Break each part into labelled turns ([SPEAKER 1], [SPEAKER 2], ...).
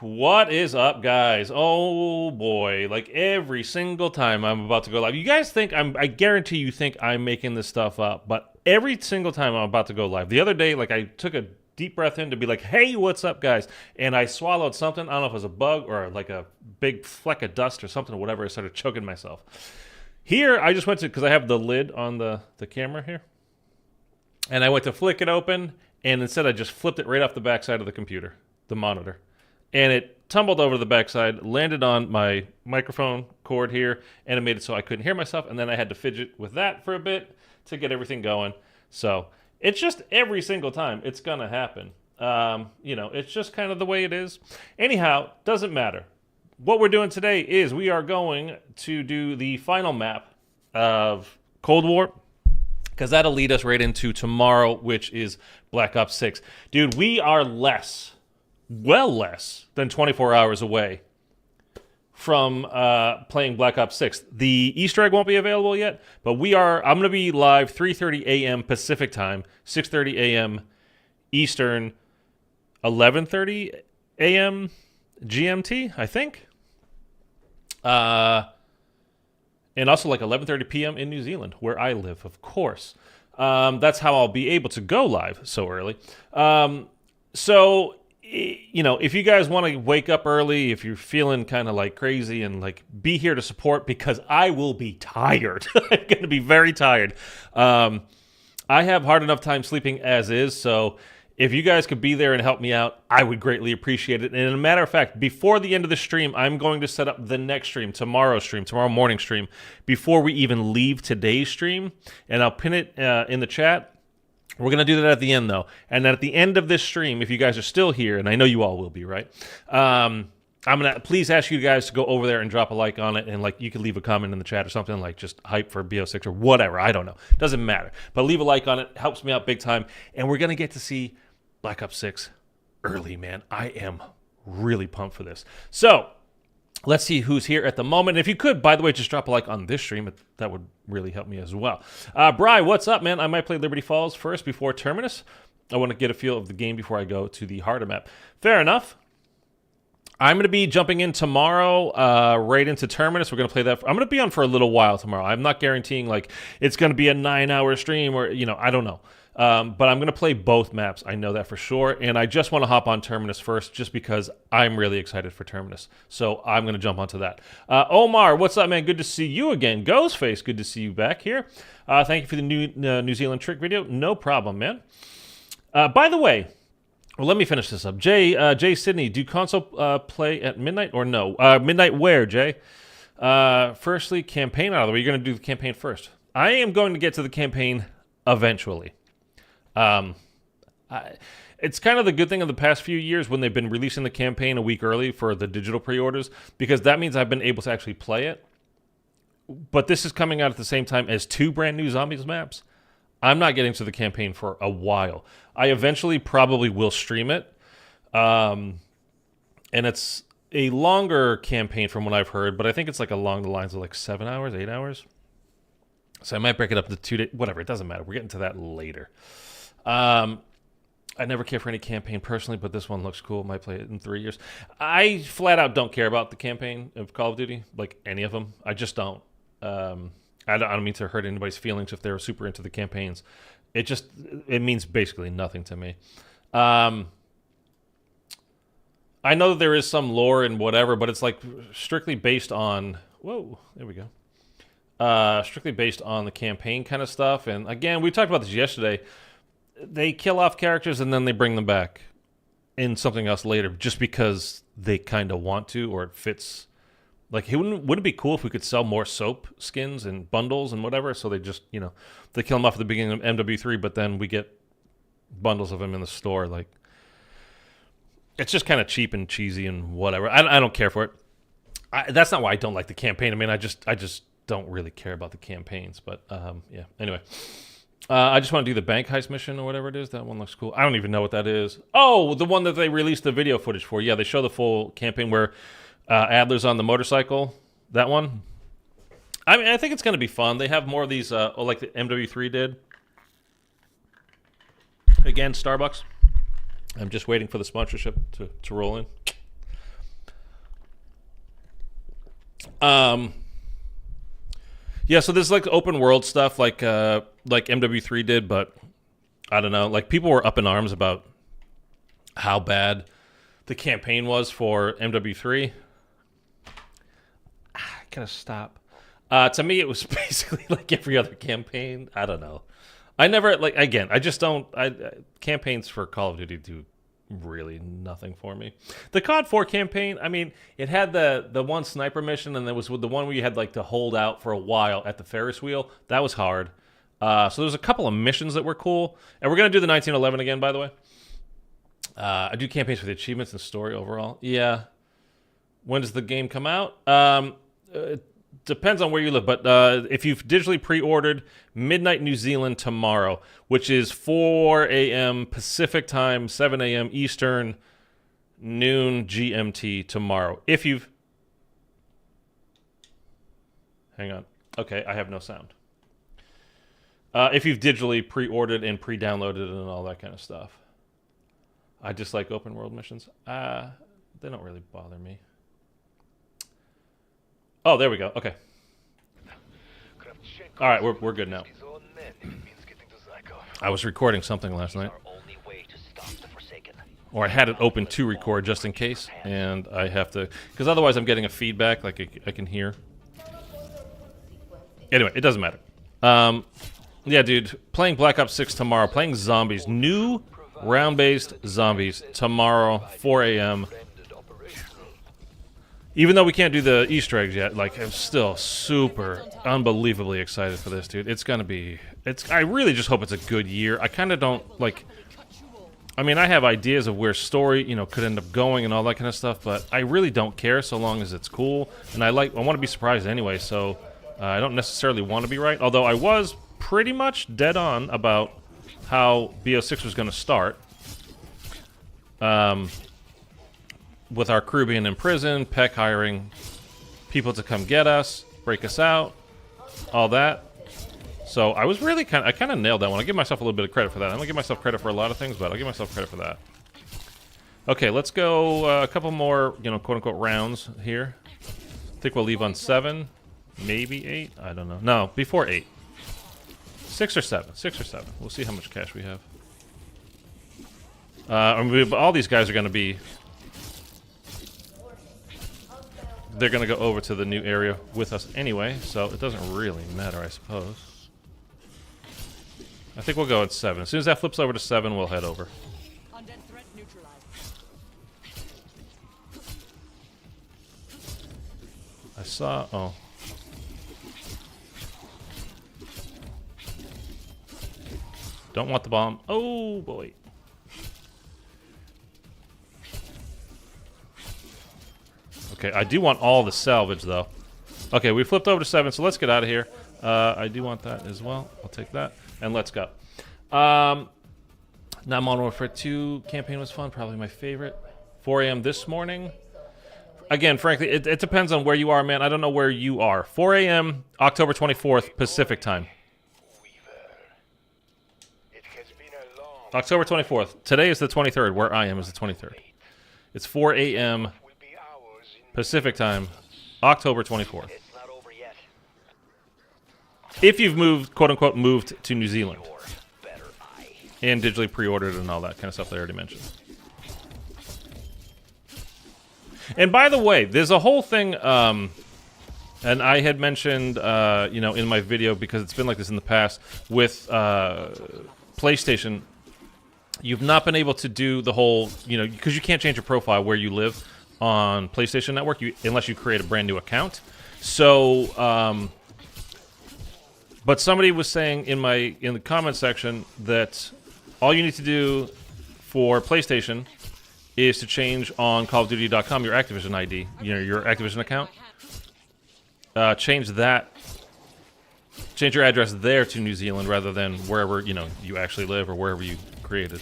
[SPEAKER 1] What is up, guys? Oh boy, like every single time I'm about to go live. You guys think I guarantee you think I'm making this stuff up, but every single time I'm about to go live. The other day, like I took a deep breath in to be like, hey, what's up, guys? And I swallowed something. I don't know if it was a bug or like a big fleck of dust or something or whatever. I started choking myself. Here, I just went to, because I have the lid on the camera here, and I went to flick it open, and instead I just flipped it right off the backside of the computer, the monitor. And it tumbled over the backside, landed on my microphone cord here, and it made it so I couldn't hear myself. And then I had to fidget with that for a bit to get everything going. So it's just every single time it's going to happen. It's just kind of the way it is. Anyhow, doesn't matter. What we're doing today is we are going to do the final map of Cold War, because that'll lead us right into tomorrow, which is Black Ops 6. Dude, we are less than 24 hours away from playing Black Ops 6. The Easter egg won't be available yet, but I'm going to be live 3:30 a.m. Pacific time, 6:30 a.m. Eastern, 11:30 a.m. GMT, I think. And also like 11:30 p.m. in New Zealand, where I live, of course. That's how I'll be able to go live so early. If you guys want to wake up early, if you're feeling kind of like crazy and like be here to support, because I will be tired. I'm going to be very tired. I have hard enough time sleeping as is, so if you guys could be there and help me out, I would greatly appreciate it. And as a matter of fact, before the end of the stream, I'm going to set up the next stream, tomorrow morning stream, before we even leave today's stream, and I'll pin it in the chat. We're going to do that at the end, though. And then at the end of this stream, if you guys are still here, and I know you all will be, right? I'm going to please ask you guys to go over there and drop a like on it. And, like, you can leave a comment in the chat or something, like just hype for BO6 or whatever. I don't know. Doesn't matter. But leave a like on it. Helps me out big time. And we're going to get to see Black Ops 6 early, man. I am really pumped for this. So let's see who's here at the moment. And if you could, by the way, just drop a like on this stream. That would really help me as well. Bri, what's up, man? I might play Liberty Falls first before Terminus. I want to get a feel of the game before I go to the harder map. Fair enough. I'm going to be jumping in tomorrow right into Terminus. We're going to play that. I'm going to be on for a little while tomorrow. I'm not guaranteeing like it's going to be a 9-hour stream or, I don't know. But I'm going to play both maps. I know that for sure. And I just want to hop on Terminus first just because I'm really excited for Terminus. So I'm going to jump onto that. Omar, what's up, man? Good to see you again. Ghostface, good to see you back here. Thank you for the new New Zealand trick video. No problem, man. By the way, well, let me finish this up. Jay Sydney, do console play at midnight or no? Midnight where, Jay? Firstly, campaign out of the way. You're going to do the campaign first. I am going to get to the campaign eventually. It's kind of the good thing of the past few years when they've been releasing the campaign a week early for the digital pre-orders, because that means I've been able to actually play it. But this is coming out at the same time as 2 brand new Zombies maps. I'm not getting to the campaign for a while. I eventually probably will stream it. And it's a longer campaign from what I've heard, but I think it's like along the lines of like 7 hours, 8 hours. So I might break it up to 2 days, whatever, it doesn't matter. We're getting to that later. I never care for any campaign personally, but this one looks cool. Might play it in 3 years. I flat out don't care about the campaign of Call of Duty, like any of them. I just don't. I don't mean to hurt anybody's feelings if they're super into the campaigns. It means basically nothing to me. I know that there is some lore and whatever, but it's like strictly based on... Whoa, there we go. Strictly based on the campaign kind of stuff. And again, we talked about this yesterday. They kill off characters and then they bring them back in something else later just because they kind of want to, or it fits. Like, wouldn't it be cool if we could sell more soap skins and bundles and whatever? So they just, they kill them off at the beginning of MW3, but then we get bundles of them in the store. Like, it's just kind of cheap and cheesy and whatever. I don't care for it. That's not why I don't like the campaign. I mean, I just don't really care about the campaigns, but yeah. Anyway, I just want to do the bank heist mission or whatever it is. That one looks cool. I don't even know what that is. Oh, the one that they released the video footage for. Yeah, they show the full campaign where Adler's on the motorcycle. That one. I mean, I think it's going to be fun. They have more of these, like the MW3 did. Again, Starbucks. I'm just waiting for the sponsorship to roll in. Yeah, so there's like open world stuff like MW3 did, but I don't know. Like people were up in arms about how bad the campaign was for MW3. I gotta stop. To me, it was basically like every other campaign. I don't know. I never like again. I just don't. Campaigns for Call of Duty do really nothing for me. The COD 4 campaign, I mean, it had the one sniper mission, and there was the one where you had like to hold out for a while at the Ferris wheel. That was hard. So there's a couple of missions that were cool, and we're gonna do the 1911 again, by the way. I do campaigns for the achievements and story overall. Yeah. When does the game come out? It depends on where you live, but if you've digitally pre-ordered, midnight New Zealand tomorrow, which is 4 a.m. Pacific time, 7 a.m. Eastern, noon GMT tomorrow. If you've... Hang on. Okay, I have no sound. If you've digitally pre-ordered and pre-downloaded and all that kind of stuff. I just like open world missions. They don't really bother me. Oh, there we go. Okay. All right, we're good now. I was recording something last night. Or I had it open to record just in case, and I have to... Because otherwise I'm getting a feedback, like I can hear. Anyway, it doesn't matter. Yeah, dude, playing Black Ops 6 tomorrow, playing zombies. New round-based zombies tomorrow, 4 a.m. Even though we can't do the Easter eggs yet, like, I'm still super unbelievably excited for this, dude. It's gonna be... I really just hope it's a good year. I kind of don't, like... I mean, I have ideas of where story, you know, could end up going and all that kind of stuff, but I really don't care so long as it's cool. And I want to be surprised anyway, so I don't necessarily want to be right. Although I was pretty much dead on about how BO6 was going to start. With our crew being in prison, Peck hiring people to come get us, break us out, all that. So I was really I kind of nailed that one. I'll give myself a little bit of credit for that. I don't give myself credit for a lot of things, but I'll give myself credit for that. Okay, let's go a couple more, you know, quote-unquote rounds here. I think we'll leave on 7, maybe 8. I don't know. No, before 8. 6 or 7. 6 or 7. We'll see how much cash we have. All these guys are going to be... They're going to go over to the new area with us anyway, so it doesn't really matter, I suppose. I think we'll go at 7. As soon as that flips over to 7, we'll head over. I saw... Oh. Don't want the bomb. Oh, boy. Okay, I do want all the salvage, though. Okay, we flipped over to 7, so let's get out of here. I do want that as well. I'll take that. And let's go. Now, Modern Warfare 2 campaign was fun. Probably my favorite. 4 a.m. this morning. Again, frankly, it depends on where you are, man. I don't know where you are. 4 a.m. October 24th, Pacific time. October 24th. Today is the 23rd. Where I am is the 23rd. It's 4 a.m. Pacific time, October 24th. If you've moved, quote-unquote, moved to New Zealand. And digitally pre-ordered and all that kind of stuff that I already mentioned. And by the way, there's a whole thing, and I had mentioned, you know, in my video, because it's been like this in the past, with PlayStation, you've not been able to do the whole, you know, because you can't change your profile where you live on PlayStation Network unless you create a brand new account. So, but somebody was saying in the comment section that all you need to do for PlayStation is to change on CallOfDuty.com your Activision ID, you know, your Activision account. Change your address there to New Zealand rather than wherever, you know, you actually live or wherever you created.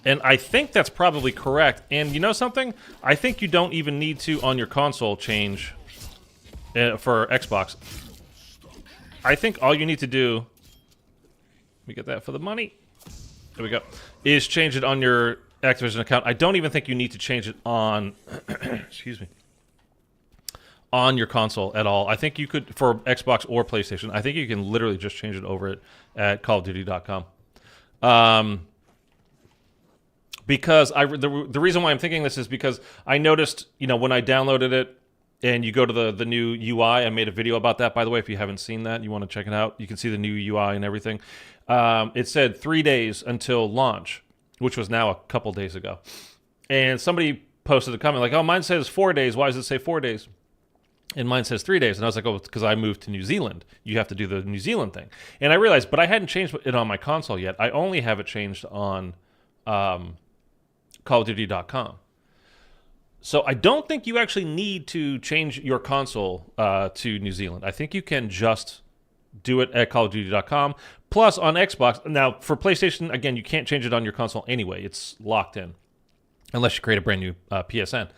[SPEAKER 1] And I think that's probably correct. And you know something? I think you don't even need to on your console change for Xbox. I think all you need to do, let me get that for the money. There we go. Is change it on your Activision account. I don't even think you need to change it on, excuse me. on your console at all. I think you could, for Xbox or PlayStation, I think you can literally just change it over at callofduty.com. Because the reason why I'm thinking this is because I noticed, when I downloaded it and you go to the new UI, I made a video about that, by the way. If you haven't seen that, you want to check it out. You can see the new UI and everything. It said 3 days until launch, which was now a couple days ago. And somebody posted a comment like, oh, mine says 4 days. Why does it say 4 days? And mine says 3 days. And I was like, oh, it's because I moved to New Zealand. You have to do the New Zealand thing. And I realized, but I hadn't changed it on my console yet. I only have it changed on callofduty.com. So I don't think you actually need to change your console to New Zealand. I think you can just do it at callofduty.com. Plus on Xbox, now for PlayStation, again, you can't change it on your console anyway. It's locked in unless you create a brand new PSN.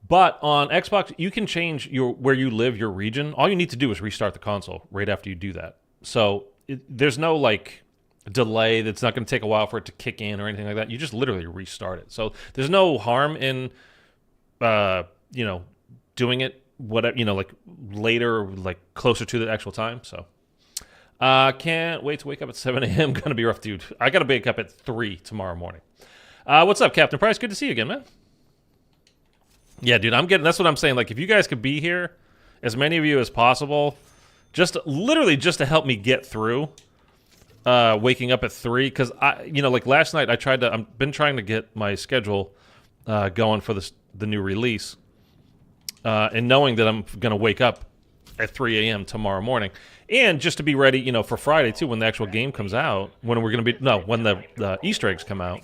[SPEAKER 1] But on Xbox, you can change where you live, your region. All you need to do is restart the console right after you do that. So there's no delay. That's not going to take a while for it to kick in or anything like that. You just literally restart it. So there's no harm in doing it later, closer to the actual time. So can't wait to wake up at 7 a.m. Gonna be rough, dude. I gotta wake up at 3 tomorrow morning. What's up, Captain Price? Good to see you again, man. Yeah, dude, that's what I'm saying. If you guys could be here, as many of you as possible, literally just to help me get through waking up at 3, because last night I've been trying to get my schedule going for the new release, and knowing that I'm gonna wake up at 3 a.m. tomorrow morning, and just to be ready, for Friday too, when the actual game comes out, when the Easter eggs come out.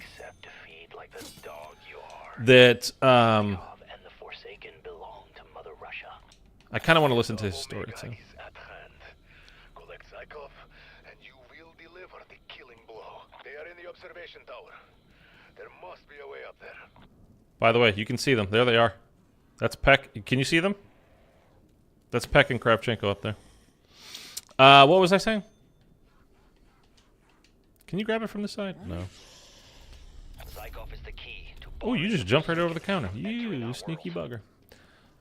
[SPEAKER 1] That I kind of want to listen to his story too. By the way, you can see them. There they are. That's Peck. Can you see them? That's Peck and Kravchenko up there. What was I saying? Can you grab it from the side? No. Oh, you just jumped right over the counter. You sneaky bugger.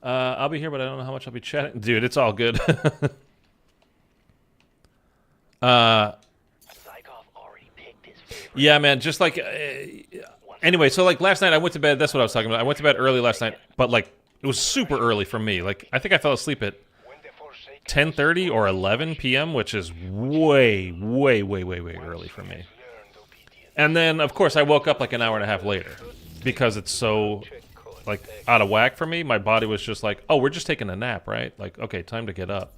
[SPEAKER 1] I'll be here, but I don't know how much I'll be chatting. Dude, it's all good. Yeah, man, just anyway, so last night I went to bed. That's what I was talking about. I went to bed early last night, but it was super early for me. I think I fell asleep at 10:30 or 11 p.m., which is way, way, way, way, way early for me. And then, of course, I woke up an hour and a half later because it's so out of whack for me. My body was just oh, we're just taking a nap, right? Okay, time to get up.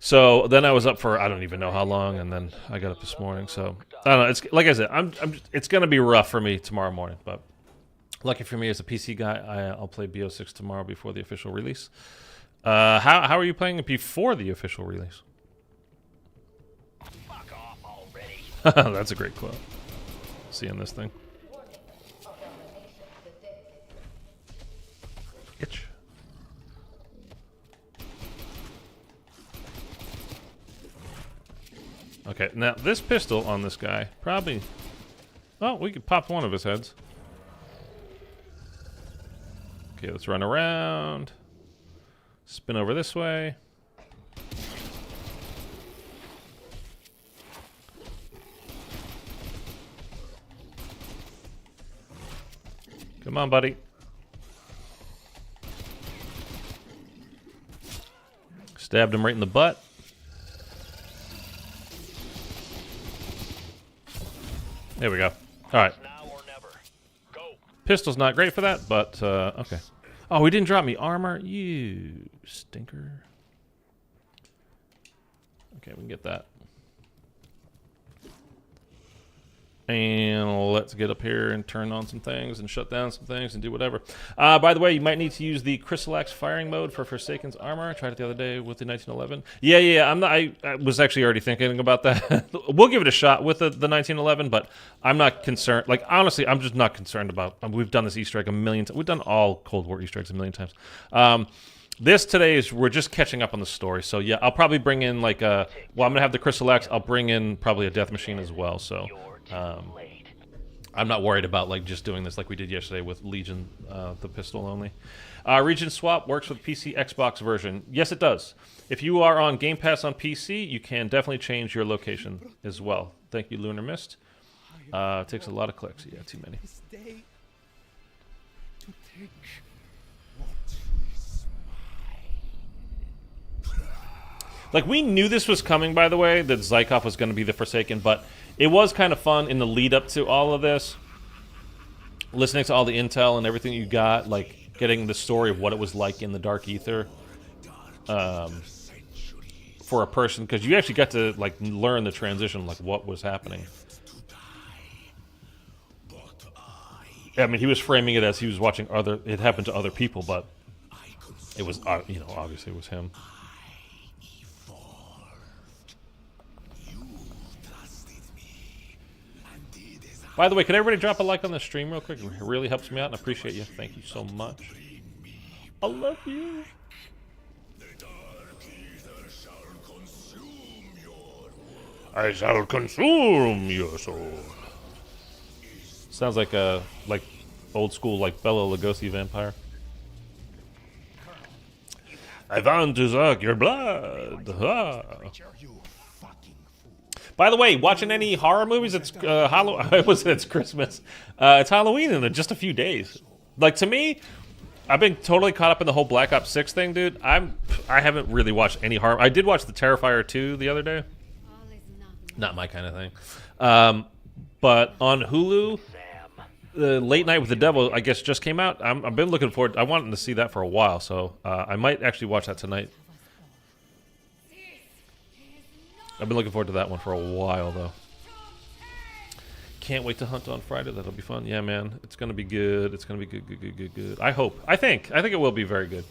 [SPEAKER 1] So then I was up for I don't even know how long, and then I got up this morning. So I don't know. It's like I said, it's gonna be rough for me tomorrow morning, but lucky for me as a PC guy, I'll play BO6 tomorrow before the official release. How are you playing it before the official release? Fuck off already. That's a great quote. Seeing this thing. Itch. Okay, now this pistol on this guy probably... Well, we could pop one of his heads. Okay, let's run around. Spin over this way. Come on, buddy. Stabbed him right in the butt. There we go. All right. Pistol's not great for that, but okay. Oh, he didn't drop me armor. You stinker. Okay, we can get that. And let's get up here and turn on some things and shut down some things and do whatever. By the way, you might need to use the Crystalax firing mode for Forsaken's armor. I tried it the other day with the 1911. Yeah. I was actually already thinking about that. We'll give it a shot with the 1911, but I'm not concerned. Honestly, I'm just not concerned about. We've done this Easter egg a million times. We've done all Cold War Easter eggs a million times. This today is we're just catching up on the story. So yeah, I'll probably bring in I'm gonna have the Crystalax. I'll bring in probably a death machine as well. So. I'm not worried about like just doing this like we did yesterday with Legion, the pistol only. Region swap works with PC Xbox version. Yes, it does. If you are on Game Pass on PC, you can definitely change your location as well. Thank you, Lunar Mist. It takes a lot of clicks. Yeah, too many. Like, we knew this was coming, by the way, that Zykov was going to be the Forsaken, but it was kind of fun in the lead up to all of this. Listening to all the intel and everything you got, like, getting the story of what it was like in the Dark Ether. For a person, because you actually got to, like, learn the transition, like, what was happening. I mean, he was framing it as he was watching it happen to other people, but it was, you know, obviously it was him. By the way, could everybody drop a like on the stream real quick? It really helps me out, and I appreciate you. Thank you so much. I love you. I shall consume your soul. Sounds like a old school like Bela Lugosi vampire. I want to suck your blood. Ah. By the way, watching any horror movies, it's it's Christmas. It's Halloween in just a few days. Like, to me, I've been totally caught up in the whole Black Ops 6 thing, dude. I haven't really watched any horror. I did watch the Terrifier 2 the other day. Not my kind of thing. But on Hulu, the Late Night with the Devil, I guess, just came out. I've been looking forward. I wanted to see that for a while, so I might actually watch that tonight. I've been looking forward to that one for a while, though. Can't wait to hunt on Friday. That'll be fun. Yeah, man. It's going to be good. It's going to be good. I hope. I think it will be very good.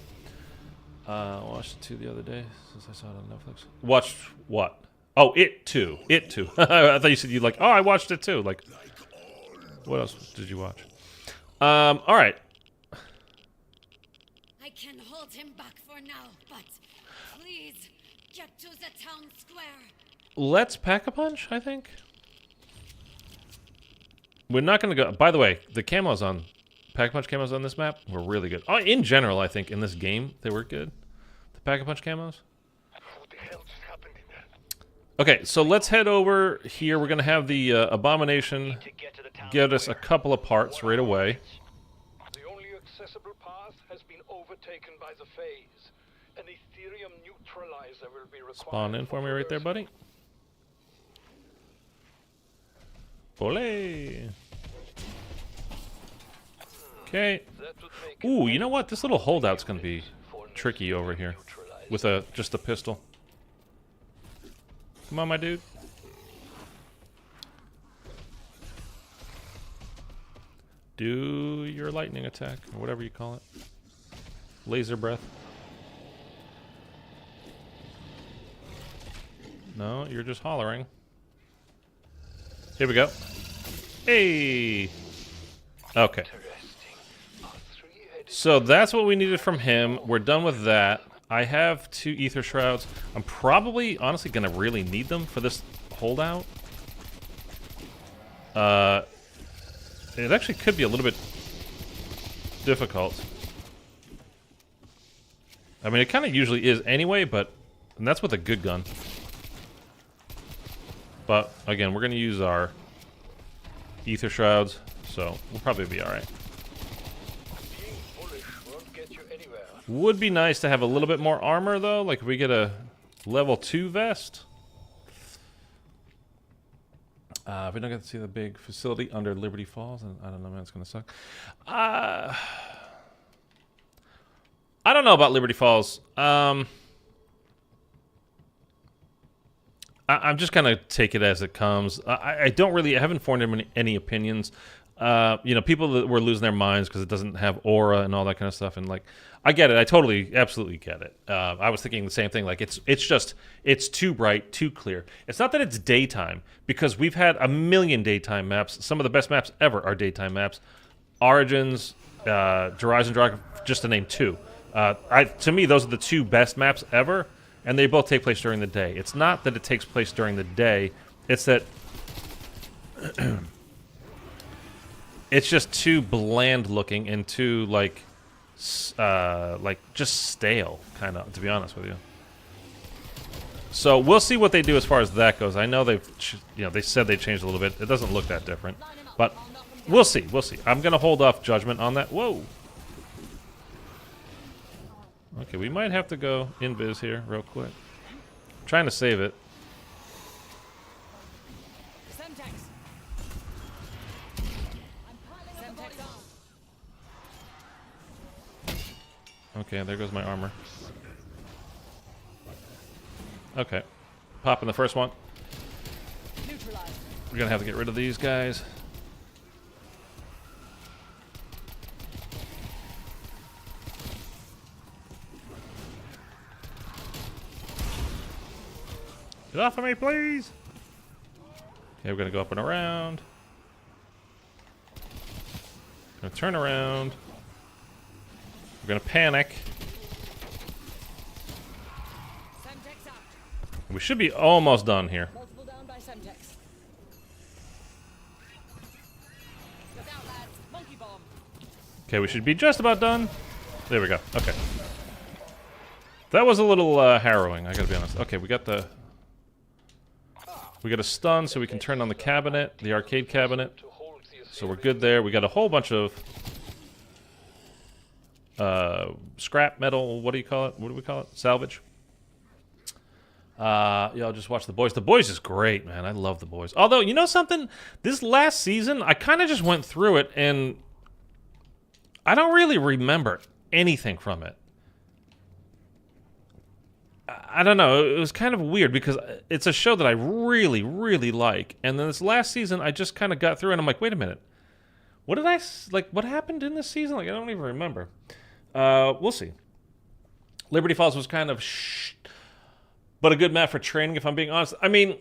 [SPEAKER 1] I watched it, too, the other day, since I saw it on Netflix. Watched what? Oh, It Too. It Too. I thought you said you'd like, oh, I watched it, too. Like, what else did you watch? All right.
[SPEAKER 2] I can hold him back for now, but please get to the town square.
[SPEAKER 1] Let's pack a punch, I think. We're not going to go... By the way, the camos on... Pack-a-punch camos on this map were really good. Oh, in general, I think, in this game, they were good. The pack-a-punch camos. Okay, so let's head over here. We're going to have the Abomination get us a couple of parts right away.
[SPEAKER 3] The only accessible path has been overtaken by the phase. An Ethereum neutralizer will be required.
[SPEAKER 1] Spawn in for me right there, buddy. Olé. Okay. Ooh, you know what? This little holdout's going to be tricky over here with just a pistol. Come on, my dude. Do your lightning attack, or whatever you call it. Laser breath. No, you're just hollering. Here we go. Hey! Okay. So that's what we needed from him. We're done with that. I have 2 Ether Shrouds. I'm probably, honestly, going to really need them for this holdout. It actually could be a little bit difficult. I mean, it kind of usually is anyway, and that's with a good gun. But, again, we're going to use our Ether Shrouds, so we'll probably be alright. Would be nice to have a little bit more armor, though. Like, if we get a level 2 vest. If we don't get to see the big facility under Liberty Falls, I don't know, man, it's going to suck. I don't know about Liberty Falls. I'm just going to take it as it comes. I haven't formed any opinions. You know, people that were losing their minds because it doesn't have aura and all that kind of stuff, and like, I get it. I totally, absolutely get it. I was thinking the same thing. Like, it's too bright, too clear. It's not that it's daytime, because we've had a million daytime maps. Some of the best maps ever are daytime maps. Origins, Horizon Drive, just to name 2. To me, those are the 2 best maps ever, and they both take place during the day. It's not that it takes place during the day. It's that it's just too bland looking and too like just stale, kind of, to be honest with you. So we'll see what they do as far as that goes. I know they said they changed a little bit. It doesn't look that different, but we'll see. We'll see. I'm gonna hold off judgment on that. Whoa. Okay, we might have to go invis here real quick. I'm trying to save it. Okay, there goes my armor. Okay. Popping the first one. We're gonna have to get rid of these guys. Get off of me, please! Okay, we're gonna go up and around. Gonna turn around. We're gonna panic. We should be almost done here. Okay, we should be just about done. There we go. Okay. That was a little harrowing, I gotta be honest. Okay, we got a stun so we can turn on the cabinet, the arcade cabinet. So we're good there. We got a whole bunch of scrap metal, what do you call it? What do we call it? Salvage. I'll just watch The Boys. The Boys is great, man. I love The Boys. Although, you know something? This last season, I kind of just went through it, and I don't really remember anything from it. I don't know. It was kind of weird because it's a show that I really, really like. And then this last season, I just kind of got through, and I'm like, wait a minute. What happened in this season? Like, I don't even remember. We'll see. Liberty Falls was kind of but a good map for training, if I'm being honest. I mean,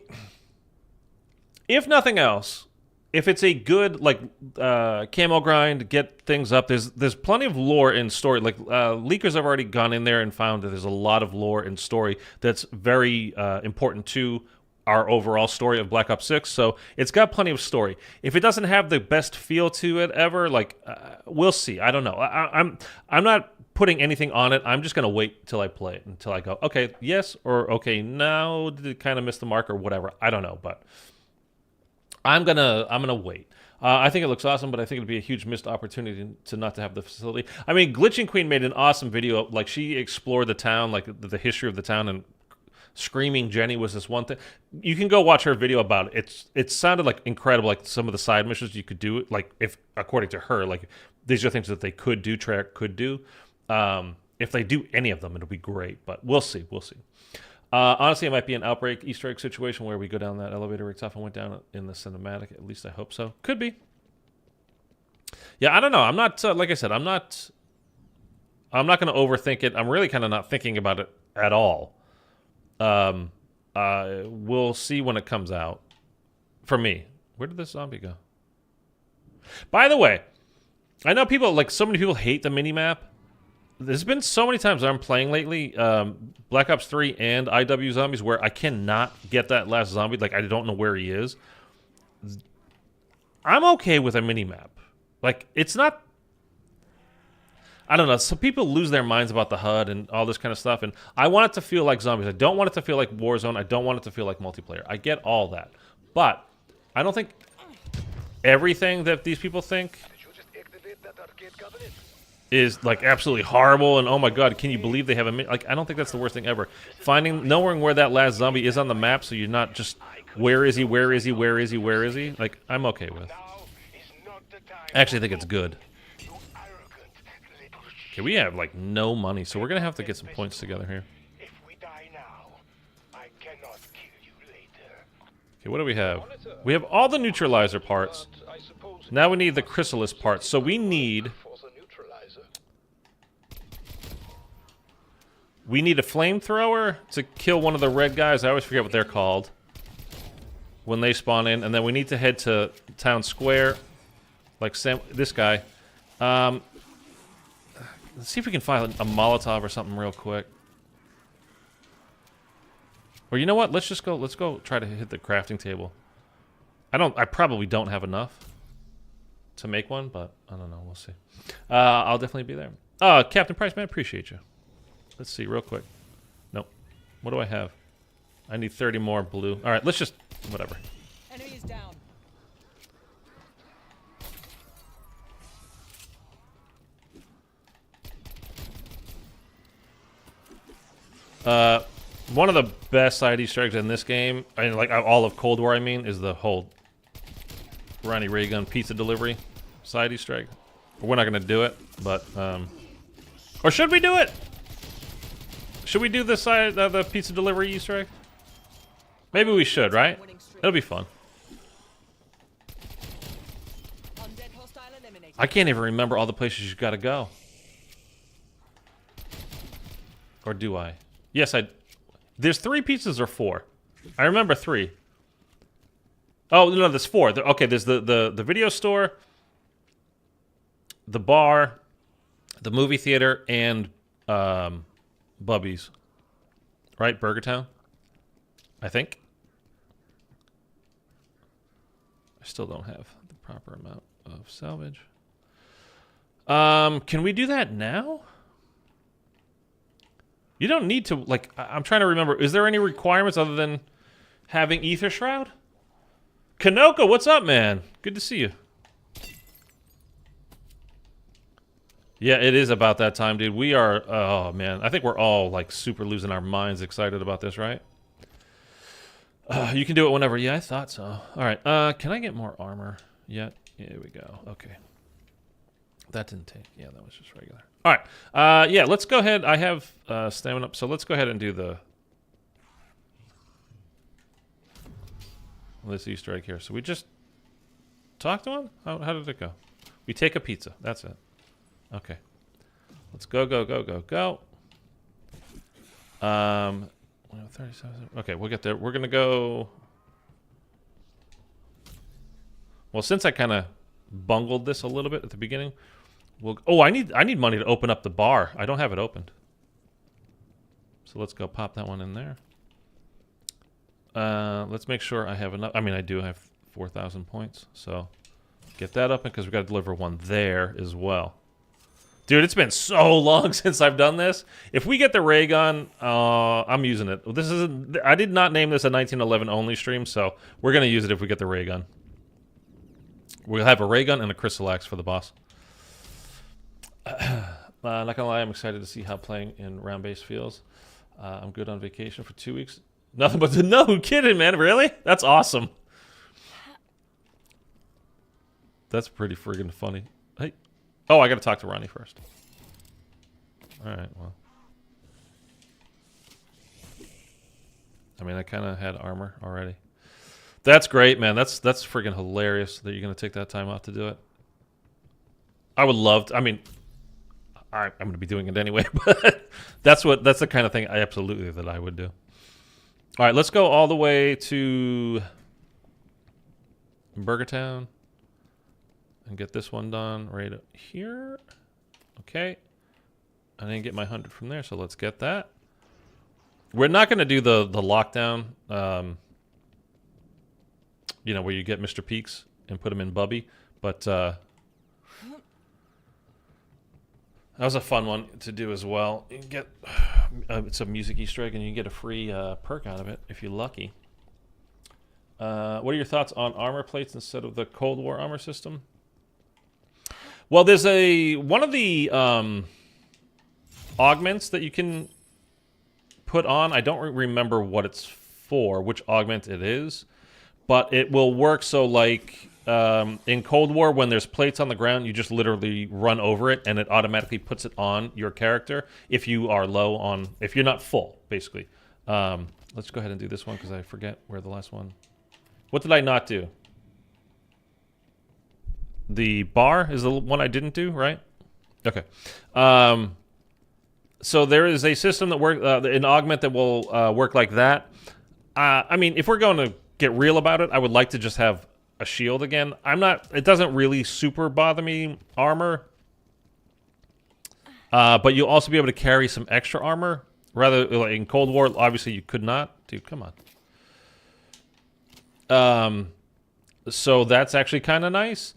[SPEAKER 1] if nothing else, if it's a good, like, camo grind, get things up, there's plenty of lore and story. Like, leakers have already gone in there and found that there's a lot of lore and story that's very important to our overall story of Black Ops 6. So it's got plenty of story. If it doesn't have the best feel to it ever, like, we'll see. I don't know. I'm not putting anything on it. I'm just gonna wait till I play it, until I go, okay, yes, or okay, no, did it kind of miss the mark or whatever. I don't know, but I'm gonna wait. I think it looks awesome, but I think it'd be a huge missed opportunity to not to have the facility. I mean, Glitching Queen made an awesome video. Like, she explored the town, like the history of the town, and Screaming Jenny was this one thing. You can go watch her video about it. It sounded like incredible, like some of the side missions you could do. Like, if according to her, like these are things that they could do, Treyarch could do. If they do any of them, it'll be great. But we'll see. We'll see. Honestly, it might be an Outbreak Easter egg situation where we go down that elevator rigs off and went down in the cinematic. At least I hope so. Could be. Yeah, I don't know. I'm not, like I said, I'm not going to overthink it. I'm really kind of not thinking about it at all. We'll see when it comes out. For me. Where did this zombie go? By the way, I know people, like, so many people hate the minimap. There's been so many times I'm playing lately, Black Ops 3 and IW Zombies, where I cannot get that last zombie. Like, I don't know where he is. I'm okay with a minimap. Like, it's not... I don't know. Some people lose their minds about the HUD and all this kind of stuff, and I want it to feel like Zombies. I don't want it to feel like Warzone. I don't want it to feel like multiplayer. I get all that. But I don't think everything that these people think is like absolutely horrible and oh my god, can you believe they have a like? I don't think that's the worst thing ever. Knowing where that last zombie is on the map, so you're not just where is he, where is he, where is he, where is he? Like, I'm okay with. Actually, I think it's good. Okay, we have like no money, so we're gonna have to get some points together here. Okay, what do we have? We have all the neutralizer parts. Now we need the chrysalis parts. So we need a flamethrower to kill one of the red guys. I always forget what they're called when they spawn in. And then we need to head to town square, like this guy. Let's see if we can find a Molotov or something real quick. Or you know what? Let's go try to hit the crafting table. I probably don't have enough to make one, but I don't know. We'll see. I'll definitely be there. Captain Price, man, I appreciate you. Let's see real quick. Nope. What do I have? I need 30 more blue. All right, let's just whatever.
[SPEAKER 4] Enemy is down.
[SPEAKER 1] One of the best side Easter eggs in this game, I mean, like all of Cold War, I mean, is the whole Ronnie Ray gun pizza delivery side Easter egg. We're not gonna do it, but or should we do it? Should we do the side the pizza delivery Easter egg? Maybe we should, right? It'll be fun.
[SPEAKER 4] Undead hostile eliminated.
[SPEAKER 1] I can't even remember all the places you gotta go. Or do I? Yes, I. There's 3 pizzas or 4. I remember 3. Oh no, there's 4. Okay, there's the video store, the bar, the movie theater, and Bubby's. Right, Burgertown. I think. I still don't have the proper amount of salvage. Can we do that now? You don't need to, like, I'm trying to remember. Is there any requirements other than having Ether Shroud? Kanoko, what's up, man? Good to see you. Yeah, it is about that time, dude. We are, oh, man. I think we're all, like, super losing our minds excited about this, right? You can do it whenever. Yeah, I thought so. All right. Can I get more armor yet? Here we go. Okay. That didn't take. Yeah, that was just regular. All right. Yeah, let's go ahead. I have stamina up, so let's go ahead and do this Easter egg here. So we just talk to him? How did it go? We take a pizza. That's it. Okay. Let's go, go, go, go, go. 37. Okay, we'll get there. We're going to go... Well, since I kind of bungled this a little bit at the beginning... Oh, I need money to open up the bar. I don't have it opened. So let's go pop that one in there. Let's make sure I have enough. I mean, I do have 4,000 points. So get that up because we got to deliver one there as well. Dude, it's been so long since I've done this. If we get the ray gun, I'm using it. I did not name this a 1911 only stream, so we're going to use it if we get the ray gun. We'll have a ray gun and a crystal axe for the boss. Not gonna lie, I'm excited to see how playing in round base feels. I'm good on vacation for 2 weeks. Nothing but no kidding, man. Really? That's awesome. That's pretty friggin' funny. Hey, oh, I gotta talk to Ronnie first. All right, well. I mean, I kind of had armor already. That's great, man. That's friggin' hilarious that you're gonna take that time off to do it. I would love to. I mean. I'm going to be doing it anyway, but that's the kind of thing that I would do. All right, let's go all the way to Burgertown and get this one done right here. Okay. I didn't get my 100 from there, so let's get that. We're not going to do the lockdown, you know, where you get Mr. Peaks and put him in Bubby, but that was a fun one to do as well. You can get it's a music Easter egg, and you can get a free perk out of it if you're lucky. What are your thoughts on armor plates instead of the Cold War armor system? Well, there's one of the augments that you can put on. I don't remember what it's for, which augment it is, but it will work so like... in Cold War, when there's plates on the ground, you just literally run over it, and it automatically puts it on your character if you are low on... If you're not full, basically. Let's go ahead and do this one, because I forget where the last one... What did I not do? The bar is the one I didn't do, right? Okay. So there is a system that works... an augment that will work like that. I mean, if we're going to get real about it, I would like to just have... a shield again. It doesn't really super bother me, armor. But you'll also be able to carry some extra armor. Rather, like in Cold War, obviously you could not. Dude, come on. So that's actually kind of nice.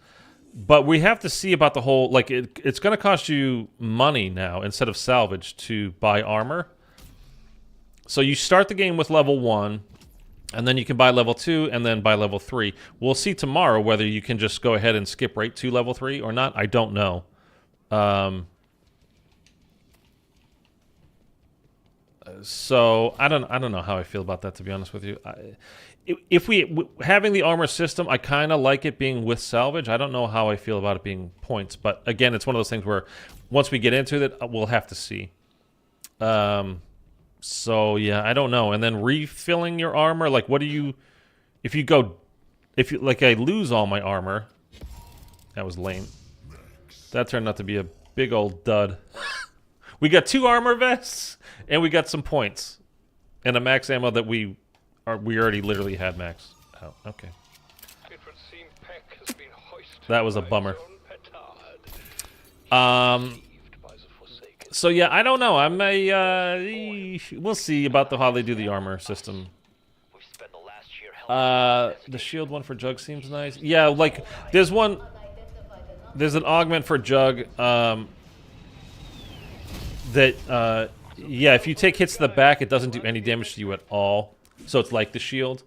[SPEAKER 1] But we have to see about the whole, like, it's going to cost you money now instead of salvage to buy armor. So you start the game with level 1, and then you can buy level 2, and then buy level 3. We'll see tomorrow whether you can just go ahead and skip right to level 3 or not. I don't know. So I don't know how I feel about that, to be honest with you. If having the armor system, I kind of like it being with salvage. I don't know how I feel about it being points, but again, it's one of those things where once we get into it, we'll have to see. So yeah, I don't know. And then refilling your armor, like, what do you? If you like, I lose all my armor. That was lame. That turned out to be a big old dud. We got 2 armor vests, and we got some points, and a max ammo that we already literally had max. Oh, okay.
[SPEAKER 3] It would seem Peck has been hoisted
[SPEAKER 1] That was a
[SPEAKER 3] by
[SPEAKER 1] bummer.
[SPEAKER 3] his own petard. Deceived by the Forsaken.
[SPEAKER 1] So yeah, I don't know. We'll see about how they do the armor system. The shield one for Jug seems nice. Yeah, like there's an augment for Jug. Yeah, if you take hits to the back, it doesn't do any damage to you at all. So it's like the shield.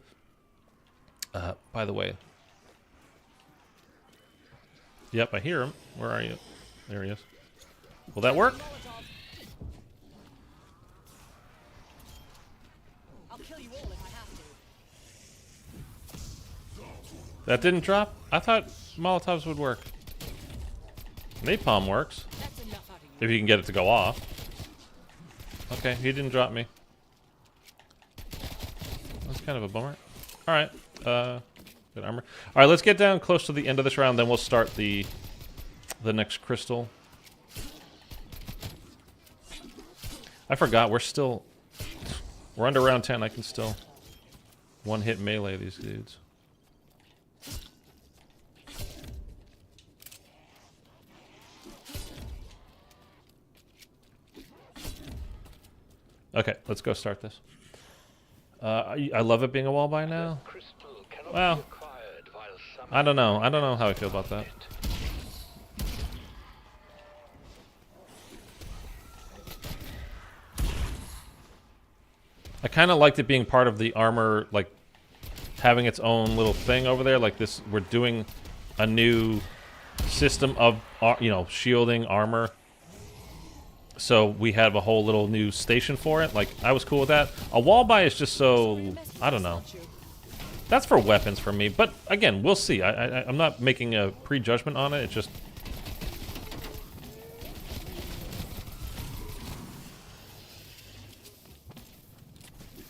[SPEAKER 1] By the way. Yep, I hear him. Where are you? There he is. Will that work?
[SPEAKER 4] I'll kill you all if I have to.
[SPEAKER 1] That didn't drop? I thought Molotovs would work. Napalm works.
[SPEAKER 4] That's enough out of you.
[SPEAKER 1] If you can get it to go off. Okay, he didn't drop me. That's kind of a bummer. Alright, good armor. Alright, let's get down close to the end of this round, then we'll start the next crystal. I forgot, we're under round 10, I can still one-hit melee these dudes. Okay, let's go start this. I love it being a wall buy now. Well, I don't know. I don't know how I feel about that. I kind of liked it being part of the armor, like having its own little thing over there. Like this, we're doing a new system of, shielding armor. So we have a whole little new station for it. Like, I was cool with that. A wall buy is just so, I don't know. That's for weapons for me. But again, we'll see. I'm not making a prejudgment on it. It's just...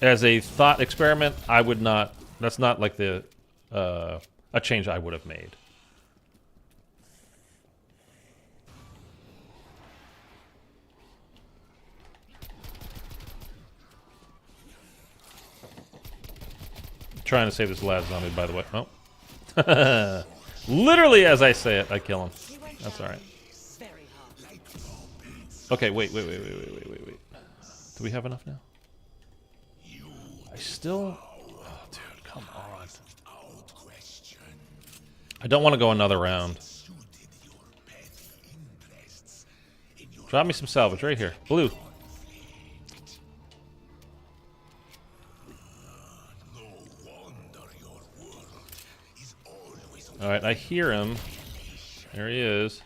[SPEAKER 1] As a thought experiment, I would not... That's not like a change I would have made. Trying to save this last zombie, by the way. Oh. Literally as I say it, I kill him. That's alright. Okay, wait. Do we have enough now? I still... Oh, dude, come on. I don't want to go another round. Drop me some salvage right here. Blue. Alright, I hear him. There he is.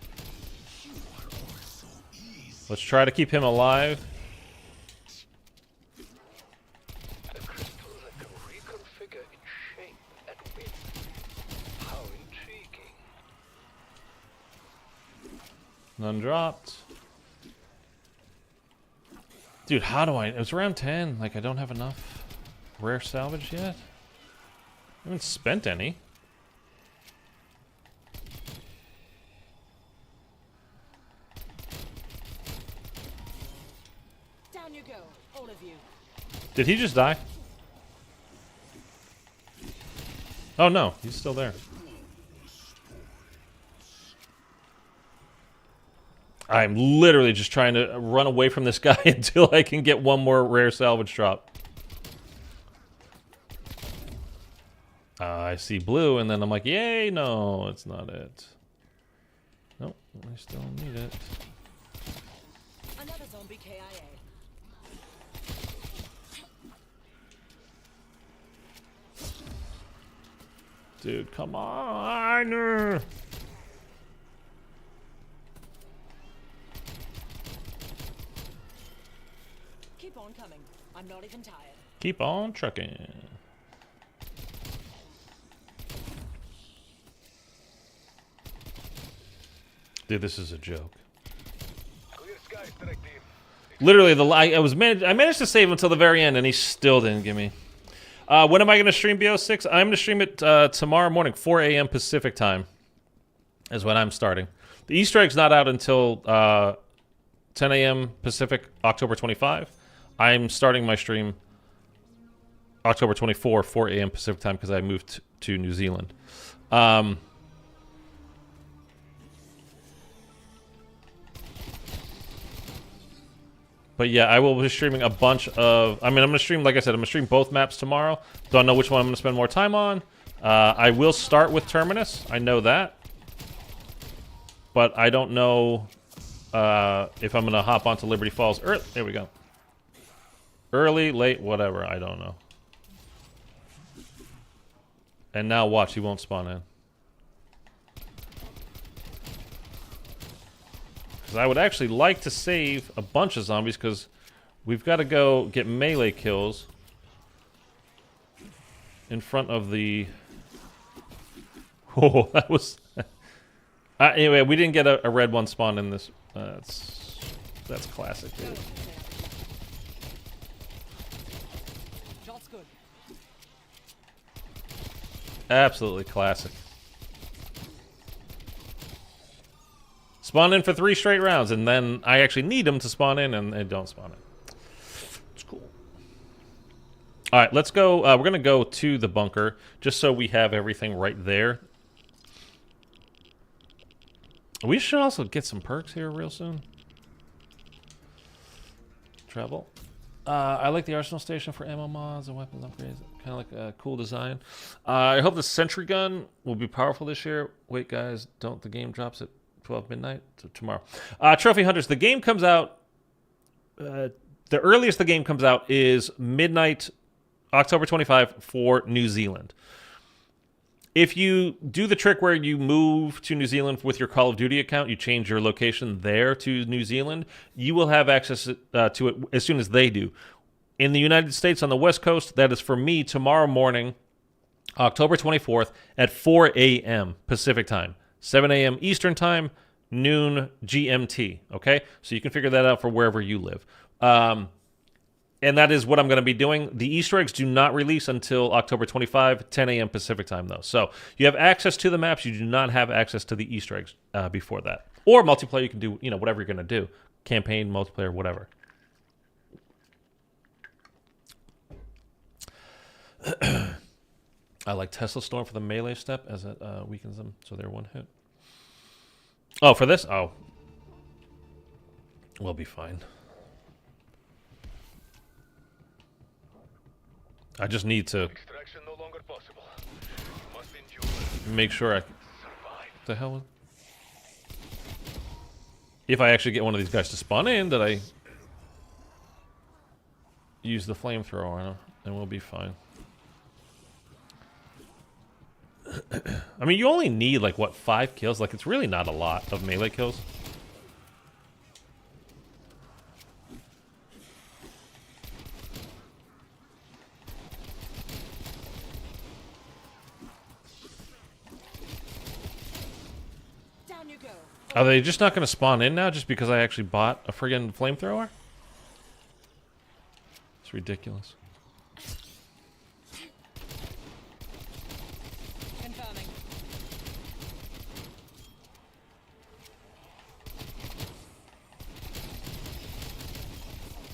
[SPEAKER 1] Let's try to keep him alive.
[SPEAKER 3] A crystal that can reconfigure its shape and width. How intriguing.
[SPEAKER 1] None dropped. Dude, how do I... It's round 10. Like, I don't have enough rare salvage yet. I haven't spent any.
[SPEAKER 4] Down you go, all of you.
[SPEAKER 1] Did he just die? Oh no, he's still there. I'm literally just trying to run away from this guy until I can get one more rare salvage drop. I see blue, and then I'm like, yay, no, it's not it. I still need it.
[SPEAKER 4] Another zombie KIA.
[SPEAKER 1] Dude, come on!
[SPEAKER 4] Keep on coming. I'm not even tired.
[SPEAKER 1] Keep on trucking. Dude, this is a joke.
[SPEAKER 3] Clear skies, direct team.
[SPEAKER 1] Literally, I managed to save him until the very end, and he still didn't give me. When am I going to stream BO6? I'm going to stream it tomorrow morning, 4 a.m. Pacific time. Is when I'm starting. The Easter egg's not out until 10 a.m. Pacific, October 25. I'm starting my stream October 24, 4 a.m. Pacific time because I moved to New Zealand. But yeah, I will be streaming a bunch of... I'm going to stream, like I said, I'm going to stream both maps tomorrow. Don't know which one I'm going to spend more time on. I will start with Terminus. I know that. But I don't know if I'm going to hop onto Liberty Falls. There we go. Early, late, whatever. I don't know. And now watch, he won't spawn in. Because I would actually like to save a bunch of zombies because we've got to go get melee kills in front of the... Oh, that was... anyway, we didn't get a red one spawn in this. That's classic, dude.
[SPEAKER 4] Shot's good.
[SPEAKER 1] Absolutely classic. Spawn in for 3 straight rounds, and then I actually need them to spawn in, and they don't spawn in. It's cool. All right, let's go. We're going to go to the bunker, just so we have everything right there. We should also get some perks here real soon. Travel. I like the arsenal station for ammo mods and weapons upgrades. Kind of like a cool design. I hope the sentry gun will be powerful this year. Wait, guys, don't. The game drops at 12 midnight tomorrow. Trophy Hunters. The game comes out. The earliest the game comes out is midnight, October 25 for New Zealand. If you do the trick where you move to New Zealand with your Call of Duty account, you change your location there to New Zealand, you will have access to it as soon as they do. In the United States on the West Coast, that is for me tomorrow morning, October 24th at 4 a.m. Pacific time, 7 a.m. Eastern time, noon GMT, okay? So you can figure that out for wherever you live. And that is what I'm going to be doing. The Easter eggs do not release until October 25, 10 a.m. Pacific time, though. So you have access to the maps. You do not have access to the Easter eggs before that. Or multiplayer, you can do whatever you're going to do. Campaign, multiplayer, whatever. I like Tesla Storm for the melee step as it weakens them, so they're one hit. Oh, for this? Oh. We'll be fine. I just need to
[SPEAKER 3] Extraction no longer possible. You must endure.
[SPEAKER 1] make sure I...
[SPEAKER 3] Survive.
[SPEAKER 1] What the hell? If I actually get one of these guys to spawn in, that I use the flamethrower on him, and we'll be fine. I mean, you only need, like, what, 5 kills? Like, it's really not a lot of melee kills.
[SPEAKER 4] Down you go.
[SPEAKER 1] Are they just not going to spawn in now just because I actually bought a friggin' flamethrower? It's ridiculous.
[SPEAKER 4] Confirming.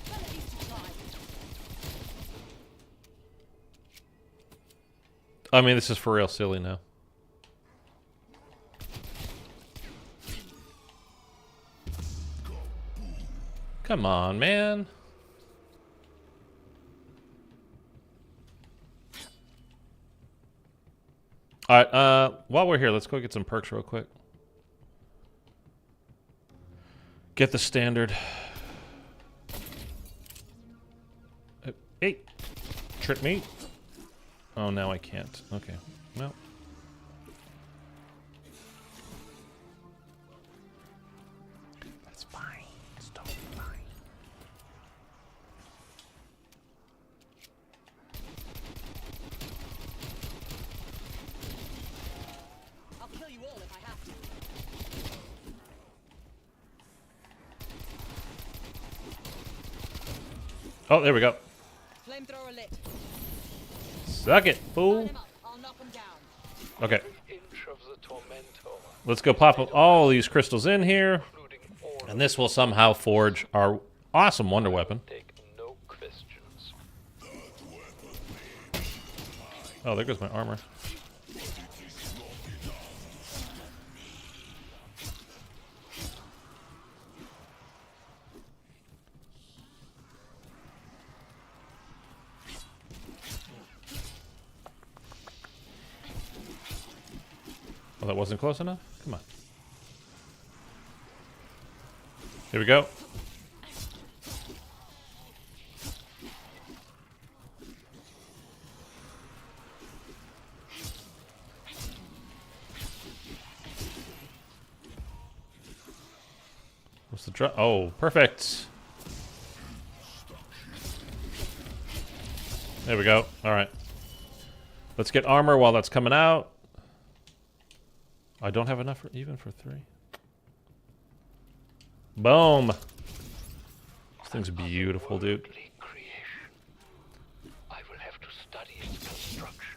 [SPEAKER 4] Well, at least you tried.
[SPEAKER 1] I mean, this is for real silly now. Come on, man. All right, while we're here, let's go get some perks real quick. Get the standard. Hey, trick me. Oh, now I can't. Okay, well. That's fine. It's totally fine.
[SPEAKER 4] I'll kill you all if I have to.
[SPEAKER 1] Oh, there we go.
[SPEAKER 4] Flamethrower lit.
[SPEAKER 1] Suck it,
[SPEAKER 4] Line
[SPEAKER 1] fool.
[SPEAKER 4] him up. I'll knock him down.
[SPEAKER 1] Okay,
[SPEAKER 3] Inch of the Tormentor,
[SPEAKER 1] let's go pop up all these crystals in here.
[SPEAKER 3] including all
[SPEAKER 1] And this will somehow forge our awesome wonder weapon.
[SPEAKER 3] take no questions.
[SPEAKER 1] Oh, there goes my armor. Oh, that wasn't close enough? Come on. Here we go. What's the drop? Oh, perfect. There we go. All right. Let's get armor while that's coming out. I don't have enough even for 3. Boom. This thing's beautiful, dude.
[SPEAKER 3] Otherworldly creation. I will have to study its construction.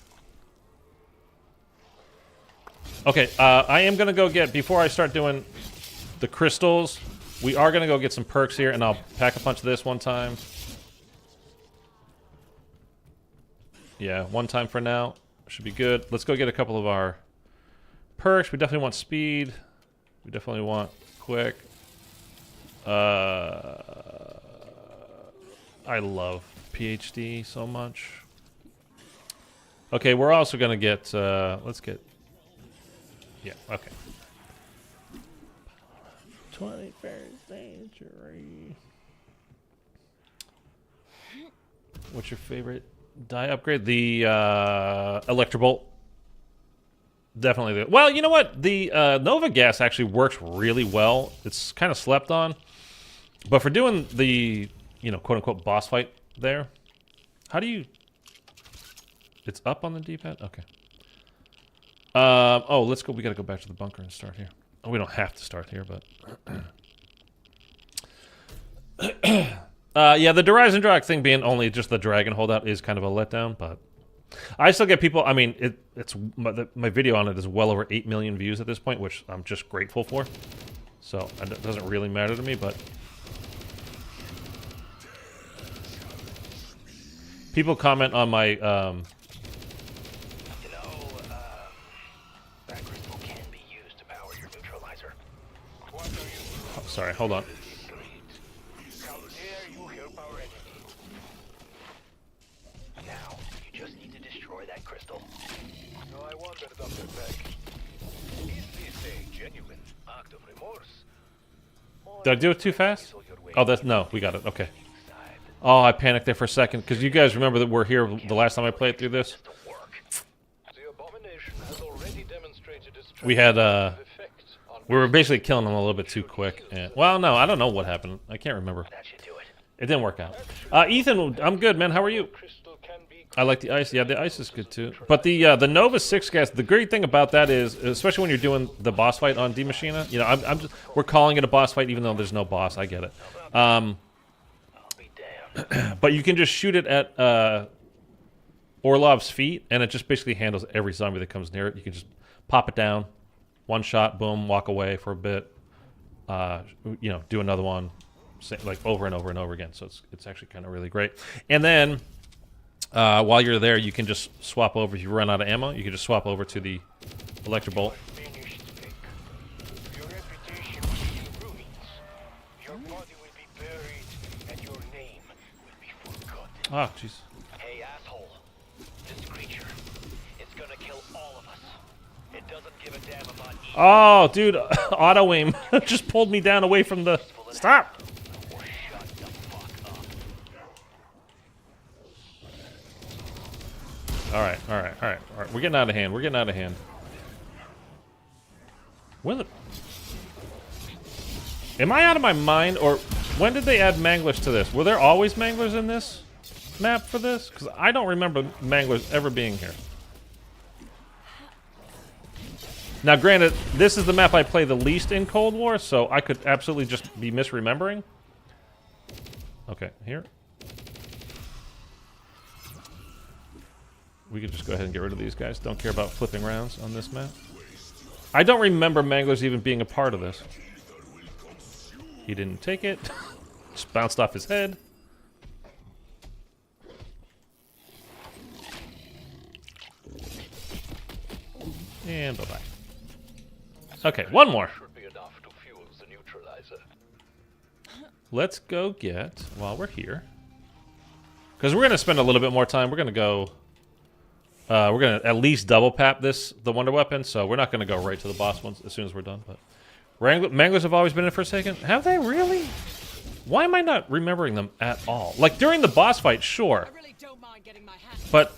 [SPEAKER 1] Okay, I am gonna go get, before I start doing the crystals, we are gonna go get some perks here, and I'll pack a punch of this one time. Yeah, one time for now. Should be good. Let's go get a couple of our perks. We definitely want speed. We definitely want quick. I love PhD so much. Okay, we're also gonna get, let's get, yeah, okay. 21st century. What's your favorite die upgrade? The Electrobolt. Definitely. Well, you know what? The Nova Gas actually works really well. It's kind of slept on. But for doing the, you know, quote-unquote boss fight there, how do you... It's up on the D-pad? Okay. Oh, let's go. We got to go back to the bunker and start here. Oh, we don't have to start here, but... yeah, the Horizon Drag thing being only just the dragon holdout is kind of a letdown, but... I still get people, I mean, it's my video on it is well over 8 million views at this point, which I'm just grateful for. So, it doesn't really matter to me, but... People comment on my,
[SPEAKER 3] You know, that crystal can be used to power your neutralizer. What are you
[SPEAKER 1] oh, sorry, hold on.
[SPEAKER 3] How dare you help our enemy? Now, you just need to destroy that crystal. No, I wondered, Dr. Beck. Is this a genuine act of remorse?
[SPEAKER 1] Did I do it too fast? Oh, that's, no, we got it, okay. Oh, I panicked there for a second, because you guys remember that we're here the last time I played through this?
[SPEAKER 3] The abomination has already demonstrated its
[SPEAKER 1] We had,
[SPEAKER 3] effect on
[SPEAKER 1] we were basically killing them a little bit too quick. And, well, no, I don't know what happened. I can't remember.
[SPEAKER 3] that should do it.
[SPEAKER 1] It didn't work out. Ethan, I'm good, man. How are you?
[SPEAKER 3] Crystal can be
[SPEAKER 1] I like the ice. Yeah, the ice is good too. But the Nova 6 gas, the great thing about that is, especially when you're doing the boss fight on D Machina, you know, I'm just, we're calling it a boss fight even though there's no boss. I get it.
[SPEAKER 3] I'll be damned.
[SPEAKER 1] But you can just shoot it at Orlov's feet, and it just basically handles every zombie that comes near it. You can just pop it down, one shot, boom, walk away for a bit. You know, do another one, like over and over and over again. So it's actually kind of really great. And then while you're there, you can just swap over. If you run out of ammo, you can just swap over to the Electrobolt.
[SPEAKER 3] Finished, Vic. Your reputation will be in ruins. Your body will be buried, and your name will be forgotten.
[SPEAKER 1] Ah, jeez.
[SPEAKER 3] Hey, asshole. This creature, it's gonna kill all of us. It doesn't give a damn about you.
[SPEAKER 1] Oh, dude, auto aim just pulled me down away from the.
[SPEAKER 3] Full
[SPEAKER 1] Stop!
[SPEAKER 3] or shut the fuck up.
[SPEAKER 1] Alright, alright, alright, alright. We're getting out of hand. We're getting out of hand. When the... Am I out of my mind, or when did they add manglers to this? Were there always manglers in this map for this? Because I don't remember manglers ever being here. Now, granted, this is the map I play the least in Cold War, so I could absolutely just be misremembering. Okay, here. We could just go ahead and get rid of these guys. Don't care about flipping rounds on this map. I don't remember manglers even being a part of this. He didn't take it. Just bounced off his head. And bye-bye. Okay, one more.
[SPEAKER 3] Should be enough to fuel the neutralizer.
[SPEAKER 1] Let's go get, while we're here, because we're going to spend a little bit more time. We're going to go, we're going to at least double pap the wonder weapon, so we're not going to go right to the boss ones as soon as we're done. But manglers have always been in for a second. Have they really? Why am I not remembering them at all? Like, during the boss fight, sure.
[SPEAKER 4] I really don't mind getting my hat.
[SPEAKER 1] But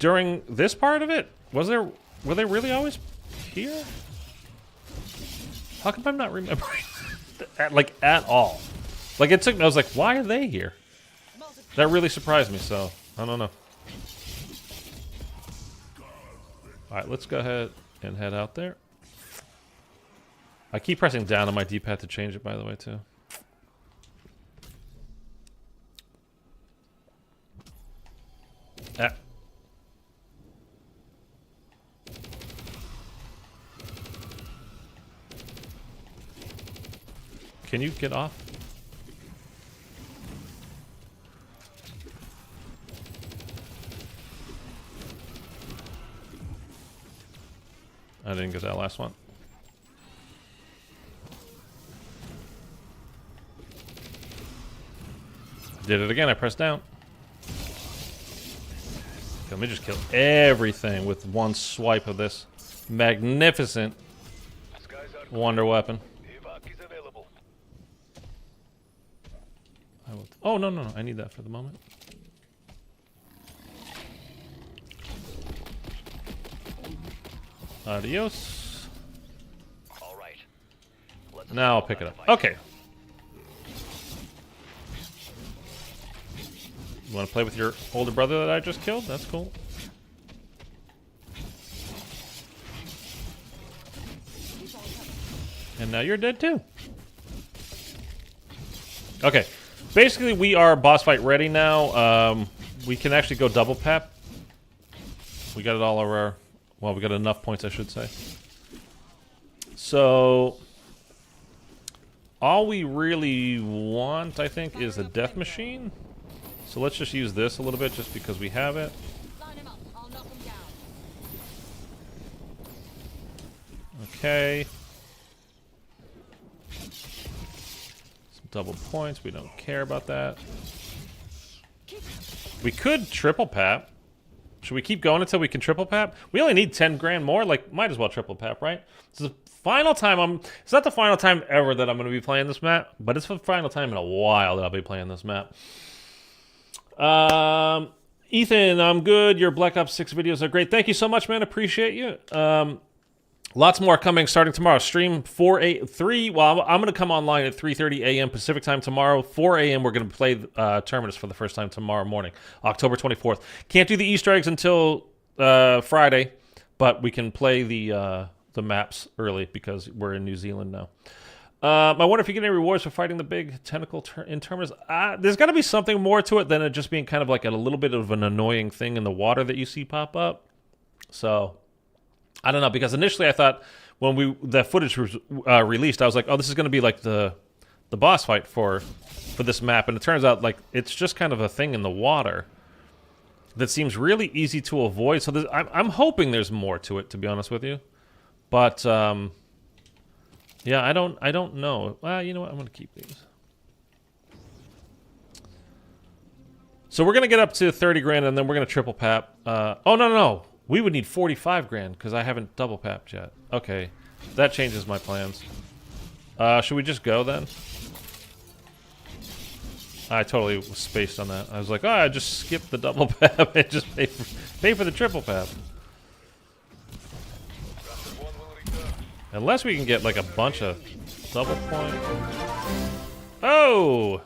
[SPEAKER 1] during this part of it, were they really always here? How come I'm not remembering? Like, at all. Like, it took me, I was like, why are they here? That really surprised me, so, I don't know. Alright, let's go ahead and head out there. I keep pressing down on my D-pad to change it, by the way, too. Ah. Can you get off? I didn't get that last one. Did it again, I pressed down. Let me just kill everything with one swipe of this magnificent wonder weapon.
[SPEAKER 3] Evac is available.
[SPEAKER 1] I will oh, no, no, no. I need that for the moment. Adios.
[SPEAKER 3] All right. Let's
[SPEAKER 1] Now I'll pick it up. Okay. You want to play with your older brother that I just killed? That's cool. And now you're dead too. Okay. Basically, we are boss fight ready now. We can actually go double pap. We got it all over our... Well, we got enough points, I should say. So... all we really want, I think, is a death machine. So let's just use this a little bit just because we have it.
[SPEAKER 4] Line him up. I'll knock him down.
[SPEAKER 1] Okay. Some double points. We don't care about that. We could triple pap. Should we keep going until we can triple pap? We only need 10 grand more. Like, might as well triple pap, right? It's the final time it's not the final time ever that I'm going to be playing this map, but it's the final time in a while that I'll be playing this map. Ethan, I'm good. Your Black Ops 6 videos are great. Thank you so much, man. Appreciate you. Lots more coming starting tomorrow. Stream 3. Well, I'm going to come online at 3:30 a.m. Pacific time tomorrow. 4 a.m. we're going to play Terminus for the first time tomorrow morning, October 24th. Can't do the Easter eggs until Friday, but we can play the maps early because we're in New Zealand now. I wonder if you get any rewards for fighting the big tentacle in Terminus. There's got to be something more to it than it just being kind of like a little bit of an annoying thing in the water that you see pop up. So, I don't know, because initially I thought when that footage was released, I was like, oh, this is going to be like the boss fight for this map. And it turns out like it's just kind of a thing in the water that seems really easy to avoid. So I'm hoping there's more to it, to be honest with you. But... yeah, I don't know. Well, you know what? I'm going to keep these. So we're going to get up to 30 grand, and then we're going to triple pap. Oh, no. We would need 45 grand, because I haven't double papped yet. Okay. That changes my plans. Should we just go, then? I totally was spaced on that. I was like, oh, I just skipped the double pap and just pay for the triple pap. Unless we can get like a bunch of double point. Oh!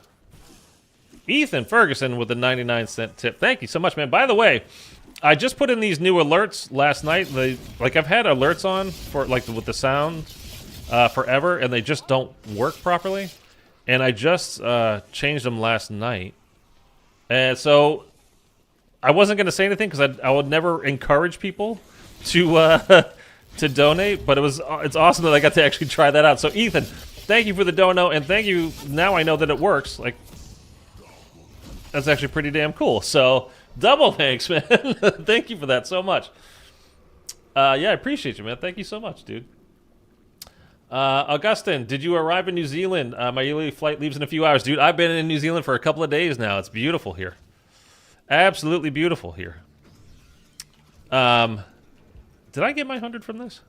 [SPEAKER 1] Ethan Ferguson with the 99-cent tip. Thank you so much, man. By the way, I just put in these new alerts last night. I've had alerts on for like with the sound forever, and they just don't work properly. And I just changed them last night. And so I wasn't going to say anything because I would never encourage people to to donate. But it's awesome that I got to actually try that out. So Ethan, thank you for the dono, and thank you. Now I know that it works. Like, that's actually pretty damn cool. So double thanks, man. Thank you for that so much. Yeah, I appreciate you, man. Thank you so much, dude. Augustine, did you arrive in New Zealand? My yearly flight leaves in a few hours. Dude, I've been in New Zealand for a couple of days now. It's beautiful here. Absolutely beautiful here. Did I get my 100 from this?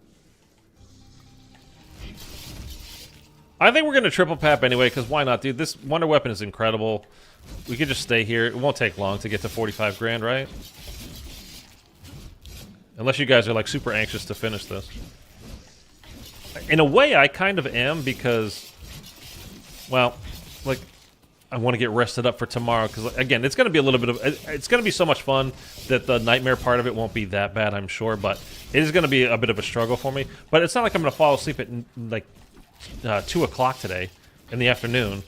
[SPEAKER 1] I think we're going to triple pap anyway, because why not, dude? This wonder weapon is incredible. We could just stay here. It won't take long to get to 45 grand, right? Unless you guys are like super anxious to finish this. In a way, I kind of am because, well, like, I want to get rested up for tomorrow because, again, it's going to be a little bit of, it's going to be so much fun that the nightmare part of it won't be that bad, I'm sure, but it is going to be a bit of a struggle for me. But it's not like I'm going to fall asleep at, like, 2 o'clock today in the afternoon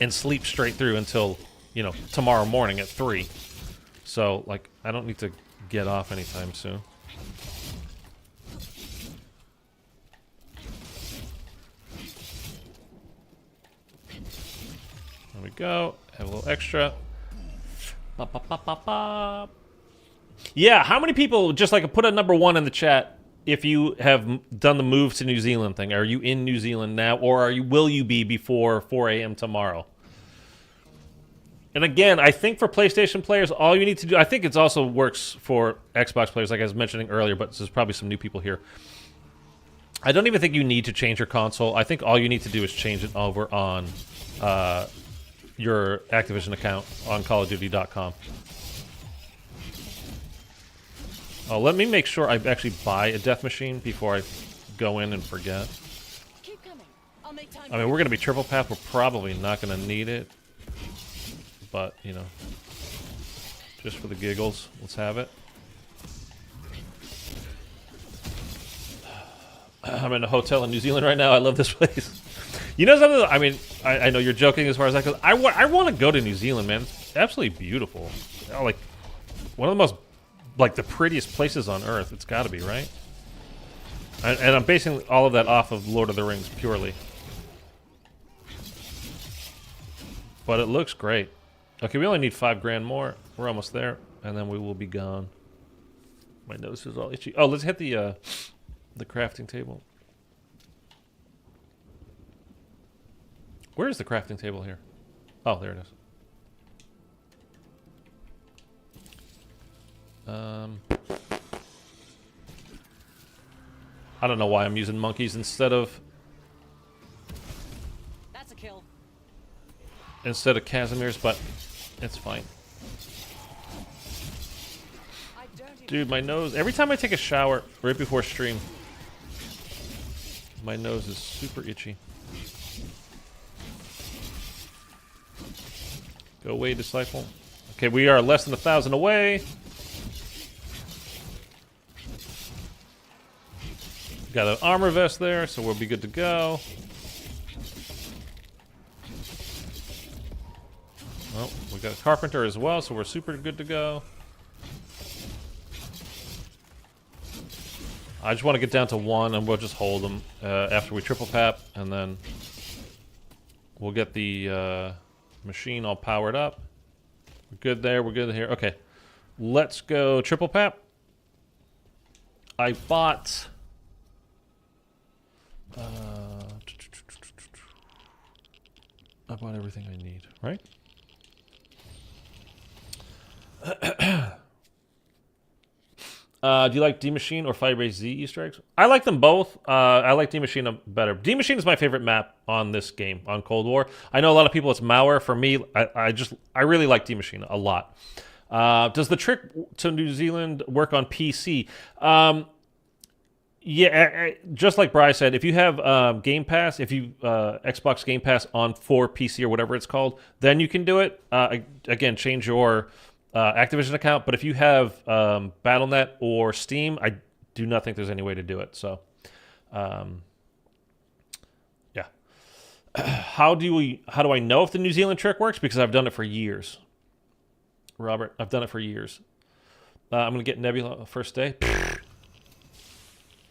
[SPEAKER 1] and sleep straight through until, you know, tomorrow morning at 3. So, like, I don't need to get off anytime soon. There we go. Have a little extra. Ba, ba, ba, ba, ba. Yeah, how many people, just like put a number 1 in the chat if you have done the move to New Zealand thing. Are you in New Zealand now, or will you be before 4 a.m. tomorrow? And again, I think for PlayStation players, all you need to do, I think it also works for Xbox players, like I was mentioning earlier, but there's probably some new people here. I don't even think you need to change your console. I think all you need to do is change it over on your Activision account on CallOfDuty.com. Oh, let me make sure I actually buy a death machine before I go in and forget.
[SPEAKER 4] Keep coming. I'll make time.
[SPEAKER 1] I mean, we're going to be triple path. We're probably not going to need it. But, you know, just for the giggles, let's have it. I'm in a hotel in New Zealand right now. I love this place. You know something? I mean, I know you're joking as far as that goes. I want to go to New Zealand, man. It's absolutely beautiful. You know, like, one of the most, like, the prettiest places on Earth. It's got to be, right? And I'm basing all of that off of Lord of the Rings purely. But it looks great. Okay, we only need 5 grand more. We're almost there, and then we will be gone. My nose is all itchy. Oh, let's hit the crafting table. Where is the crafting table here? Oh, there it is. I don't know why I'm using monkeys instead of
[SPEAKER 4] That's a kill.
[SPEAKER 1] Casimir's, but it's fine. Dude, my nose, every time I take a shower right before stream, my nose is super itchy. Go away, Disciple. Okay, we are less than 1,000 away. Got an armor vest there, so we'll be good to go. Well, we got a carpenter as well, so we're super good to go. I just want to get down to 1, and we'll just hold them after we triple tap, and then we'll get the machine all powered up. We're good there. We're good here. Okay, let's go triple pap. I bought. I bought everything I need, right? Do you like D Machine or Firebase Z Easter eggs? I like them both. I like D Machine better. D Machine is my favorite map on this game, on Cold War. I know a lot of people it's Malware. For me, I really like D Machine a lot. Does the trick to New Zealand work on PC? Yeah, just like Bri said, if you have Game Pass, if you Xbox Game Pass on for PC or whatever it's called, then you can do it. Again, change your Activision account. But if you have BattleNet or Steam, I do not think there's any way to do it. So, yeah. How do I know if the New Zealand trick works? Because I've done it for years. Robert, I've done it for years. I'm gonna get Nebula first day.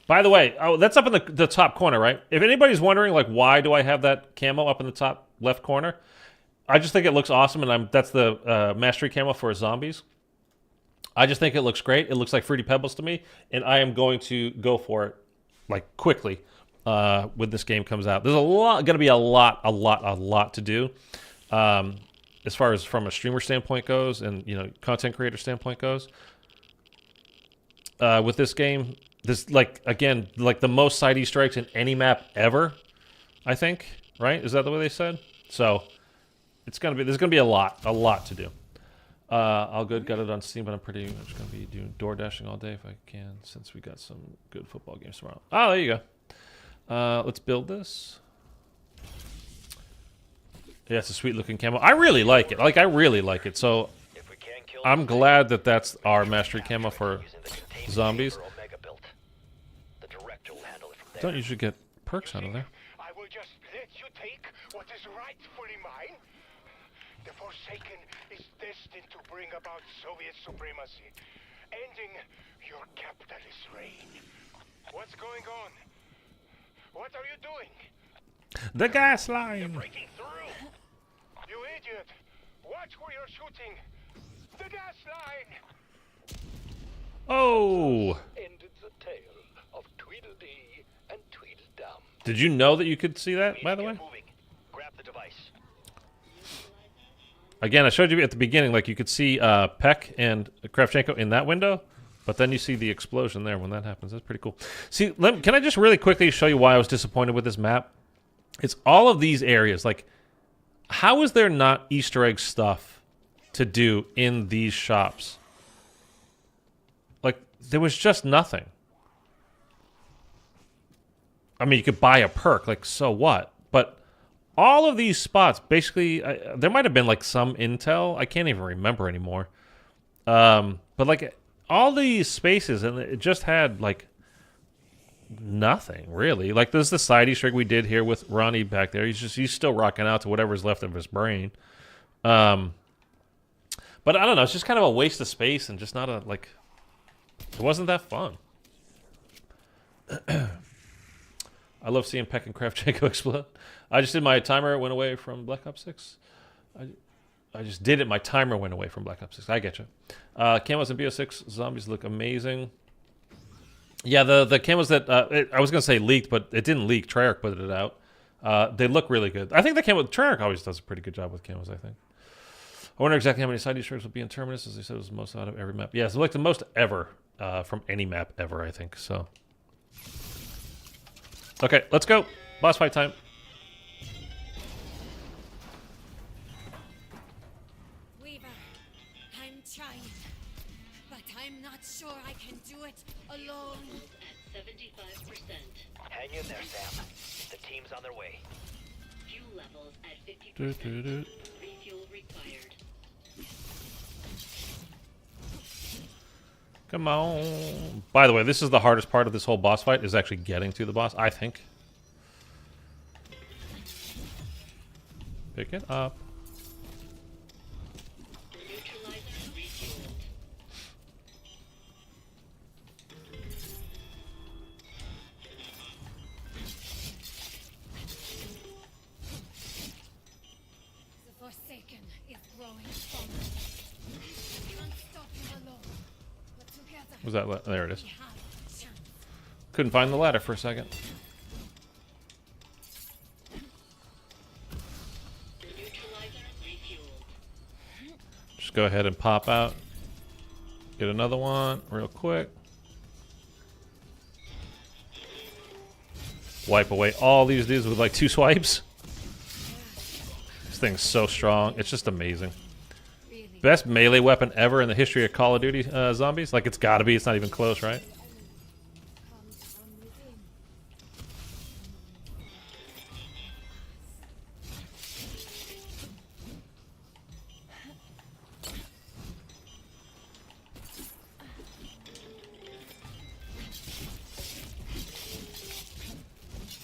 [SPEAKER 1] By the way, that's up in the top corner, right? If anybody's wondering, like, why do I have that camo up in the top left corner? I just think it looks awesome, and that's the mastery camo for zombies. I just think it looks great. It looks like Fruity Pebbles to me, and I am going to go for it, like, quickly when this game comes out. There's going to be a lot to do, as far as from a streamer standpoint goes, and content creator standpoint goes. With this game. This, again, the most side Easter eggs in any map ever, I think, right? Is that the way they said? So, there's gonna be a lot to do. I'll got it on Steam, but I'm pretty much gonna be doing door dashing all day if I can, since we got some good football games tomorrow. Oh, there you go. Let's build this. Yeah, it's a sweet looking camo. I really like it. I really like it. So, I'm glad that that's our mastery camo for zombies. Don't usually get perks out of there.
[SPEAKER 3] I will just let you take what is rightfully mine. The Forsaken is destined to bring about Soviet supremacy, ending your capitalist reign. What's going on? What are you doing?
[SPEAKER 1] The gas line.
[SPEAKER 3] Breaking through. You idiot! Watch where you're shooting. The gas line.
[SPEAKER 1] Oh.
[SPEAKER 3] Ended the tale of Tweedledee and Tweedledum.
[SPEAKER 1] Did you know that you could see that, by the way?
[SPEAKER 3] Grab the device.
[SPEAKER 1] Again, I showed you at the beginning, like you could see Peck and Kravchenko in that window, but then you see the explosion there when that happens. That's pretty cool. See, can I just really quickly show you why I was disappointed with this map? It's all of these areas. Like, how is there not Easter egg stuff to do in these shops? Like, there was just nothing. I mean, you could buy a perk, like, so what? But all of these spots, basically, there might have been, like, some intel. I can't even remember anymore. But, like, all these spaces, and it just had, like, nothing, really. Like, there's the side Easter egg we did here with Ronnie back there. He's still rocking out to whatever's left of his brain. But I don't know. It's just kind of a waste of space and just not a, like... It wasn't that fun. I love seeing Peck and Kravchenko explode. I just did my timer. It went away from Black Ops 6. I just did it. My timer went away from Black Ops 6. I get you. Camos in BO6 zombies look amazing. Yeah, the camos that I was gonna say leaked, but it didn't leak. Treyarch put it out. They look really good. I think the camo Treyarch always does a pretty good job with camos. I think. I wonder exactly how many side Easter eggs will be in Terminus. As they said, it was the most out of every map. Yeah, so like the most ever from any map ever. I think so. Okay, let's go. Boss fight time.
[SPEAKER 2] Weaver, I'm trying, but I'm not sure I can do it alone.
[SPEAKER 5] At 75%.
[SPEAKER 3] Hang in there, Sam. The team's on their way.
[SPEAKER 5] Fuel levels at 50%. Refuel required.
[SPEAKER 1] Come on. By the way, this is the hardest part of this whole boss fight, is actually getting to the boss, I think. Pick it up.
[SPEAKER 5] Neutralizer refueled.
[SPEAKER 2] The Forsaken is growing stronger. We can't stop him alone, but together
[SPEAKER 1] Was that there? It is.
[SPEAKER 2] we have a chance.
[SPEAKER 1] Couldn't find the ladder for a second.
[SPEAKER 5] Neutralizer refueled.
[SPEAKER 1] Just go ahead and pop out. Get another one real quick. wipe away all these dudes with like 2 swipes. This thing's so strong. It's just amazing. Best melee weapon ever in the history of Call of Duty zombies. Like, it's gotta be. It's not even close, right?
[SPEAKER 2] I know what needs to happen.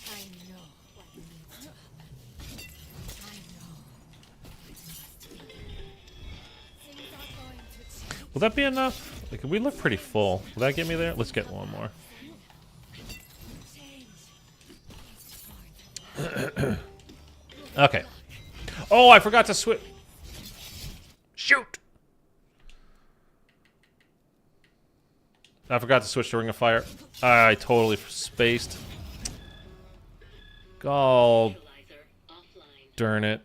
[SPEAKER 2] I know it must be done. Things are going to change.
[SPEAKER 1] Will that be enough? Like, we look pretty full. Will that get me there? Let's get one more.
[SPEAKER 2] Change is part
[SPEAKER 1] Okay. Oh, I forgot to switch. Shoot! I forgot to switch to Ring of Fire. I totally spaced. God
[SPEAKER 5] Neutralizer offline.
[SPEAKER 1] darn it.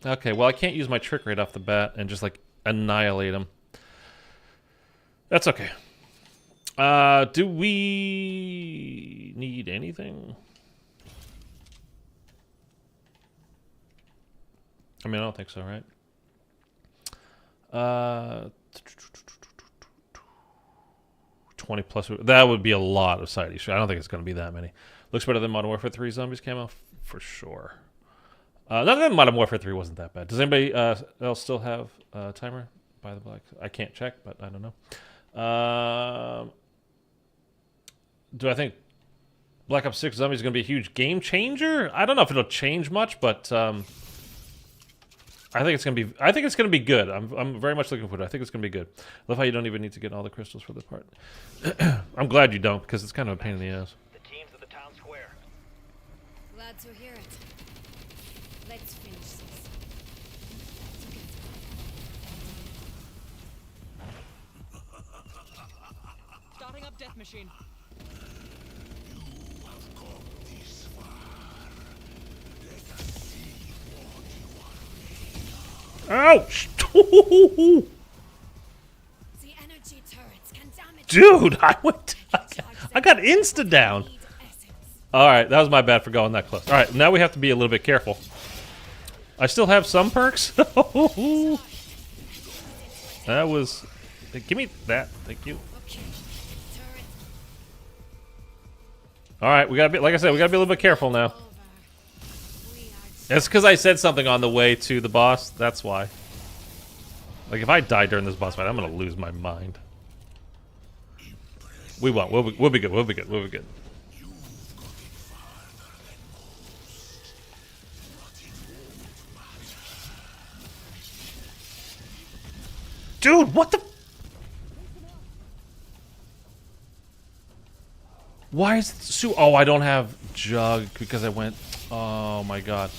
[SPEAKER 1] Okay, well, I can't use my trick right off the bat and just, like, annihilate him. That's okay. Do we need anything? I mean, I don't think so, right? 20 plus. That would be a lot of side issues. I don't think it's going to be that many. Looks better than Modern Warfare 3 Zombies camo? For sure. Not that Modern Warfare 3 wasn't that bad. Does anybody else still have a timer by the black? I can't check, but I don't know. Do I think Black Ops 6 Zombies is going to be a huge game changer? I don't know if it'll change much, but I think it's gonna be. I think it's gonna be good. I'm very much looking forward to it. I think it's gonna be good. I love how you don't even need to get all the crystals for the part. I'm glad you don't, because it's kind of a pain in the ass.
[SPEAKER 3] The team's at the town square.
[SPEAKER 2] glad to hear it. Let's finish this.
[SPEAKER 4] Starting up death machine.
[SPEAKER 1] Ouch!
[SPEAKER 2] The energy turrets can damage.
[SPEAKER 1] Dude, I got insta down.
[SPEAKER 2] Need essence.
[SPEAKER 1] All right, that was my bad for going that close. All right, now we have to be a little bit careful. I still have some perks. That was. Give me that. Thank you.
[SPEAKER 2] Okay. Turret
[SPEAKER 1] All right, we gotta be. Like I said, we gotta be a little bit careful now.
[SPEAKER 2] over. We are
[SPEAKER 1] It's because I said something on the way to the boss. That's why. Like, if I die during this boss fight, I'm gonna lose my mind. We won't. We'll be good. We'll be good. We'll be good. Dude, what the? Why is it so? Oh, I don't have Jug because I went. Oh my god.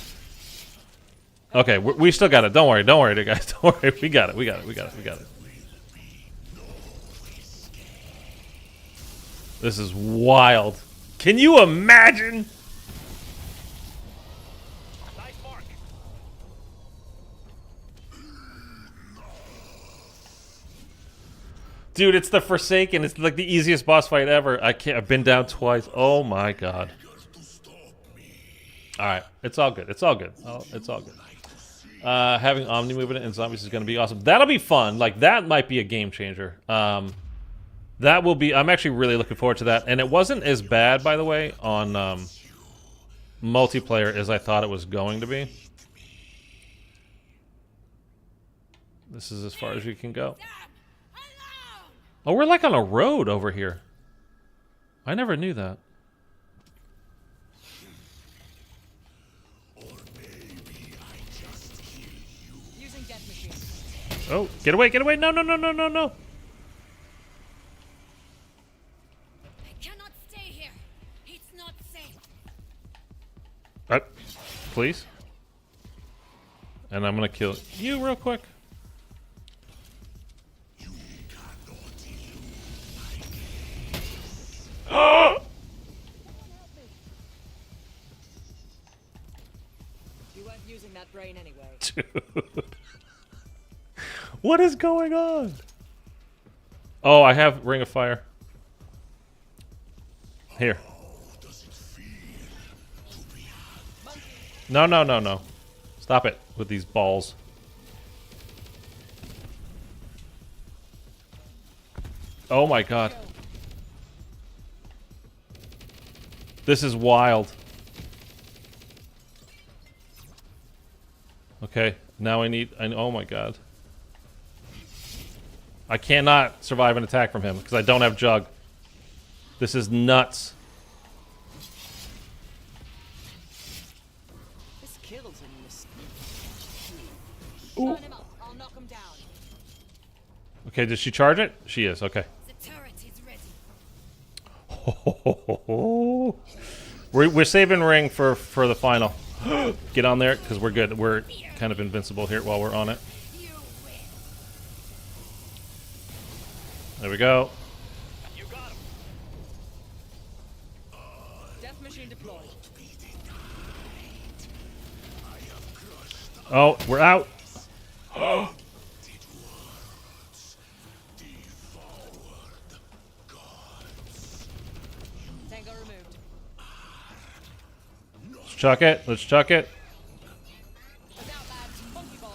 [SPEAKER 1] Okay, we still got it. Don't worry. Don't worry, guys. Don't worry. We got it. We got it. We got it. We got it. This is wild. Can you imagine?
[SPEAKER 3] Nice mark.
[SPEAKER 1] Dude, it's the Forsaken. It's like the easiest boss fight ever. I've been down twice. Oh my god. Alright. It's all good. It's all good. Oh, it's all good. Having Omni movement in zombies is going to be awesome. That'll be fun. Like, that might be a game changer. That will be... I'm actually really looking forward to that. And it wasn't as bad, by the way, on multiplayer as I thought it was going to be. This is as far as you can go. Oh, we're like on a road over here. I never knew that.
[SPEAKER 4] Using death machine.
[SPEAKER 1] Oh, get away, get away. No, no, no, no, no, no.
[SPEAKER 2] I cannot stay here. It's not safe.
[SPEAKER 1] Please. And I'm going to kill you real quick.
[SPEAKER 4] You weren't using that brain anyway.
[SPEAKER 1] Dude. What is going on? Oh, I have Ring of Fire. Here. No, no, no, no. Stop it with these balls. Oh my god. This is wild. Okay, now oh my god. I cannot survive an attack from him because I don't have Jug. This is nuts.
[SPEAKER 4] This kills him.
[SPEAKER 1] Ooh.
[SPEAKER 4] Burn him up. I'll knock him down.
[SPEAKER 1] Okay, did she charge it? She is, okay.
[SPEAKER 2] The turret is ready.
[SPEAKER 1] We're saving ring for the final. Get on there, because we're good. We're kind of invincible here while we're on it.
[SPEAKER 2] You win.
[SPEAKER 1] There we go.
[SPEAKER 3] You got him.
[SPEAKER 4] Death machine deployed.
[SPEAKER 1] Oh, we're out.
[SPEAKER 4] Tango removed.
[SPEAKER 1] Let's chuck it. Let's chuck it.
[SPEAKER 4] Look out, lads. Monkey bomb.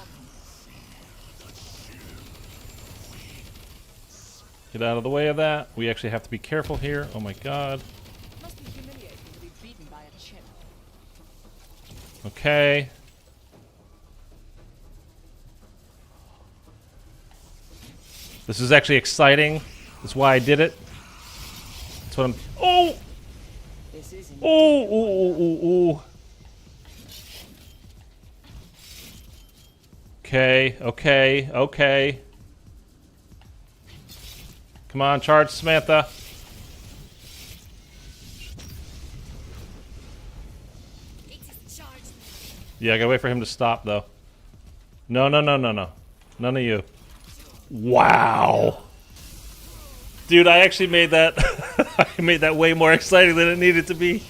[SPEAKER 1] Get out of the way of that. We actually have to be careful here. Oh my god.
[SPEAKER 4] Must be humiliating to be beaten by a chip.
[SPEAKER 1] Okay. This is actually exciting. That's why I did it. That's what I'm. Oh!
[SPEAKER 4] This is
[SPEAKER 1] Oh! Ooh, ooh, ooh, ooh. Okay, okay, okay. Come on, charge, Samantha.
[SPEAKER 2] It is charged.
[SPEAKER 1] Yeah, I gotta wait for him to stop, though. No, no, no, no, no. None of you. Wow. Dude, I actually made that I made that way more exciting than it needed to be.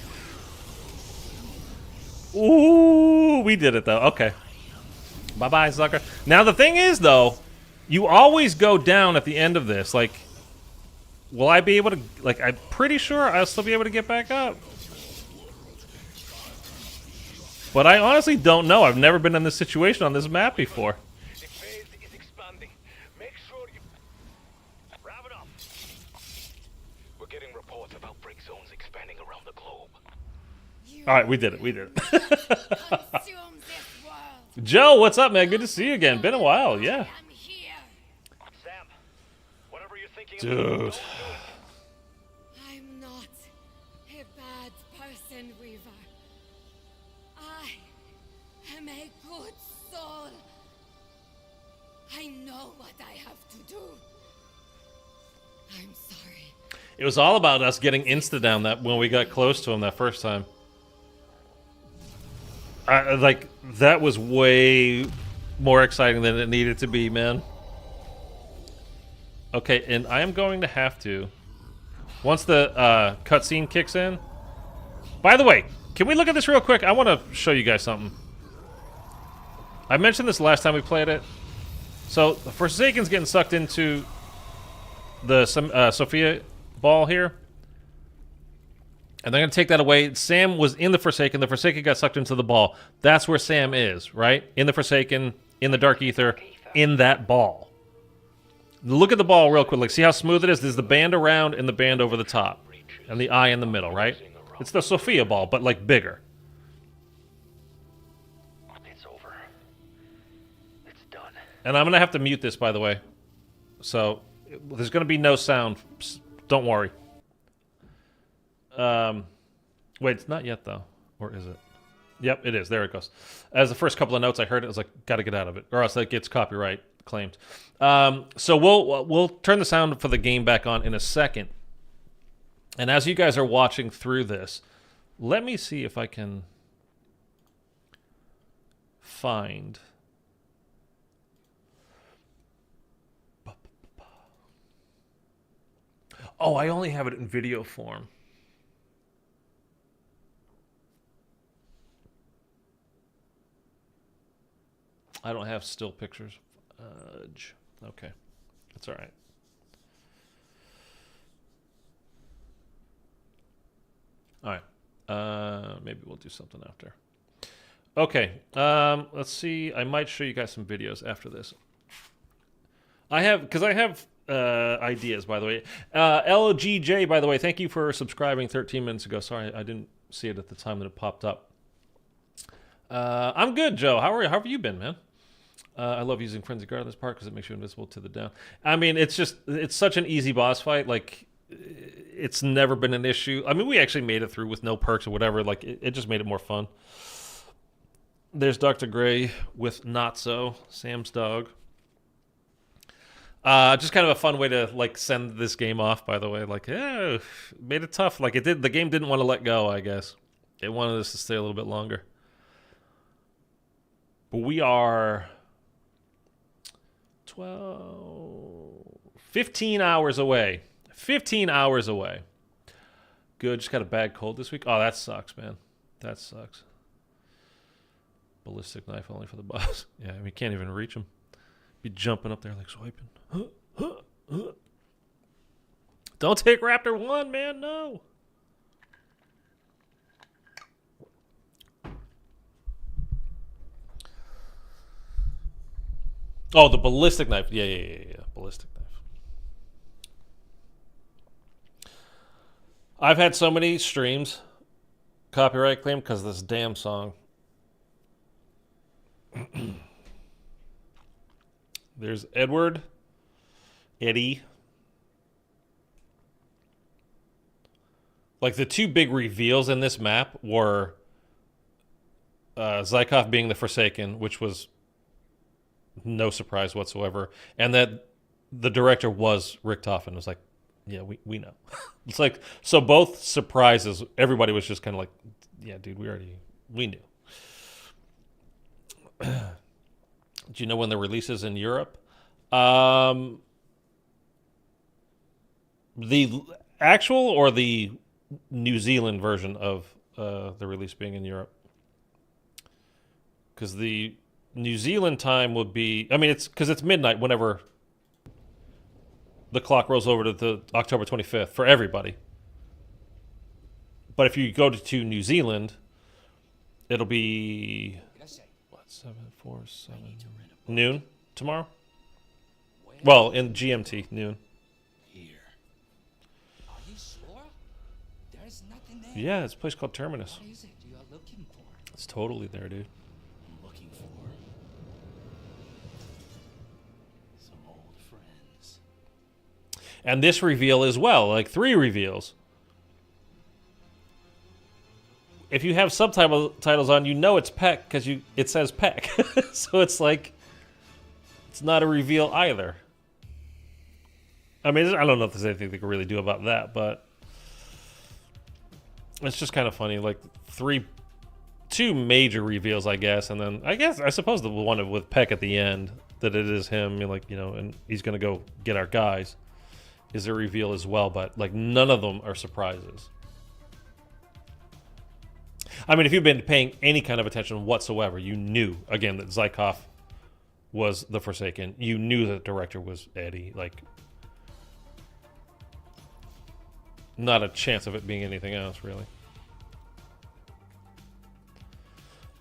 [SPEAKER 1] Ooh, we did it though. Okay. Bye-bye, sucker. Now the thing is though, you always go down at the end of this. Like, will I be able to, like, I'm pretty sure I'll still be able to get back up. But I honestly don't know. I've never been in this situation on this map before.
[SPEAKER 3] The phase is expanding. Make sure you wrap it up. We're getting reports of outbreak zones expanding around the globe.
[SPEAKER 2] You
[SPEAKER 1] All right, we did it. We did it.
[SPEAKER 2] consume this world.
[SPEAKER 1] Joe, what's up, man? Good to see you again. Been a while, yeah.
[SPEAKER 2] I am here.
[SPEAKER 3] Sam, whatever you're thinking,
[SPEAKER 1] Dude.
[SPEAKER 3] don't do it.
[SPEAKER 2] I'm not a bad person, Weaver. I am a good soul. I know what I have to do. I'm sorry.
[SPEAKER 1] It was all about us getting insta down that when we got close to him that first time. Like, that was way more exciting than it needed to be, man. Okay, and I am going to have to, once the cutscene kicks in. By the way, can we look at this real quick? I want to show you guys something. I mentioned this last time we played it. So, the Forsaken's getting sucked into the Sophia ball here. And they're going to take that away. Sam was in the Forsaken. The Forsaken got sucked into the ball. That's where Sam is, right? In the Forsaken, in the Dark Ether, in that ball. Look at the ball real quick. Like, see how smooth it is? There's the band around and the band over the top. And the eye in the middle, right? It's the Sophia ball, but, like, bigger.
[SPEAKER 3] It's over. It's done.
[SPEAKER 1] And I'm going to have to mute this, by the way. So, there's going to be no sound. Don't worry. Wait, it's not yet, though. Or is it? Yep, it is. There it goes. As the first couple of notes I heard, it was like, gotta get out of it. Or else that gets copyright claimed. So we'll turn the sound for the game back on in a second. And as you guys are watching through this, let me see if I can find... Oh, I only have it in video form. I don't have still pictures. Okay. That's all right. All right. Maybe we'll do something after. Okay. Let's see. I might show you guys some videos after this. I have ideas, by the way. LGJ, by the way, thank you for subscribing 13 minutes ago. Sorry, I didn't see it at the time that it popped up. I'm good, Joe. How have you been, man? I love using Frenzy Guard in this part because it makes you invisible to the down. I mean, it's such an easy boss fight. Like, it's never been an issue. I mean, we actually made it through with no perks or whatever. Like, it just made it more fun. There's Dr. Gray with Not So, Sam's dog. Just kind of a fun way to like send this game off, by the way. Like, yeah, made it tough. Like the game didn't want to let go, I guess. It wanted us to stay a little bit longer. But we are 15 hours away. 15 hours away. Good, just got a bad cold this week. Oh, that sucks, man. That sucks. Ballistic knife only for the boss. Yeah, we can't even reach him. Be jumping up there like swiping. Don't take Raptor 1, man, no. Oh, the ballistic knife. Yeah. Ballistic knife. I've had so many streams copyright claim because of this damn song. There's Eddie. Like the two big reveals in this map were Zykov being the Forsaken, which was no surprise whatsoever, and that the director was Rick Toffin. It was like, yeah, we know. It's like, so both surprises, everybody was just kind of like, yeah, dude, we knew. Do you know when the release is in Europe? The actual or the New Zealand version of the release being in Europe? Because the New Zealand time would be, I mean, it's because it's midnight whenever the clock rolls over to the October 25th for everybody. But if you go to New Zealand, it'll be 7 noon tomorrow. Well, in GMT noon.
[SPEAKER 6] Here. Are you sure? There's nothing there.
[SPEAKER 1] Yeah, it's a place called Terminus.
[SPEAKER 6] What is it you are looking for?
[SPEAKER 1] It's totally there, dude.
[SPEAKER 6] I'm looking for some old friends.
[SPEAKER 1] And this reveal as well, like 3 reveals. If you have subtitles on, you know it's Peck because it says Peck. So it's like, it's not a reveal either. I mean, I don't know if there's anything they can really do about that, but it's just kind of funny. Like 2 major reveals, I guess, and then I suppose the one with Peck at the end, that it is him, like, you know, and he's gonna go get our guys, is a reveal as well. But like none of them are surprises. I mean, if you've been paying any kind of attention whatsoever, you knew, again, that Zykov was the Forsaken. You knew that the director was Eddie. Like, not a chance of it being anything else, really.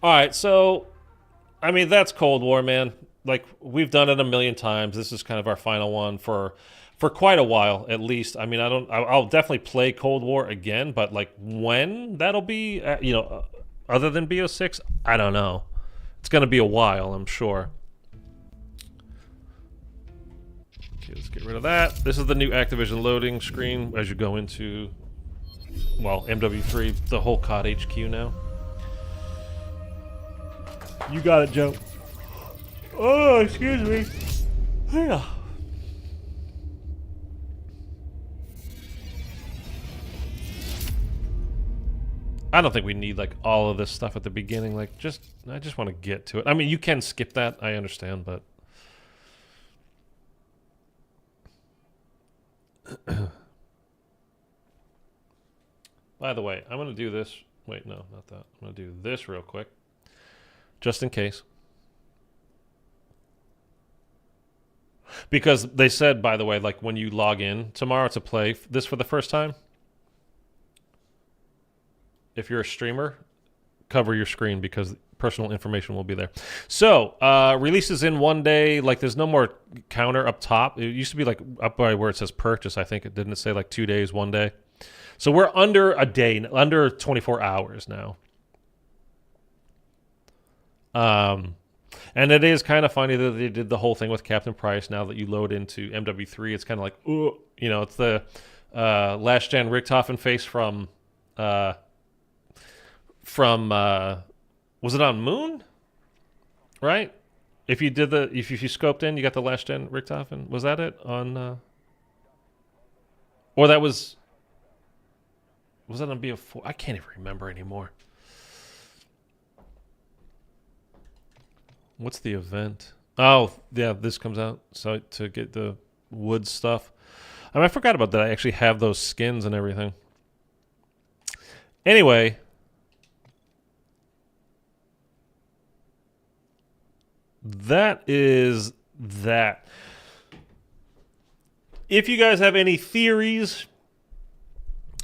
[SPEAKER 1] All right, so, I mean, that's Cold War, man. Like, we've done it a million times. This is kind of our final one for quite a while, at least. I mean, I'll definitely play Cold War again, but like when that'll be, you know, other than BO6, I don't know. It's going to be a while, I'm sure. Okay, let's get rid of that. This is the new Activision loading screen as you go into, well, MW3, the whole COD HQ now. You got it, Joe. Oh, excuse me. Yeah. I don't think we need like all of this stuff at the beginning. Like, I just want to get to it. I mean, you can skip that, I understand, but by the way, I'm gonna do this. Wait, no, not that. I'm gonna do this real quick, just in case, because they said, by the way, like when you log in tomorrow to play this for the first time, if you're a streamer, cover your screen because personal information will be there. So, releases in one day. Like, there's no more counter up top. It used to be like up by where it says purchase. I think it didn't say like 2 days, 1 day. So we're under a day, under 24 hours now. And it is kind of funny that they did the whole thing with Captain Price. Now that you load into MW3, it's kind of like, ooh, you know, it's the last gen Richthofen face from was it on Moon? Right? If you did if you scoped in, you got the last gen Richthofen. Was that it on? Or that was that on BO4? I can't even remember anymore. What's the event? Oh, yeah, this comes out so to get the wood stuff. I forgot about that. I actually have those skins and everything. Anyway, that is that. If you guys have any theories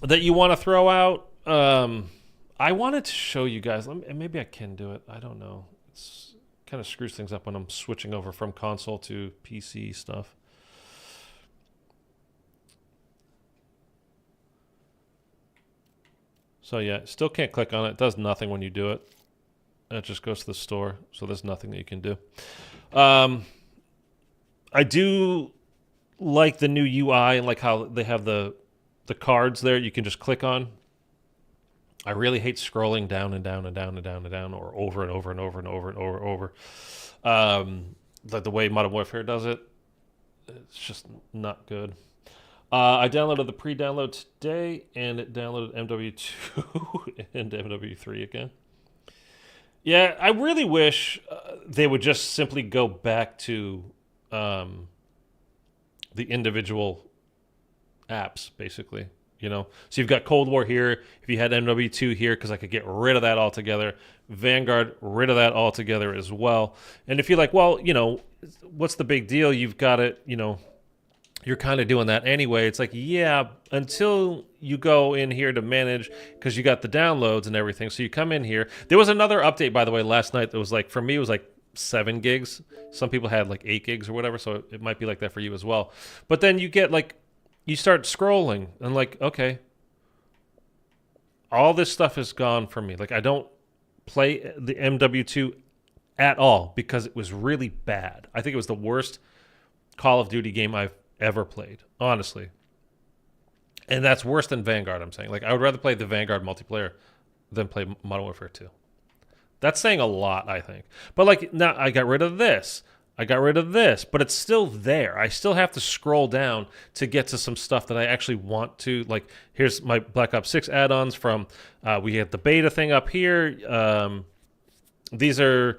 [SPEAKER 1] that you want to throw out, I wanted to show you guys. Maybe I can do it. I don't know. It's kind of screws things up when I'm switching over from console to PC stuff. So yeah, still can't click on it. It does nothing when you do it. It just goes to the store, so there's nothing that you can do. I do like the new UI and like how they have the cards there you can just click on. I really hate scrolling down and down and down and down and down, or over and over and over and over and over. Like the way Modern Warfare does it, it's just not good. I downloaded the pre-download today, and it downloaded MW2 and MW3 again. Yeah, I really wish they would just simply go back to the individual apps, basically. You know, so you've got Cold War here. If you had MW2 here, because I could get rid of that altogether. Vanguard, rid of that altogether as well. And if you're like, well, you know, what's the big deal? You've got it, you know, you're kind of doing that anyway. It's like, yeah, until you go in here to manage, because you got the downloads and everything. So you come in here. There was another update, by the way, last night that was like, for me, it was like 7 gigs. Some people had like 8 gigs or whatever. So it might be like that for you as well. But then you get like, you start scrolling and like, okay, all this stuff is gone for me. Like, I don't play the MW2 at all because it was really bad. I think it was the worst Call of Duty game I've ever played, honestly. And that's worse than Vanguard, I'm saying. Like, I would rather play the Vanguard multiplayer than play Modern Warfare 2. That's saying a lot, I think. But like, now I got rid of this. I got rid of this, but it's still there. I still have to scroll down to get to some stuff that I actually want to. Like, here's my Black Ops 6 add-ons from, we had the beta thing up here. These are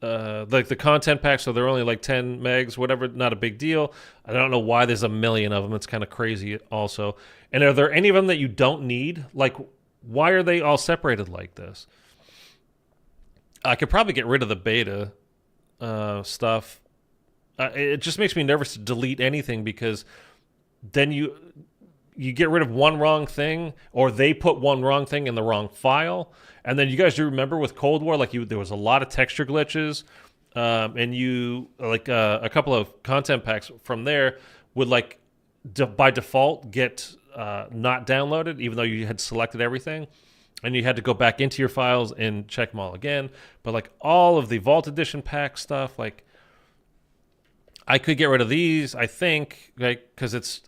[SPEAKER 1] like the content packs, so they're only like 10 megs, whatever, not a big deal. I don't know why there's a million of them. It's kind of crazy also. And are there any of them that you don't need? Like, why are they all separated like this? I could probably get rid of the beta stuff. It just makes me nervous to delete anything, because then you get rid of one wrong thing, or they put one wrong thing in the wrong file. And then you guys do remember with Cold War, like there was a lot of texture glitches, and you like a couple of content packs from there would like by default get not downloaded, even though you had selected everything. And you had to go back into your files and check them all again. But like all of the Vault Edition pack stuff, like I could get rid of these, I think, like, because it's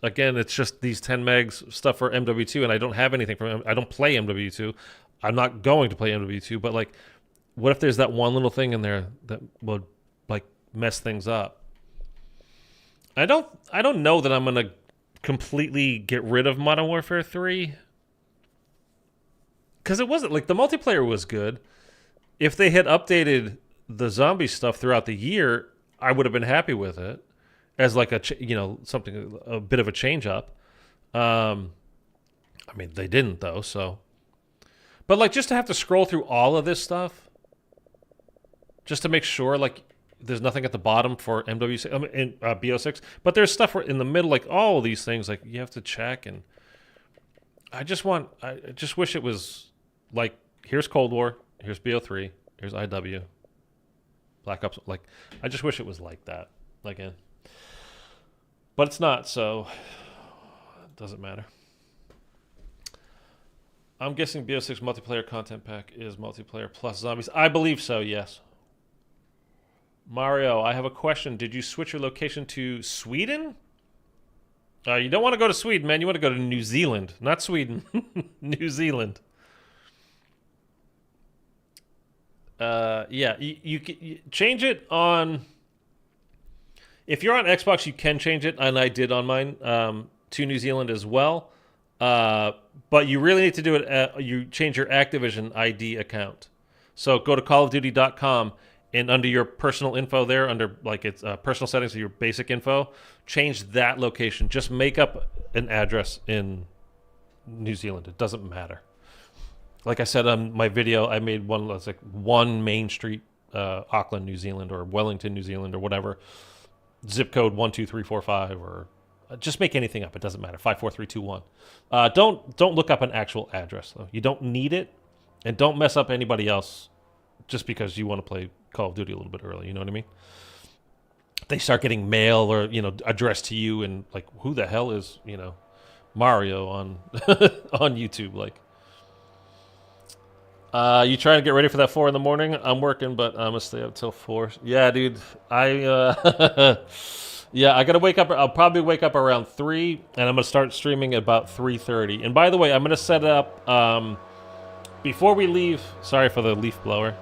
[SPEAKER 1] just these 10 megs stuff for MW2, and I don't have anything from I don't play MW2. I'm not going to play MW2, but like, what if there's that one little thing in there that would like mess things up? I don't know that I'm gonna completely get rid of Modern Warfare 3. Because it wasn't like the multiplayer was good. If they had updated the zombie stuff throughout the year, I would have been happy with it as like a something, a bit of a change up. I mean, they didn't though. So, but like, just to have to scroll through all of this stuff just to make sure like there's nothing at the bottom for MW6 and BO6, but there's stuff in the middle, like all of these things, like you have to check. And I just wish it was like, here's Cold War, here's BO3, Here's IW. Black Ops. Like, I just wish it was like that. Like, but it's not, so it doesn't matter. I'm guessing BO6 multiplayer content pack is multiplayer plus zombies. I believe so, yes. Mario, I have a question. Did you switch your location to Sweden? You don't want to go to Sweden, man. You want to go to New Zealand. Not Sweden. New Zealand. Yeah, you change it on... If you're on Xbox, you can change it, and I did on mine, to New Zealand as well. But you really need to do it. You change your Activision ID account. So go to callofduty.com, and under your personal info there, under like it's personal settings of your basic info, change that location. Just make up an address in New Zealand. It doesn't matter. Like I said on my video, I made one that's like 1 Main Street, Auckland, New Zealand, or Wellington, New Zealand, or whatever. Zip code 12345, or just make anything up. It doesn't matter. 54321. Don't look up an actual address though. You don't need it, and don't mess up anybody else just because you want to play Call of Duty a little bit early. You know what I mean? They start getting mail or addressed to you, and like, who the hell is Mario on on YouTube? Like, you trying to get ready for that 4 a.m? I'm working, but I'm gonna stay up till 4. Yeah, dude. Yeah, I gotta wake up. I'll probably wake up around 3, and I'm gonna start streaming at about 3:30. And by the way, I'm gonna set up before we leave. Sorry for the leaf blower.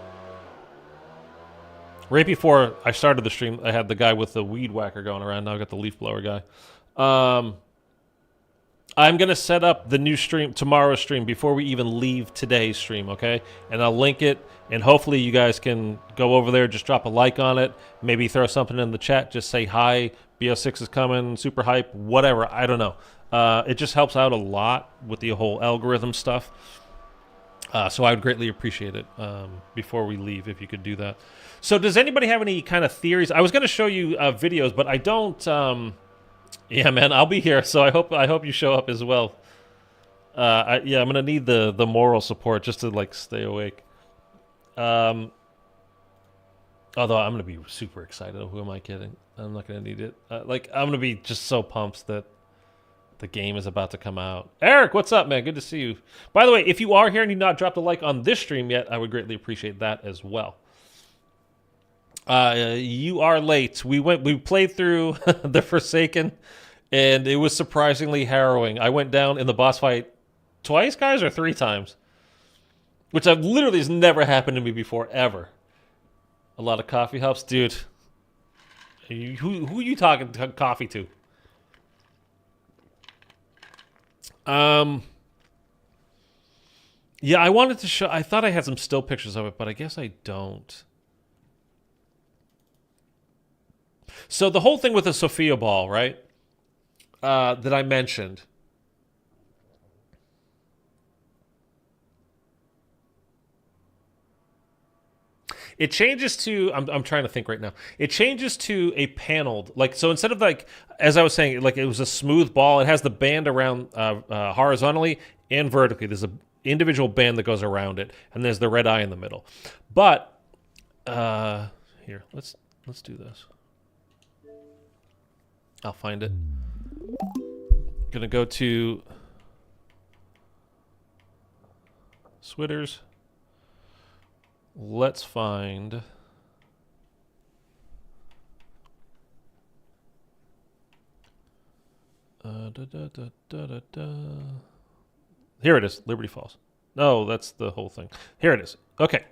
[SPEAKER 1] Right before I started the stream, I had the guy with the weed whacker going around. Now I got the leaf blower guy. I'm going to set up the new stream, tomorrow's stream, before we even leave today's stream, okay? And I'll link it, and hopefully you guys can go over there, just drop a like on it, maybe throw something in the chat, just say hi, BO6 is coming, super hype, whatever, I don't know. It just helps out a lot with the whole algorithm stuff. So I would greatly appreciate it before we leave, if you could do that. So does anybody have any kind of theories? I was going to show you videos, but I don't... Yeah, man, I'll be here, so I hope you show up as well. I'm gonna need the moral support just to like stay awake. Although I'm gonna be super excited. Who am I kidding? I'm not gonna need it. I'm gonna be just so pumped that the game is about to come out. Eric, what's up, man? Good to see you. By the way, if you are here and you've not dropped a like on this stream yet, I would greatly appreciate that as well. You are late. We played through the Forsaken, and it was surprisingly harrowing. I went down in the boss fight twice, guys, or 3 times, which literally has never happened to me before, ever. A lot of coffee helps, dude. Who are you talking coffee to? Yeah, I wanted to show. I thought I had some still pictures of it, but I guess I don't. So the whole thing with the Sophia ball, right, that I mentioned, it changes to, I'm trying to think right now, it changes to a paneled, like, so instead of like, as I was saying, like it was a smooth ball, it has the band around horizontally and vertically. There's an individual band that goes around it, and there's the red eye in the middle. But, here, let's do this. I'll find it. Gonna go to Switters. Let's find here it is, Liberty Falls. No, that's the whole thing. Here it is. Okay.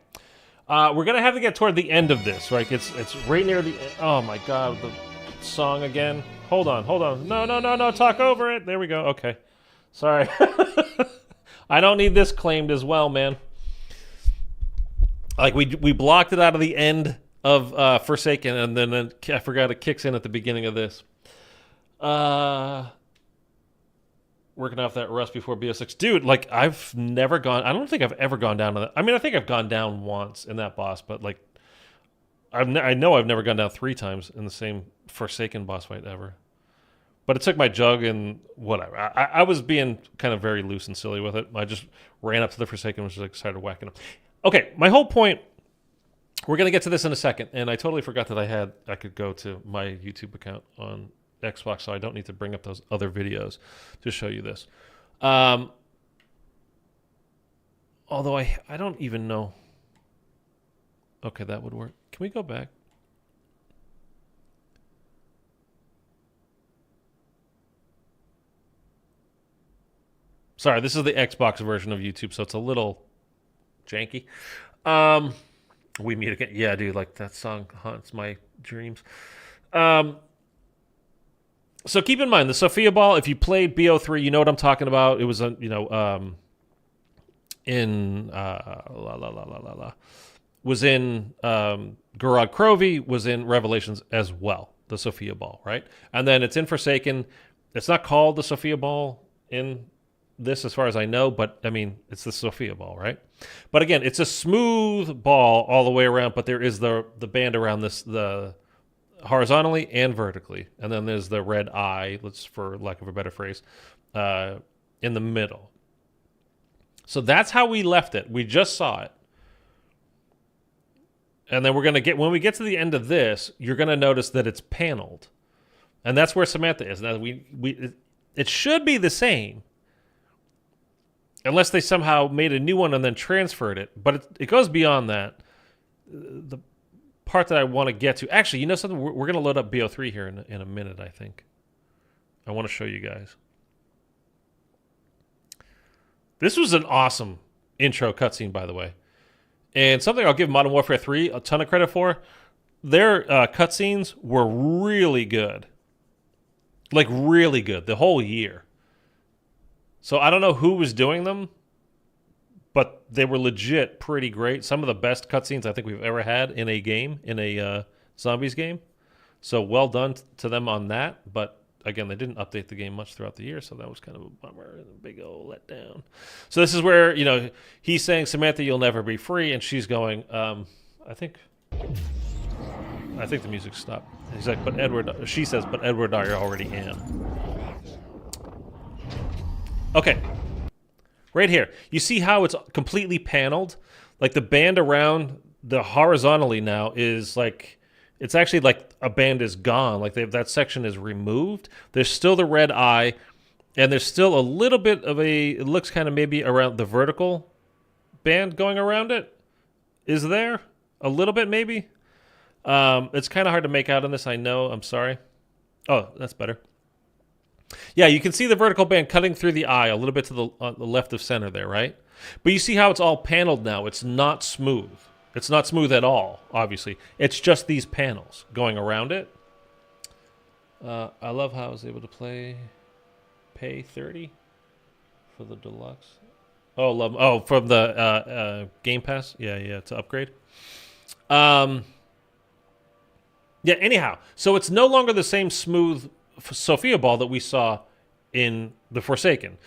[SPEAKER 1] We're gonna have to get toward the end of this, right? It's right near the oh my god, the song again. Hold on. No, talk over it. There we go. Okay. Sorry. I don't need this claimed as well, man. Like, we blocked it out of the end of Forsaken, and then I forgot it kicks in at the beginning of this. Working off that rust before BO6. Dude, like, I've never gone... I don't think I've ever gone down to that. I mean, I think I've gone down once in that boss, but, like, I know I've never gone down 3 times in the same Forsaken boss fight ever. But it took my jug and whatever. I was being kind of very loose and silly with it. I just ran up to the Forsaken and was just like, started whacking them. Okay, my whole point We're going to get to this in a second, and I totally forgot that I could go to my YouTube account on Xbox, so I don't need to bring up those other videos to show you this. Although I don't even know. Okay, that would work. Can we go back? Sorry, this is the Xbox version of YouTube, so it's a little janky. We meet again. Yeah, dude, like that song haunts my dreams. So keep in mind the Sophia Ball. If you played BO3, you know what I'm talking about. It was in was in Gorod Krovi, was in Revelations as well. The Sophia Ball, right? And then it's in Forsaken. It's not called the Sophia Ball in this, as far as I know, but I mean, it's the Sophia Ball, right? But again, it's a smooth ball all the way around, but there is the band around this, the horizontally and vertically, and then there's the red eye, let's, for lack of a better phrase, in the middle. So that's how we left it. We just saw it. And then we're going to get, when we get to the end of this, you're going to notice that it's paneled. And that's where Samantha is. Now, it should be the same, unless they somehow made a new one and then transferred it. But it goes beyond that. The part that I want to get to, actually, you know something? We're going to load up BO3 here in a minute, I think. I want to show you guys. This was an awesome intro cutscene, by the way. And something I'll give Modern Warfare 3 a ton of credit for. Their cutscenes were really good. Like, really good. The whole year. So I don't know who was doing them, but they were legit pretty great. Some of the best cutscenes I think we've ever had in a game, in a zombies game. So well done to them on that. But again, they didn't update the game much throughout the year, so that was kind of a bummer and a big old letdown. So this is where, you know, he's saying, Samantha, you'll never be free, and she's going, I think the music stopped. He's like, but Edward, she says, but Edward, I already am. Okay. Right here. You see how it's completely paneled? Like the band around the horizontally now is like, it's actually like a band is gone. Like that section is removed. There's still the red eye, and there's still a little bit of it looks kind of maybe around the vertical band going around it. Is there? A little bit maybe? It's kind of hard to make out on this, I know. I'm sorry. Oh, that's better. Yeah, you can see the vertical band cutting through the eye a little bit to the left of center there, right? But you see how it's all paneled now. It's not smooth. It's not smooth at all, obviously. It's just these panels going around it. I love how I was able to pay $30 for the deluxe. Oh, from the Game Pass? Yeah, to upgrade. Yeah, anyhow. So it's no longer the same smooth Sophia Ball that we saw in the Forsaken.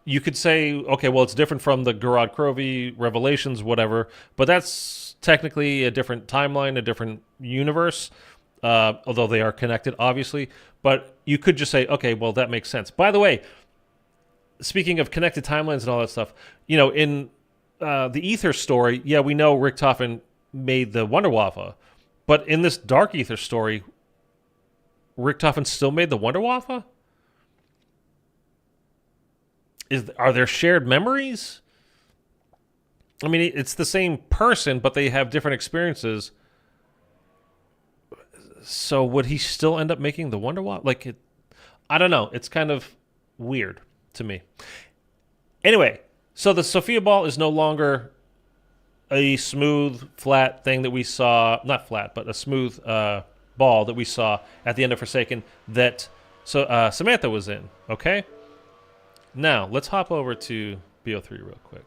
[SPEAKER 1] You could say, okay, well, it's different from the Gorod Krovi, Revelations, whatever, but that's technically a different timeline, a different universe, although they are connected, obviously. But you could just say, okay, well, that makes sense. By the way, speaking of connected timelines and all that stuff, you know, in the Ether story, yeah, we know Richtofen made the Wonder Waffle, but in this Dark Ether story, Richtofen still made the Wonder Waffle? Are there shared memories? I mean, it's the same person, but they have different experiences. So would he still end up making the Wonder Waffle? I don't know. It's kind of weird to me. Anyway, so the Sophia Ball is no longer a smooth, flat thing that we saw. Not flat, but a smooth ball that we saw at the end of Forsaken that Samantha was in. Okay? Now, let's hop over to BO3 real quick.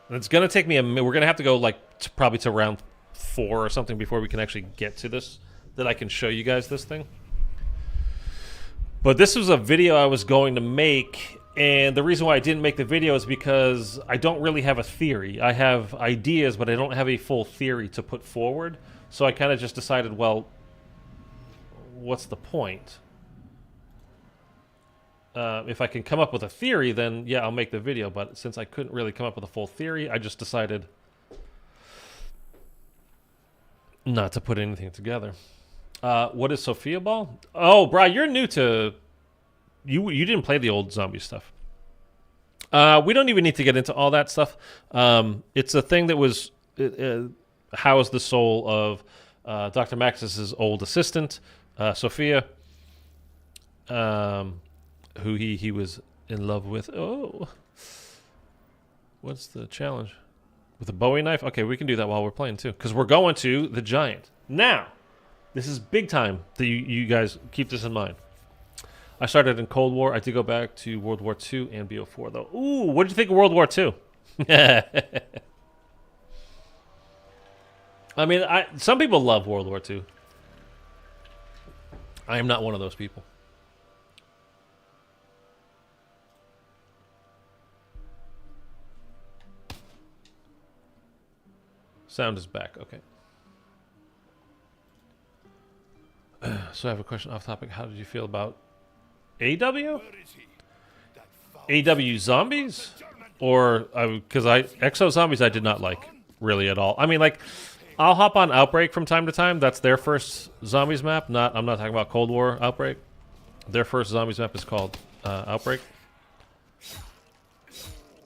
[SPEAKER 1] And it's going to take me a minute. We're going to have to go probably to round 4 or something before we can actually get to this, that I can show you guys this thing. But this was a video I was going to make, and the reason why I didn't make the video is because I don't really have a theory. I have ideas, but I don't have a full theory to put forward. So I kind of just decided, well, what's the point? If I can come up with a theory, then yeah, I'll make the video. But since I couldn't really come up with a full theory, I just decided not to put anything together. What is Sophia Ball? Oh, Bri, you're new to... You didn't play the old zombie stuff. We don't even need to get into all that stuff. It's a thing that was housed the soul of Dr. Maxis's old assistant, Sophia, who he was in love with. Oh, what's the challenge? With a Bowie knife? Okay, we can do that while we're playing too, because we're going to the Giant. Now, this is big time that you guys keep this in mind. I started in Cold War. I did go back to World War II and BO4, though. Ooh, what did you think of World War II? I mean, some people love World War II. I am not one of those people. Sound is back. Okay. So I have a question off topic. How did you feel about AW? AW zombies? Or, because Exo zombies I did not like, really at all. I mean, like, I'll hop on Outbreak from time to time. That's their first zombies map. I'm not talking about Cold War Outbreak. Their first zombies map is called Outbreak.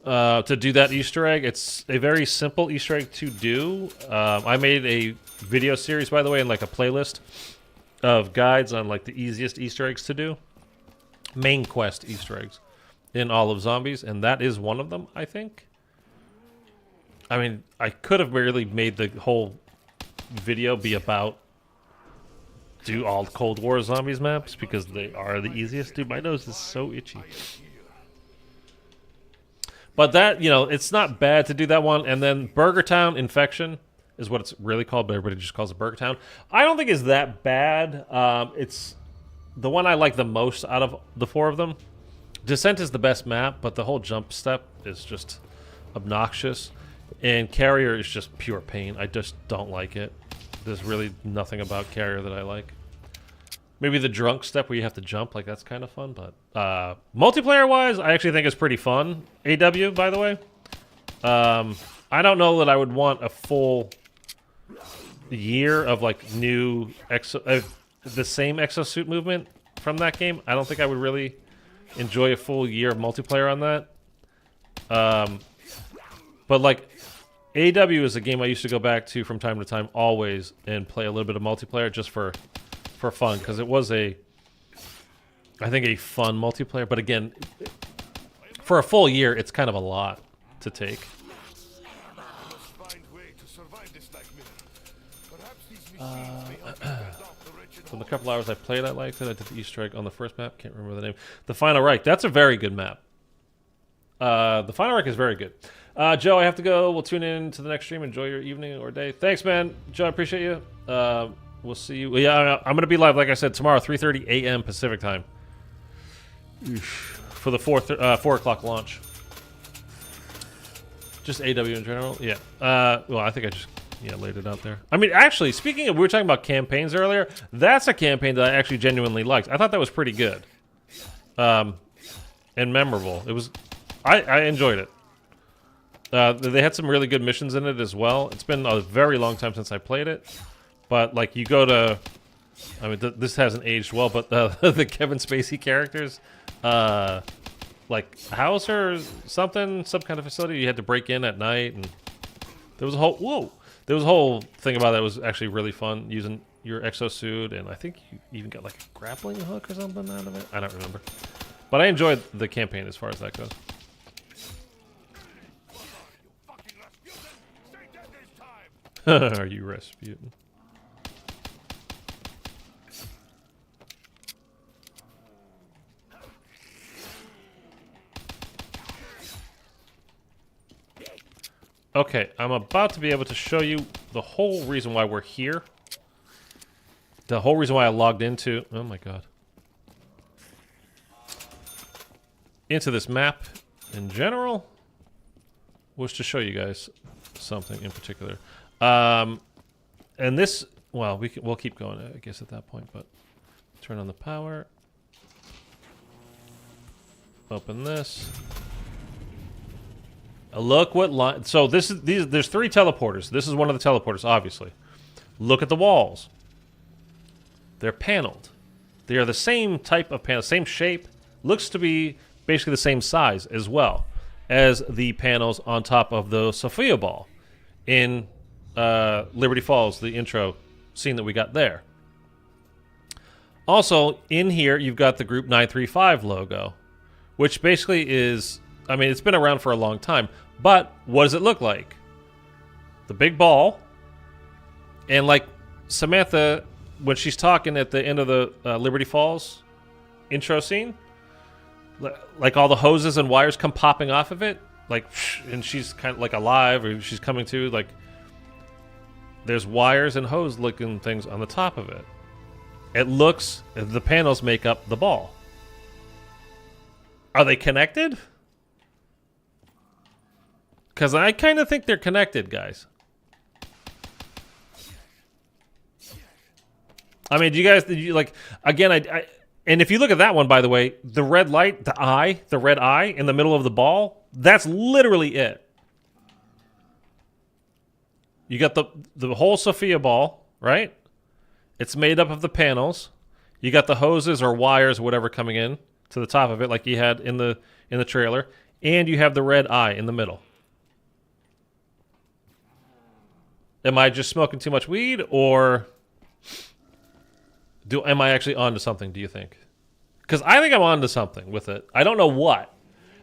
[SPEAKER 1] To do that Easter egg, it's a very simple Easter egg to do. I made a video series, by the way, and like a playlist of guides on like the easiest Easter eggs to do. Main quest Easter eggs in all of zombies, and that is one of them, I think. I mean, I could have really made the whole video be about do all Cold War zombies maps because they are the easiest. Dude, my nose is so itchy. But that, it's not bad to do that one. And then Burger Town Infection is what it's really called, but everybody just calls it Burger Town. I don't think it's that bad. It's the one I like the most out of the four of them. Descent is the best map, but the whole jump step is just obnoxious. And Carrier is just pure pain. I just don't like it. There's really nothing about Carrier that I like. Maybe the drunk step where you have to jump, like that's kind of fun. But multiplayer-wise, I actually think it's pretty fun. AW, by the way. I don't know that I would want a full year of like new the same exosuit movement from that game. I don't think I would really enjoy a full year of multiplayer on that. But like AW is a game I used to go back to from time to time, always, and play a little bit of multiplayer just for fun, because it was I think a fun multiplayer. But again, for a full year, it's kind of a lot to take. From the couple hours I played, I liked it. I did the Easter egg on the first map. Can't remember the name. The Final Reich. That's a very good map. The Final Reich is very good. Joe, I have to go. We'll tune in to the next stream. Enjoy your evening or day. Thanks, man. Joe, I appreciate you. We'll see you. Yeah, I'm going to be live, like I said, tomorrow, 3:30 a.m. Pacific time. For the 4 o'clock launch. Just AW in general? Yeah. Well, I think I just laid it out there. I mean, actually, speaking of, we were talking about campaigns earlier. That's a campaign that I actually genuinely liked. I thought that was pretty good. And memorable. It was... I enjoyed it. They had some really good missions in it as well. It's been a very long time since I played it. But, like, you go to... I mean, this hasn't aged well, but the Kevin Spacey characters... like, house or something, some kind of facility you had to break in at night. And there was a whole... Whoa! There was a whole thing about that was actually really fun, using your exosuit. And I think you even got, like, a grappling hook or something out of it. I don't remember. But I enjoyed the campaign as far as that goes. Are you Rasputin? Okay, I'm about to be able to show you the whole reason why we're here. The whole reason why I logged into... Oh my god. Into this map in general was to show you guys something in particular. And this, well, we'll keep going, I guess, at that point, but turn on the power. Open this. Look what line. So this is there's 3 teleporters. This is one of the teleporters, obviously. Look at the walls. They're paneled. They are the same type of panel, same shape. Looks to be basically the same size as well as the panels on top of the Sophia Ball in Liberty Falls, the intro scene that we got there. Also, in here, you've got the Group 935 logo, which basically is, I mean, it's been around for a long time, but what does it look like? The big ball, and like Samantha, when she's talking at the end of the Liberty Falls intro scene, like all the hoses and wires come popping off of it, like, and she's kind of like alive, or she's coming to, like, there's wires and hose looking things on the top of it. It looks, the panels make up the ball. Are they connected? Because I kind of think they're connected, guys. I mean, did you like, again, I and if you look at that one, by the way, the red light, the red eye in the middle of the ball, that's literally it. You got the whole Sophia ball, right? It's made up of the panels. You got the hoses or wires or whatever coming in to the top of it, like you had in the trailer, and you have the red eye in the middle. Am I just smoking too much weed, or am I actually onto something, do you think? Because I think I'm onto something with it. I don't know what.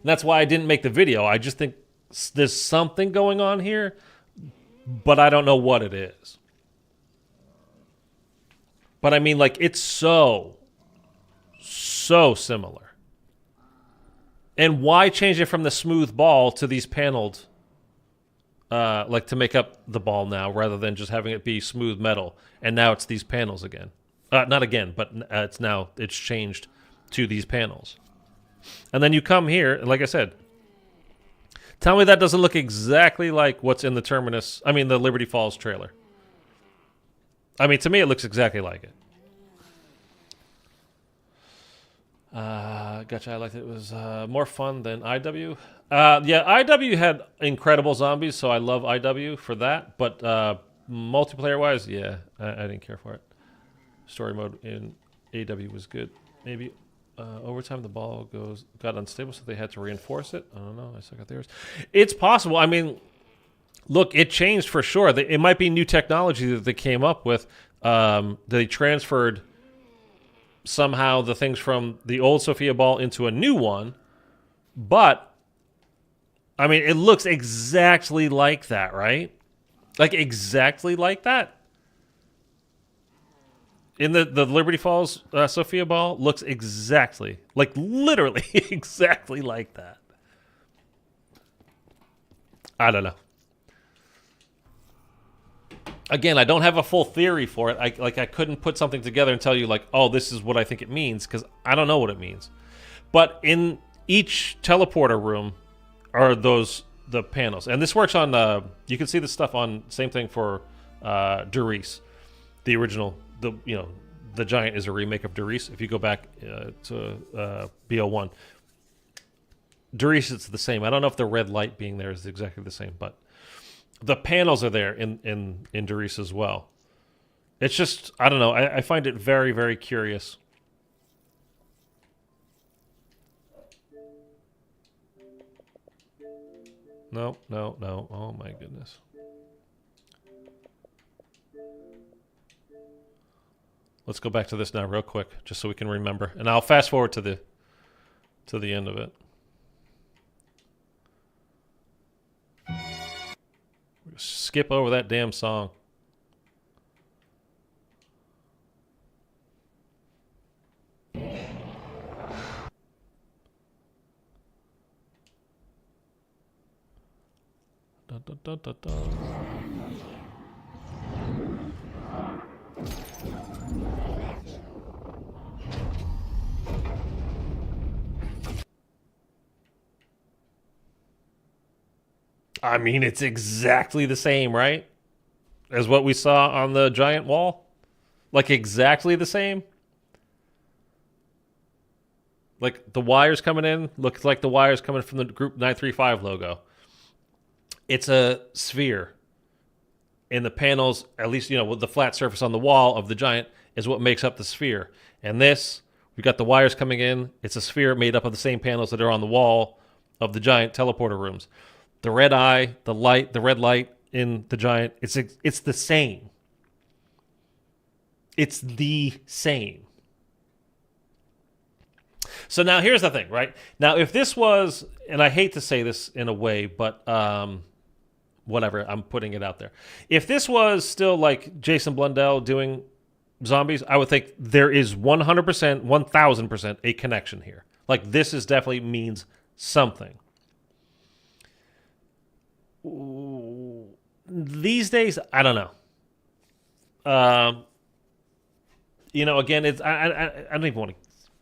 [SPEAKER 1] And that's why I didn't make the video. I just think there's something going on here, but I don't know what it is. But I mean, like, it's so similar. And why change it from the smooth ball to these paneled, like, to make up the ball now, rather than just having it be smooth metal, and now it's these panels again. Not again, but it's changed to these panels. And then you come here, like I said, tell me that doesn't look exactly like what's in the Terminus, I mean the Liberty Falls trailer. I mean, to me it looks exactly like it. Gotcha, I liked it. It was more fun than IW. Yeah, IW had incredible zombies, so I love IW for that, but multiplayer-wise, yeah, I didn't care for it. Story mode in AW was good. Maybe over time the ball got unstable, so they had to reinforce it. I don't know. I still got theirs. It's possible. I mean, look, it changed for sure. It might be new technology that they came up with. They transferred somehow the things from the old Sophia ball into a new one. But, I mean, it looks exactly like that, right? Like, exactly like that. In the Liberty Falls Sophia ball looks exactly, like literally exactly like that. I don't know. Again, I don't have a full theory for it. I couldn't put something together and tell you, like, oh, this is what I think it means, because I don't know what it means. But in each teleporter room are the panels, and this works on. You can see this stuff on, same thing for Doris, the original. The Giant is a remake of Doris. If you go back to BO1, Doris, it's the same. I don't know if the red light being there is exactly the same, but the panels are there in Doris as well. It's just, I don't know. I find it very, very curious. No. Oh my goodness. Let's go back to this now real quick, just so we can remember. And I'll fast forward to the end of it. Skip over that damn song. Dun, dun, dun, dun, dun. I mean, it's exactly the same, right? As what we saw on the giant wall? Like, exactly the same? Like, the wires coming in looks like the wires coming from the Group 935 logo. It's a sphere. And the panels, at least, with the flat surface on the wall of the giant, is what makes up the sphere. And this, we've got the wires coming in. It's a sphere made up of the same panels that are on the wall of the giant teleporter rooms. The red eye, the red light in the giant, it's the same. It's the same. So now here's the thing, right? Now, if this was, and I hate to say this in a way, but whatever, I'm putting it out there. If this was still like Jason Blundell doing zombies, I would think there is 100%, 1000% a connection here. Like, this is definitely means something. Ooh, these days, I don't know. Again, it's I don't even want to.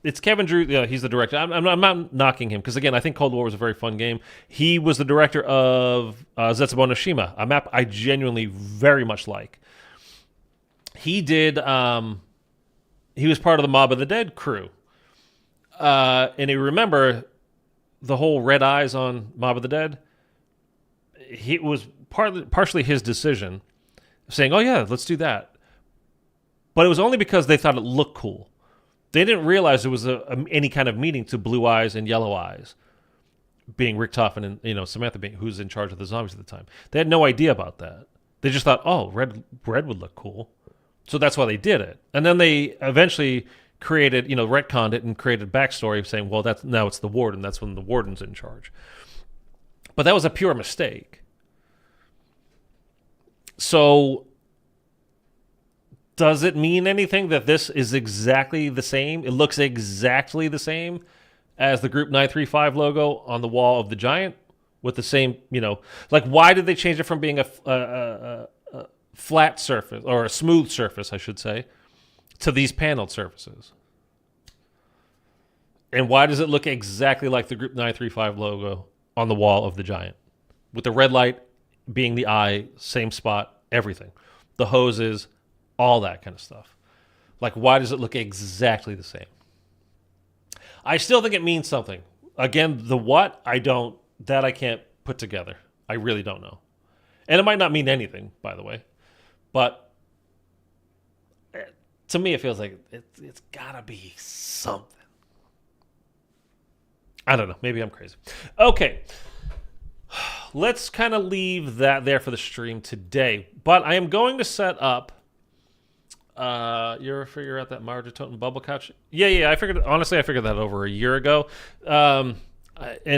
[SPEAKER 1] It's Kevin Drew. Yeah, he's the director. I'm not knocking him because, again, I think Cold War was a very fun game. He was the director of Zetsubo no Shima, a map I genuinely very much like. He did. He was part of the Mob of the Dead crew, and you remember the whole red eyes on Mob of the Dead. It was partially his decision, saying, "Oh yeah, let's do that." But it was only because they thought it looked cool. They didn't realize there was any kind of meaning to blue eyes and yellow eyes, being Rick Toffin and Samantha being who's in charge of the zombies at the time. They had no idea about that. They just thought, oh, red would look cool, so that's why they did it. And then they eventually created, retconned it and created backstory saying, well, now it's the warden. That's when the warden's in charge. But that was a pure mistake. So, does it mean anything that this is exactly the same? It looks exactly the same as the Group 935 logo on the wall of the giant with the same, like, why did they change it from being a flat surface, or a smooth surface, I should say, to these paneled surfaces? And why does it look exactly like the Group 935 logo on the wall of the giant? With the red light being the eye, same spot, everything. The hoses, all that kind of stuff. Like, why does it look exactly the same? I still think it means something. Again, the what, I can't put together. I really don't know. And it might not mean anything, by the way. But to me, it feels like it's gotta be something. I don't know. Maybe I'm crazy. Okay. Let's kind of leave that there for the stream today. But I am going to set up. You ever figure out that Marja Toten bubble couch? Yeah. I figured that over a year ago. And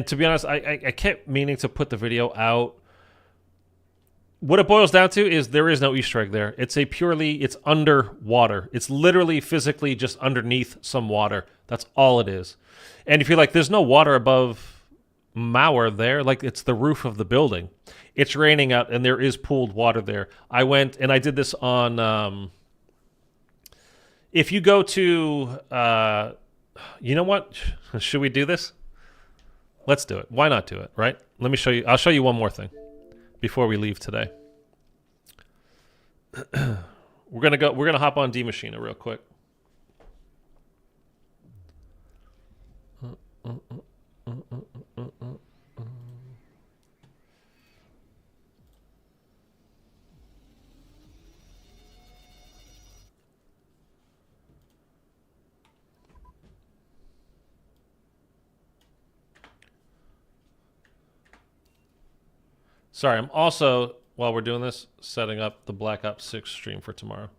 [SPEAKER 1] to be honest, I kept meaning to put the video out. What it boils down to is there is no Easter egg there. It's underwater. It's literally physically just underneath some water. That's all it is. And if you're like, there's no water above Mauer there, like, it's the roof of the building. It's raining out and there is pooled water there. I went and I did this on, if you go to, you know what? Should we do this? Let's do it. Why not do it, right? Let me show you. I'll show you one more thing before we leave today. We're gonna hop on D Machina real quick. Sorry, I'm also, while we're doing this, setting up the Black Ops 6 stream for tomorrow.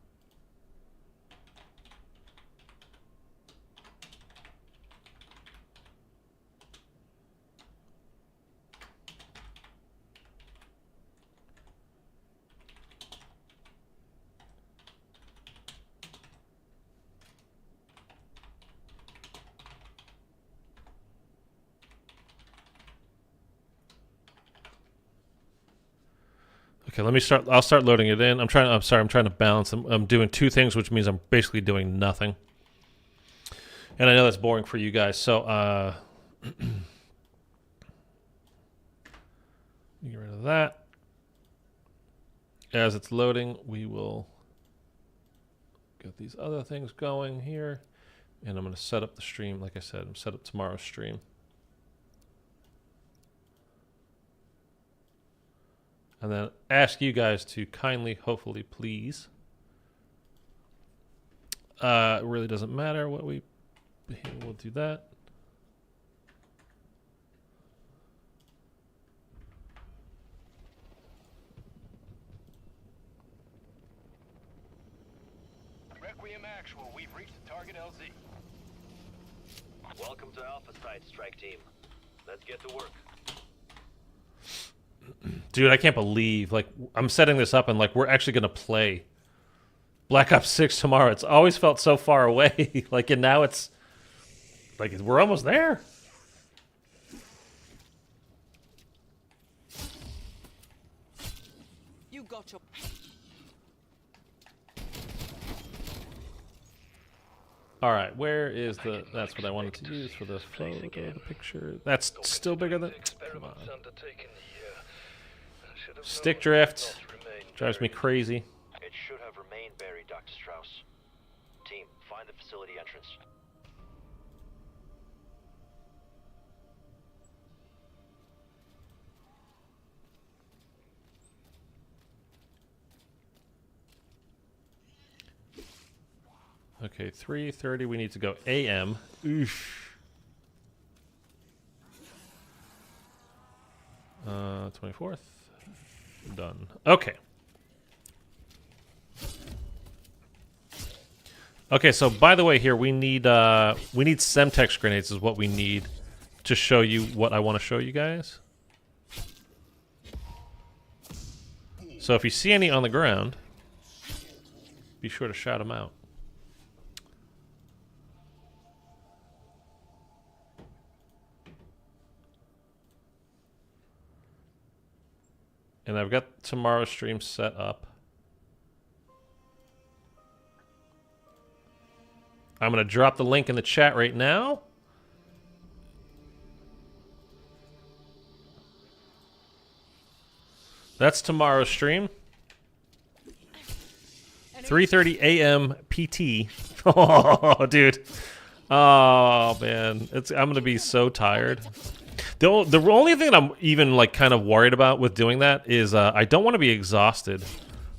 [SPEAKER 1] Okay, let me start. I'll start loading it in. I'm trying to balance. I'm doing two things, which means I'm basically doing nothing. And I know that's boring for you guys. So, get rid of that. As it's loading, we will get these other things going here. And I'm going to set up the stream. Like I said, I'm set up tomorrow's stream. and then ask you guys to kindly, hopefully, please. It really doesn't matter what we'll do that.
[SPEAKER 3] Requiem Actual, we've reached the target LZ.
[SPEAKER 7] Welcome to Alpha Site, Strike Team. Let's get to work.
[SPEAKER 1] Dude, I can't believe, like, I'm setting this up and, like, we're actually going to play Black Ops 6 tomorrow. It's always felt so far away. Like, and now it's, like, we're almost there.
[SPEAKER 4] You got your.
[SPEAKER 1] All right, where is the, that's what I wanted to use for the photo, the picture. That's still bigger than, come on. Stick drift drives me crazy.
[SPEAKER 7] It should have remained buried, Dr. Strauss. Team, find the facility entrance.
[SPEAKER 1] Okay, 3:30. We need to go AM. Oof. 24th. Done. Okay. Okay. So by the way, here we need Semtex grenades is what we need to show you what I want to show you guys. So if you see any on the ground, be sure to shout them out. And I've got tomorrow's stream set up. I'm going to drop the link in the chat right now. That's tomorrow's stream. 3:30 a.m. PT. Oh, dude. Oh, man. I'm going to be so tired. The only thing that I'm even like kind of worried about with doing that is I don't want to be exhausted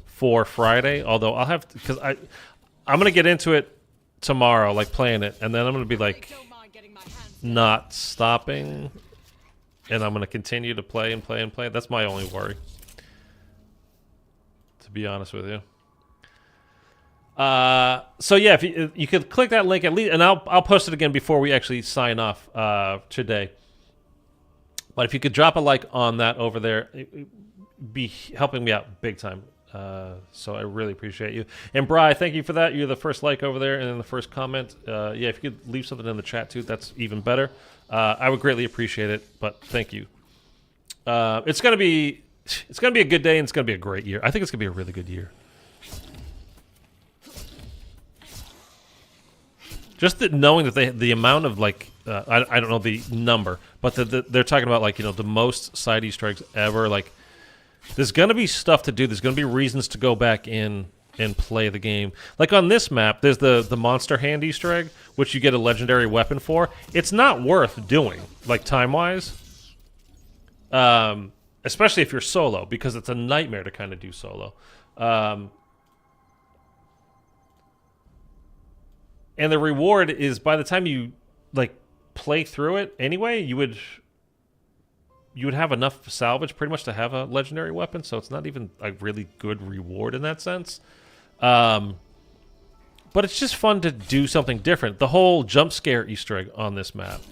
[SPEAKER 1] for Friday. Although I'll have to, because I'm gonna get into it tomorrow, like playing it, and then I'm gonna be like
[SPEAKER 4] Don't mind getting my hands.
[SPEAKER 1] not stopping, and I'm gonna continue to play and play and play. That's my only worry, to be honest with you. So yeah, if you could click that link at least, and I'll post it again before we actually sign off today. But if you could drop a like on that over there, it'd be helping me out big time. So I really appreciate you. And Bri, thank you for that. You're the first like over there and then the first comment. Yeah, if you could leave something in the chat too, that's even better. I would greatly appreciate it, but thank you. It's gonna be a good day and it's gonna be a great year. I think it's gonna be a really good year. Just knowing that the amount of like I don't know the number, but they're talking about like, you know, the most side Easter eggs ever. Like, there's gonna be stuff to do. There's gonna be reasons to go back in and play the game. Like on this map, there's the monster hand Easter egg, which you get a legendary weapon for. It's not worth doing, like time wise, especially if you're solo, because it's a nightmare to kind of do solo. And the reward is by the time you like play through it anyway, you would have enough salvage pretty much to have a legendary weapon, so it's not even a really good reward in that sense. But it's just fun to do something different. The whole jump scare Easter egg on this map,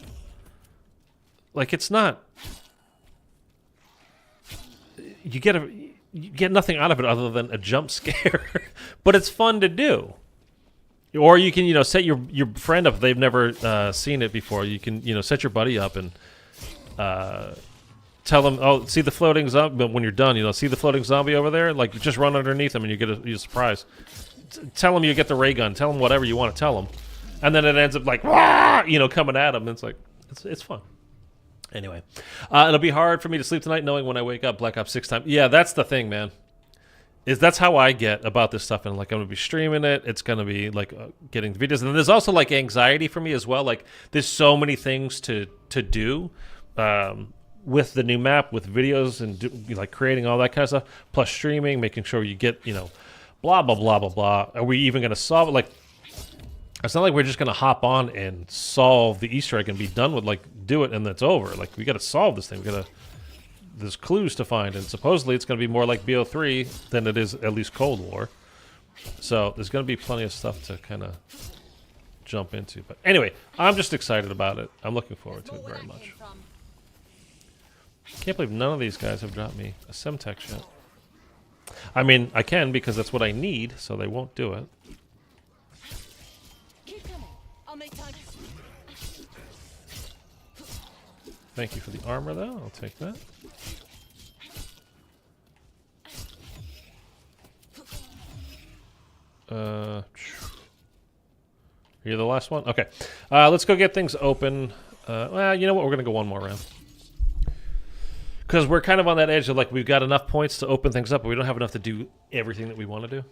[SPEAKER 1] like, it's not, you get nothing out of it other than a jump scare, but it's fun to do. Or you can, you know, set your friend up if they've never seen it before. You can, you know, set your buddy up and tell them, oh, see the floating zombie. But when you're done, you know, see the floating zombie over there? Like, just run underneath them and you get a surprise. Tell them you get the ray gun. Tell them whatever you want to tell them. And then it ends up like, Wah! You know, coming at them. It's like, it's fun. Anyway, it'll be hard for me to sleep tonight knowing when I wake up Black Ops 6 time. Yeah, that's the thing, man. That's how I get about this stuff, and like I'm gonna be streaming it. It's gonna be like getting the videos, and then there's also like anxiety for me as well. Like, there's so many things to do with the new map, with videos and like creating all that kind of stuff, plus streaming, making sure you get, you know, blah, blah, blah, blah, blah. Are we even going to solve it? Like, it's not like we're just going to hop on and solve the Easter egg and be done with, like, do it and that's over. Like, we got to solve this thing. We got to, there's clues to find, and supposedly it's going to be more like BO3 than it is at least Cold War. So there's going to be plenty of stuff to kind of jump into. But anyway, I'm just excited about it. I'm looking forward to it very much. Can't believe none of these guys have dropped me a Semtex yet. I mean, I can because that's what I need, so they won't do it.
[SPEAKER 4] Keep coming. I'll make time.
[SPEAKER 1] Thank you for the armor, though. I'll take that. You're the last one? Okay. Let's go get things open. Well, you know what? We're going to go one more round. Because we're kind of on that edge of, like, we've got enough points to open things up, but we don't have enough to do everything that we want to do.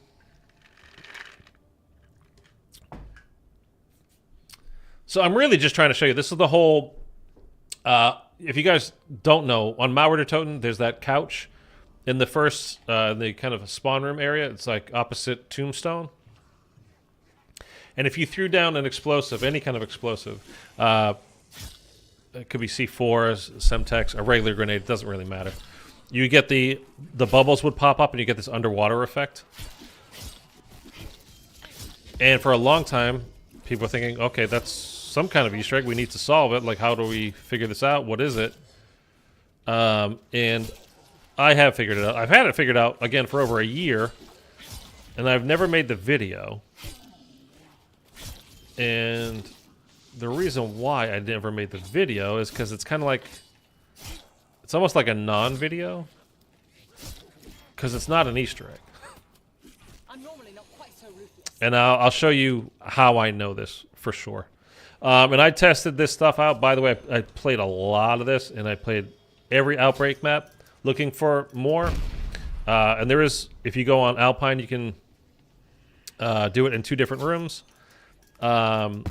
[SPEAKER 1] So I'm really just trying to show you. This is the whole... if you guys don't know, on Mauer Toten, there's that couch in the first, the kind of spawn room area. It's like opposite Tombstone. And if you threw down an explosive, any kind of explosive, it could be C4s, Semtex, a regular grenade, it doesn't really matter. You get the bubbles would pop up and you get this underwater effect. And for a long time, people were thinking, okay, that's some kind of Easter egg. We need to solve it. Like, how do we figure this out? What is it? And I have figured it out. I've had it figured out, again, for over a year. And I've never made the video. And the reason why I never made the video is because it's kind of like... It's almost like a non-video. Because it's not an Easter egg.
[SPEAKER 4] I'm normally not quite so ruthless.
[SPEAKER 1] And I'll show you how I know this for sure. And I tested this stuff out. By the way, I played a lot of this, and I played every Outbreak map looking for more. And there is, if you go on Alpine, you can do it in 2 different rooms. And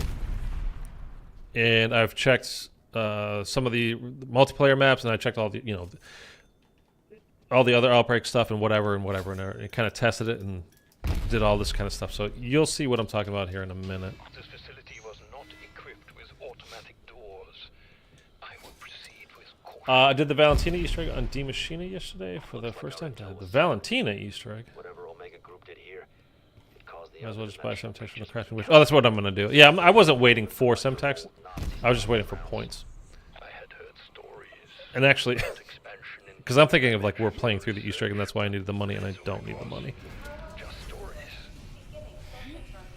[SPEAKER 1] I've checked some of the multiplayer maps, and I checked all the, you know, all the other Outbreak stuff and whatever, and kind of tested it and did all this kind of stuff. So you'll see what I'm talking about here in a minute.
[SPEAKER 3] This facility was not equipped with automatic doors. I would proceed with caution.
[SPEAKER 1] I did the Valentina Easter egg on D Machina yesterday for the first time. The Valentina Easter egg.
[SPEAKER 7] Whatever Omega Group did here, it caused the
[SPEAKER 1] Might as well
[SPEAKER 7] others
[SPEAKER 1] just buy
[SPEAKER 7] mention
[SPEAKER 1] Semtex from the
[SPEAKER 7] breaches
[SPEAKER 1] crafting wish. Oh, that's what I'm going to do. Yeah, I wasn't waiting for Semtex. I was just waiting for points.
[SPEAKER 3] I had heard stories.
[SPEAKER 1] And actually,
[SPEAKER 3] Expansion in
[SPEAKER 1] because I'm thinking of, like, we're playing through the Easter egg, and that's why I needed the money, and I don't need the money.
[SPEAKER 3] just stories.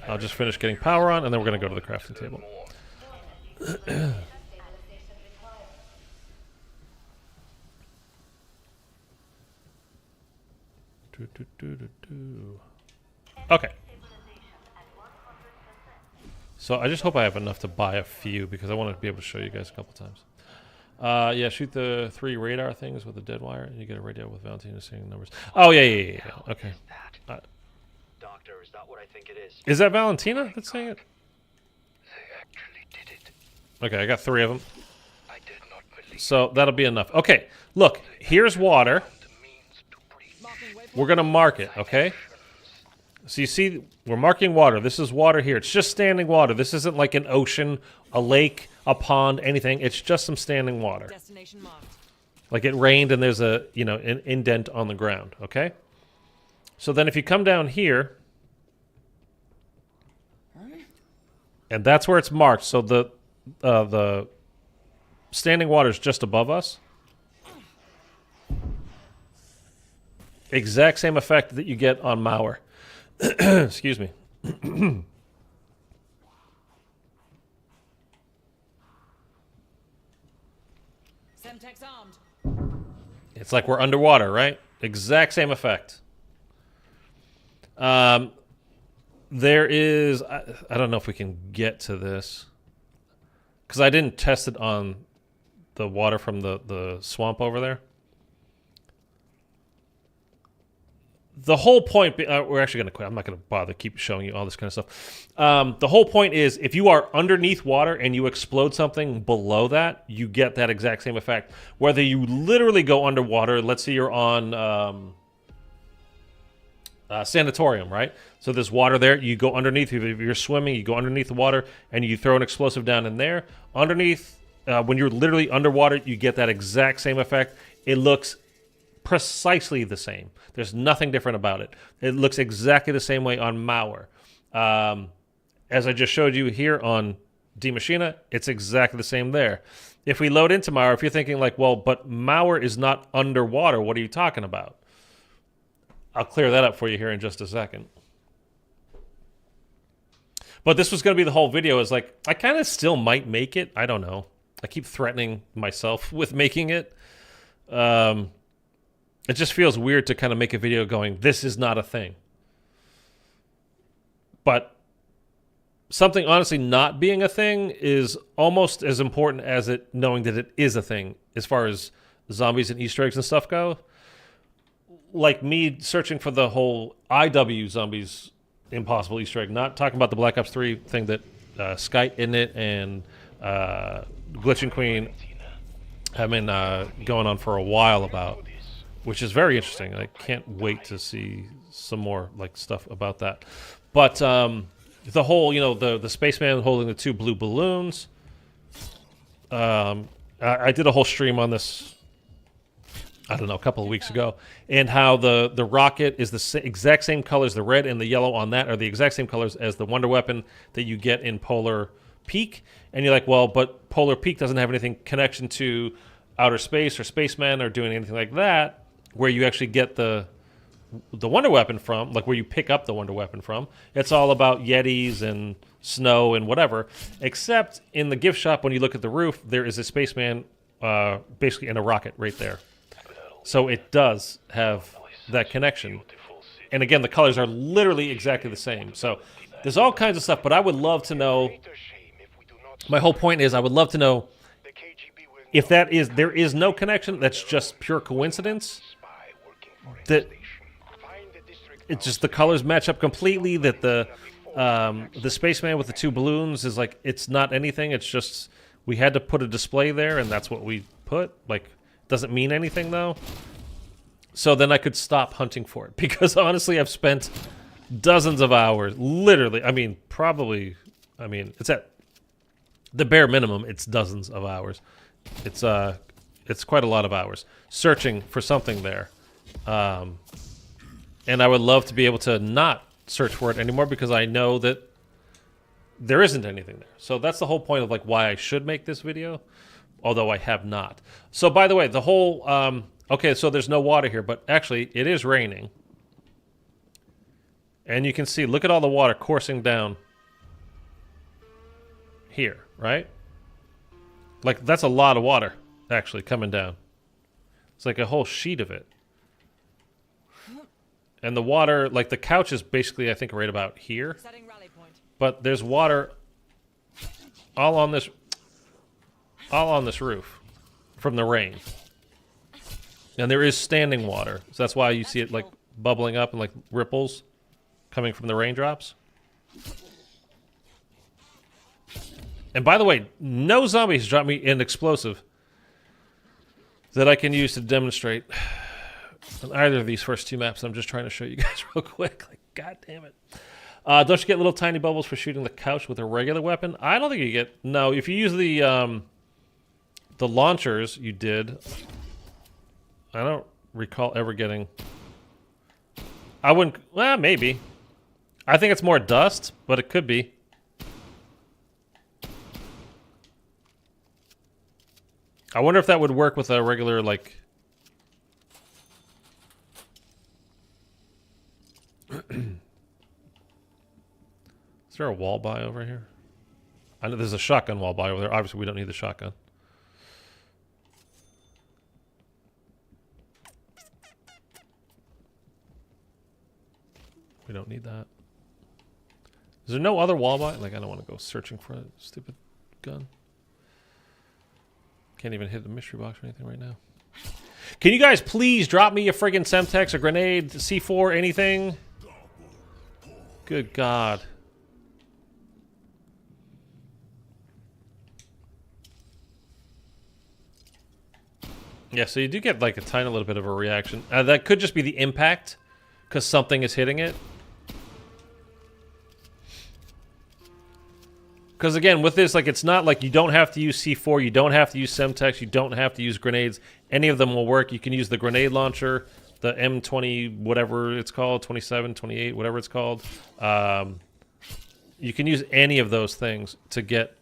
[SPEAKER 1] I'll just finish getting power on, and then we're going to go to the crafting table. Okay. So I just hope I have enough to buy a few, because I want to be able to show you guys a couple times. Yeah, shoot the 3 radar things with the dead wire, and you get a radio with Valentina seeing numbers. Oh, yeah. Okay.
[SPEAKER 7] Doctor, is that what I think it is?
[SPEAKER 1] Is that Valentina that's saying it?
[SPEAKER 3] They actually did it.
[SPEAKER 1] Okay, I got 3 of them.
[SPEAKER 3] I did not believe
[SPEAKER 1] So that'll be enough. Okay, look, here's water.
[SPEAKER 3] the means to breach.
[SPEAKER 4] Marking waypoint.
[SPEAKER 1] We're going to mark it, okay? So you see, we're marking water. This is water here. It's just standing water. This isn't like an ocean, a lake, a pond, anything. It's just some standing water.
[SPEAKER 4] Destination marked.
[SPEAKER 1] Like it rained and there's a, you know, an indent on the ground, okay? So then if you come down here, and that's where it's marked. So the standing water is just above us. Exact same effect that you get on Mauer. Excuse me.
[SPEAKER 4] Semtex armed.
[SPEAKER 1] It's like we're underwater, right? Exact same effect. There is... I don't know if we can get to this. Because I didn't test it on the water from the swamp over there. the whole point, we're actually going to quit. I'm not going to bother keep showing you all this kind of stuff. The whole point is if you are underneath water and you explode something below that, you get that exact same effect. Whether you literally go underwater, let's say you're on sanatorium, right? So there's water there. You go underneath. If you're swimming, you go underneath the water and you throw an explosive down in there. Underneath, when you're literally underwater, you get that exact same effect. It looks precisely the same. There's nothing different about it. It looks exactly the same way on Mauer. As I just showed you here on D Machina, it's exactly the same there. If we load into Mauer, if you're thinking like, well, but Mauer is not underwater, what are you talking about? I'll clear that up for you here in just a second. But this was going to be the whole video. Is like, I kind of still might make it. I don't know. I keep threatening myself with making it. It just feels weird to kind of make a video going, this is not a thing. But something honestly not being a thing is almost as important as it knowing that it is a thing as far as zombies and Easter eggs and stuff go. Like me searching for the whole IW Zombies Impossible Easter egg, not talking about the Black Ops 3 thing that Skype in it and Glitching Queen have been going on for a while about, which is very interesting. I can't wait to see some more like stuff about that. But the whole, the spaceman holding the 2 blue balloons. I did a whole stream on this, I don't know, a couple of weeks ago, and how the rocket is the exact same colors. The red and the yellow on that are the exact same colors as the wonder weapon that you get in Polar Peak. And you're like, well, but Polar Peak doesn't have anything connection to outer space or spacemen or doing anything like that, where you actually get the wonder weapon from, like where you pick up the wonder weapon from. It's all about Yetis and snow and whatever, except in the gift shop, when you look at the roof, there is a spaceman basically in a rocket right there. So it does have that connection. And again, the colors are literally exactly the same. So there's all kinds of stuff, but I would love to know, my whole point is I would love to know if there is no connection, that's just pure coincidence, that it's just the colors match up completely, that the spaceman with the 2 balloons is like, it's not anything, it's just we had to put a display there and that's what we put. Like, doesn't mean anything though. So then I could stop hunting for it, because honestly I've spent dozens of hours, literally, it's at the bare minimum, it's dozens of hours. It's quite a lot of hours searching for something there. And I would love to be able to not search for it anymore, because I know that there isn't anything there. So that's the whole point of like why I should make this video, although I have not. So by the way, the whole, okay, so there's no water here, but actually it is raining. And you can see, look at all the water coursing down here, right? Like, that's a lot of water actually coming down. It's like a whole sheet of it. And the water, like the couch is basically, I think, right about here.
[SPEAKER 4] Setting rally point.
[SPEAKER 1] But there's water all on this roof from the rain. And there is standing water. So that's why you see it like bubbling up and like ripples coming from the raindrops. And by the way, no zombies dropped me an explosive that I can use to demonstrate on either of these first 2 maps. I'm just trying to show you guys real quick. Like, god damn it. Don't you get little tiny bubbles for shooting the couch with a regular weapon? I don't think you get... No, if you use the launchers, you did. I don't recall ever getting... I wouldn't... Well, maybe. I think it's more dust, but it could be. I wonder if that would work with a regular, like... Is there a wall by over here? I know there's a shotgun wall by over there. Obviously, we don't need the shotgun. We don't need that. Is there no other wall by? Like, I don't want to go searching for a stupid gun. Can't even hit the mystery box or anything right now. Can you guys please drop me a friggin' Semtex, a grenade, C4, anything? Good God. Yeah, so you do get like a tiny little bit of a reaction. That could just be the impact, because something is hitting it. Because again, with this, like, it's not like you don't have to use C4, you don't have to use Semtex, you don't have to use grenades. Any of them will work. You can use the grenade launcher, the M20, whatever it's called, 27, 28, whatever it's called. You can use any of those things to get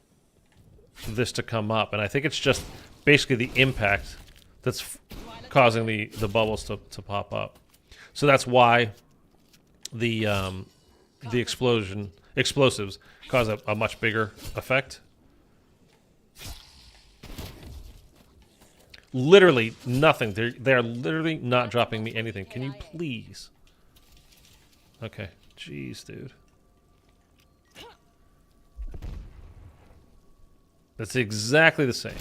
[SPEAKER 1] this to come up. And I think it's just basically the impact that's causing the bubbles to pop up. So that's why the explosives cause a much bigger effect. Literally nothing. They're literally not dropping me anything. Can you please? Okay. Jeez, dude. That's exactly the same.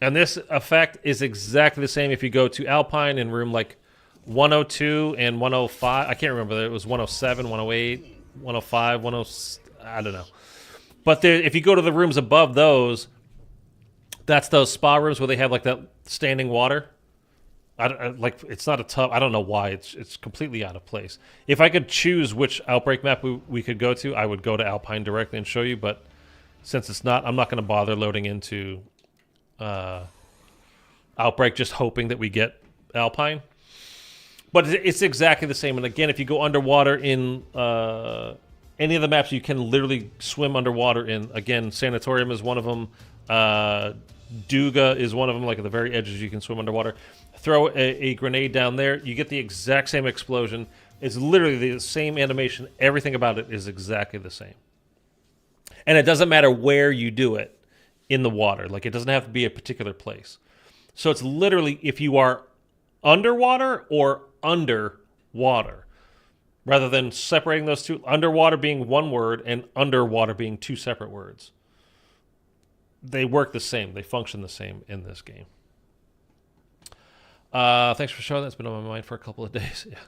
[SPEAKER 1] And this effect is exactly the same if you go to Alpine in room like 102 and 105. I can't remember. It was 107, 108, 105, 10. I don't know. But if you go to the rooms above those, that's those spa rooms where they have like that standing water. Like, it's not a tub. I don't know why. It's completely out of place. If I could choose which Outbreak map we could go to, I would go to Alpine directly and show you. But since it's not, I'm not going to bother loading into Outbreak, just hoping that we get Alpine. But it's exactly the same. And again, if you go underwater in any of the maps, you can literally swim underwater in. Again, Sanatorium is one of them. Duga is one of them. Like at the very edges, you can swim underwater. Throw a grenade down there. You get the exact same explosion. It's literally the same animation. Everything about it is exactly the same. And it doesn't matter where you do it in the water. Like, it doesn't have to be a particular place. So it's literally if you are underwater or underwater, rather than separating those two, underwater being one word and underwater being two separate words. They work the same. They function the same in this game. Thanks for showing that. It's been on my mind for a couple of days. Yeah.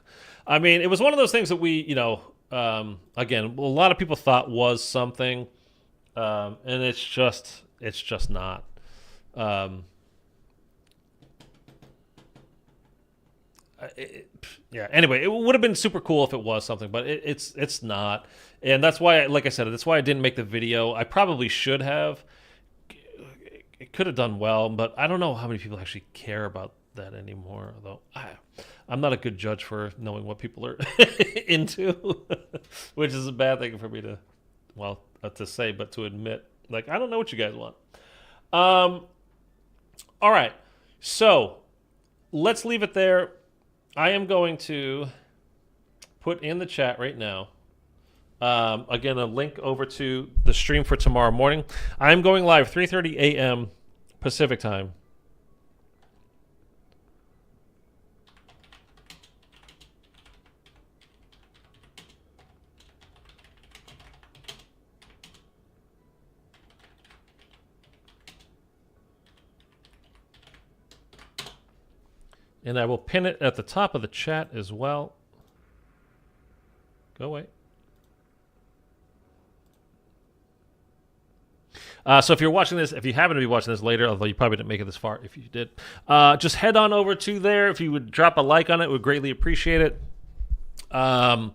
[SPEAKER 1] I mean, it was one of those things that we, again, a lot of people thought was something, and it's just not. Anyway, it would have been super cool if it was something, but it's not. And that's why, like I said, that's why I didn't make the video. I probably should have. It could have done well, but I don't know how many people actually care about that anymore. Although I'm not a good judge for knowing what people are into, which is a bad thing for me to, to say, but to admit. Like, I don't know what you guys want. All right, so let's leave it there. I am going to put in the chat right now, again, a link over to the stream for tomorrow morning. I'm going live 3:30 a.m. Pacific time. And I will pin it at the top of the chat as well. Go away. So if you're watching this, if you happen to be watching this later, although you probably didn't make it this far, if you did, just head on over to there. If you would drop a like on it, we'd greatly appreciate it. Tomorrow's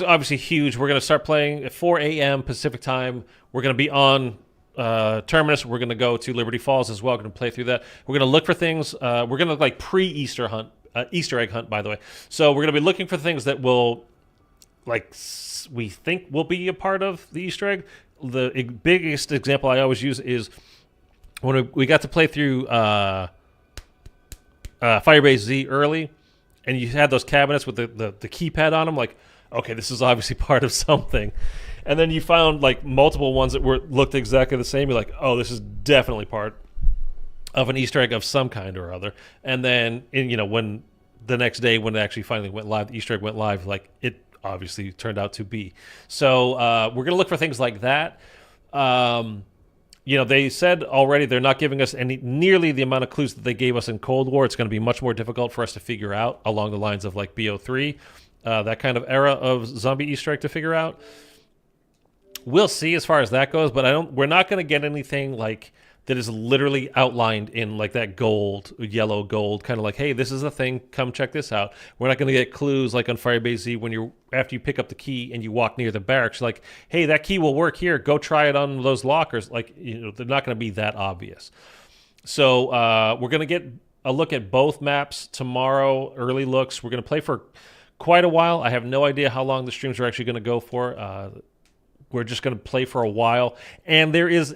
[SPEAKER 1] obviously huge. We're going to start playing at 4 a.m. Pacific time. We're going to be on Terminus. We're going to go to Liberty Falls as well. We're going to play through that. We're going to look for things. We're going to like pre-Easter hunt, Easter egg hunt, by the way. So we're going to be looking for things that will, like, we think will be a part of the Easter egg. The biggest example I always use is when we got to play through Firebase Z early, and you had those cabinets with the keypad on them. Like, okay, this is obviously part of something. And then you found like multiple ones that looked exactly the same. You're like, oh, this is definitely part of an Easter egg of some kind or other. And then, when the next day when it actually finally went live, the Easter egg went live, like it obviously turned out to be. So we're going to look for things like that. You know, they said already they're not giving us nearly the amount of clues that they gave us in Cold War. It's going to be much more difficult for us to figure out along the lines of like BO3, that kind of era of zombie Easter egg to figure out. We'll see as far as that goes, but we're not going to get anything like that is literally outlined in like that gold, yellow gold, kind of like, hey, this is a thing, come check this out. We're not going to get clues like on Firebase Z when after you pick up the key and you walk near the barracks, like, hey, that key will work here, go try it on those lockers. Like, you know, they're not going to be that obvious. So we're going to get a look at both maps tomorrow, early looks. We're going to play for quite a while. I have no idea how long the streams are actually going to go for. We're just going to play for a while, and there is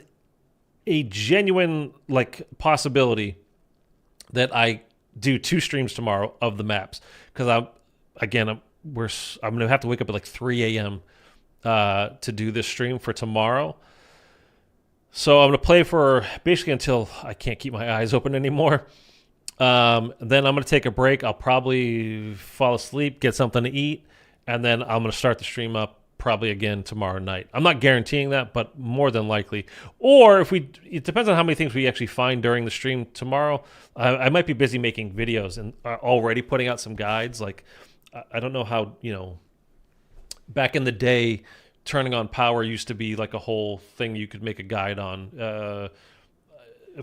[SPEAKER 1] a genuine like possibility that I do 2 streams tomorrow of the maps, because I'm going to have to wake up at like 3 a.m. To do this stream for tomorrow. So I'm going to play for basically until I can't keep my eyes open anymore. Then I'm going to take a break. I'll probably fall asleep, get something to eat, and then I'm going to start the stream up probably again tomorrow night. I'm not guaranteeing that, but more than likely. Or it depends on how many things we actually find during the stream tomorrow. I might be busy making videos and already putting out some guides. Like, I don't know how, you know, back in the day, turning on power used to be like a whole thing you could make a guide on.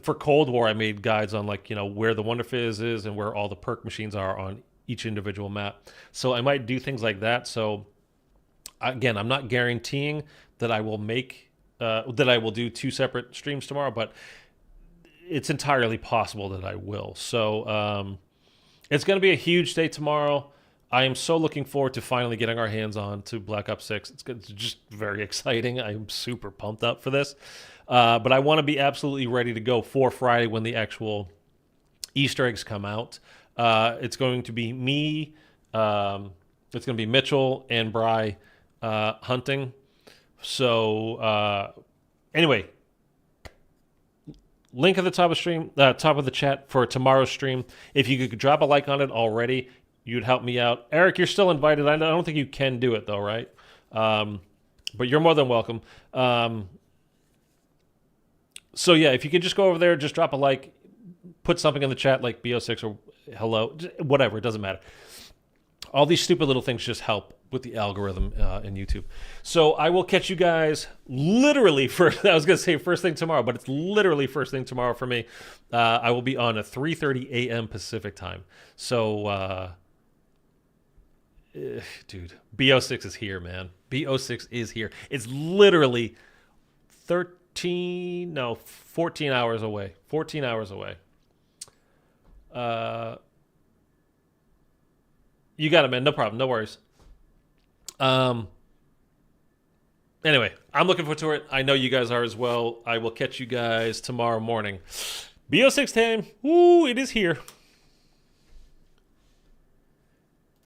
[SPEAKER 1] For Cold War, I made guides on like, you know, where the Wonder Fizz is and where all the perk machines are on each individual map. So I might do things like that. So again, I'm not guaranteeing that I will do 2 separate streams tomorrow, but it's entirely possible that I will. So it's going to be a huge day tomorrow. I am so looking forward to finally getting our hands on to Black Ops 6. It's just very exciting. I'm super pumped up for this. But I want to be absolutely ready to go for Friday when the actual Easter eggs come out. It's going to be me. It's going to be Mitchell and Bry hunting. So anyway, link at the top of stream, top of the chat for tomorrow's stream. If you could drop a like on it already, you'd help me out. Eric, you're still invited. I don't think you can do it though, right? But you're more than welcome. So yeah, if you could just go over there, just drop a like, put something in the chat like BO6 or hello, whatever, it doesn't matter. All these stupid little things just help with the algorithm in YouTube. So I will catch you guys literally I was going to say first thing tomorrow, but it's literally first thing tomorrow for me. I will be on at 3:30 a.m. Pacific time. So, dude, BO6 is here, man. BO6 is here. It's literally 14 hours away. 14 hours away. You got it, man. No problem. No worries. Anyway, I'm looking forward to it. I know you guys are as well. I will catch you guys tomorrow morning. BO6 time. Woo, it is here.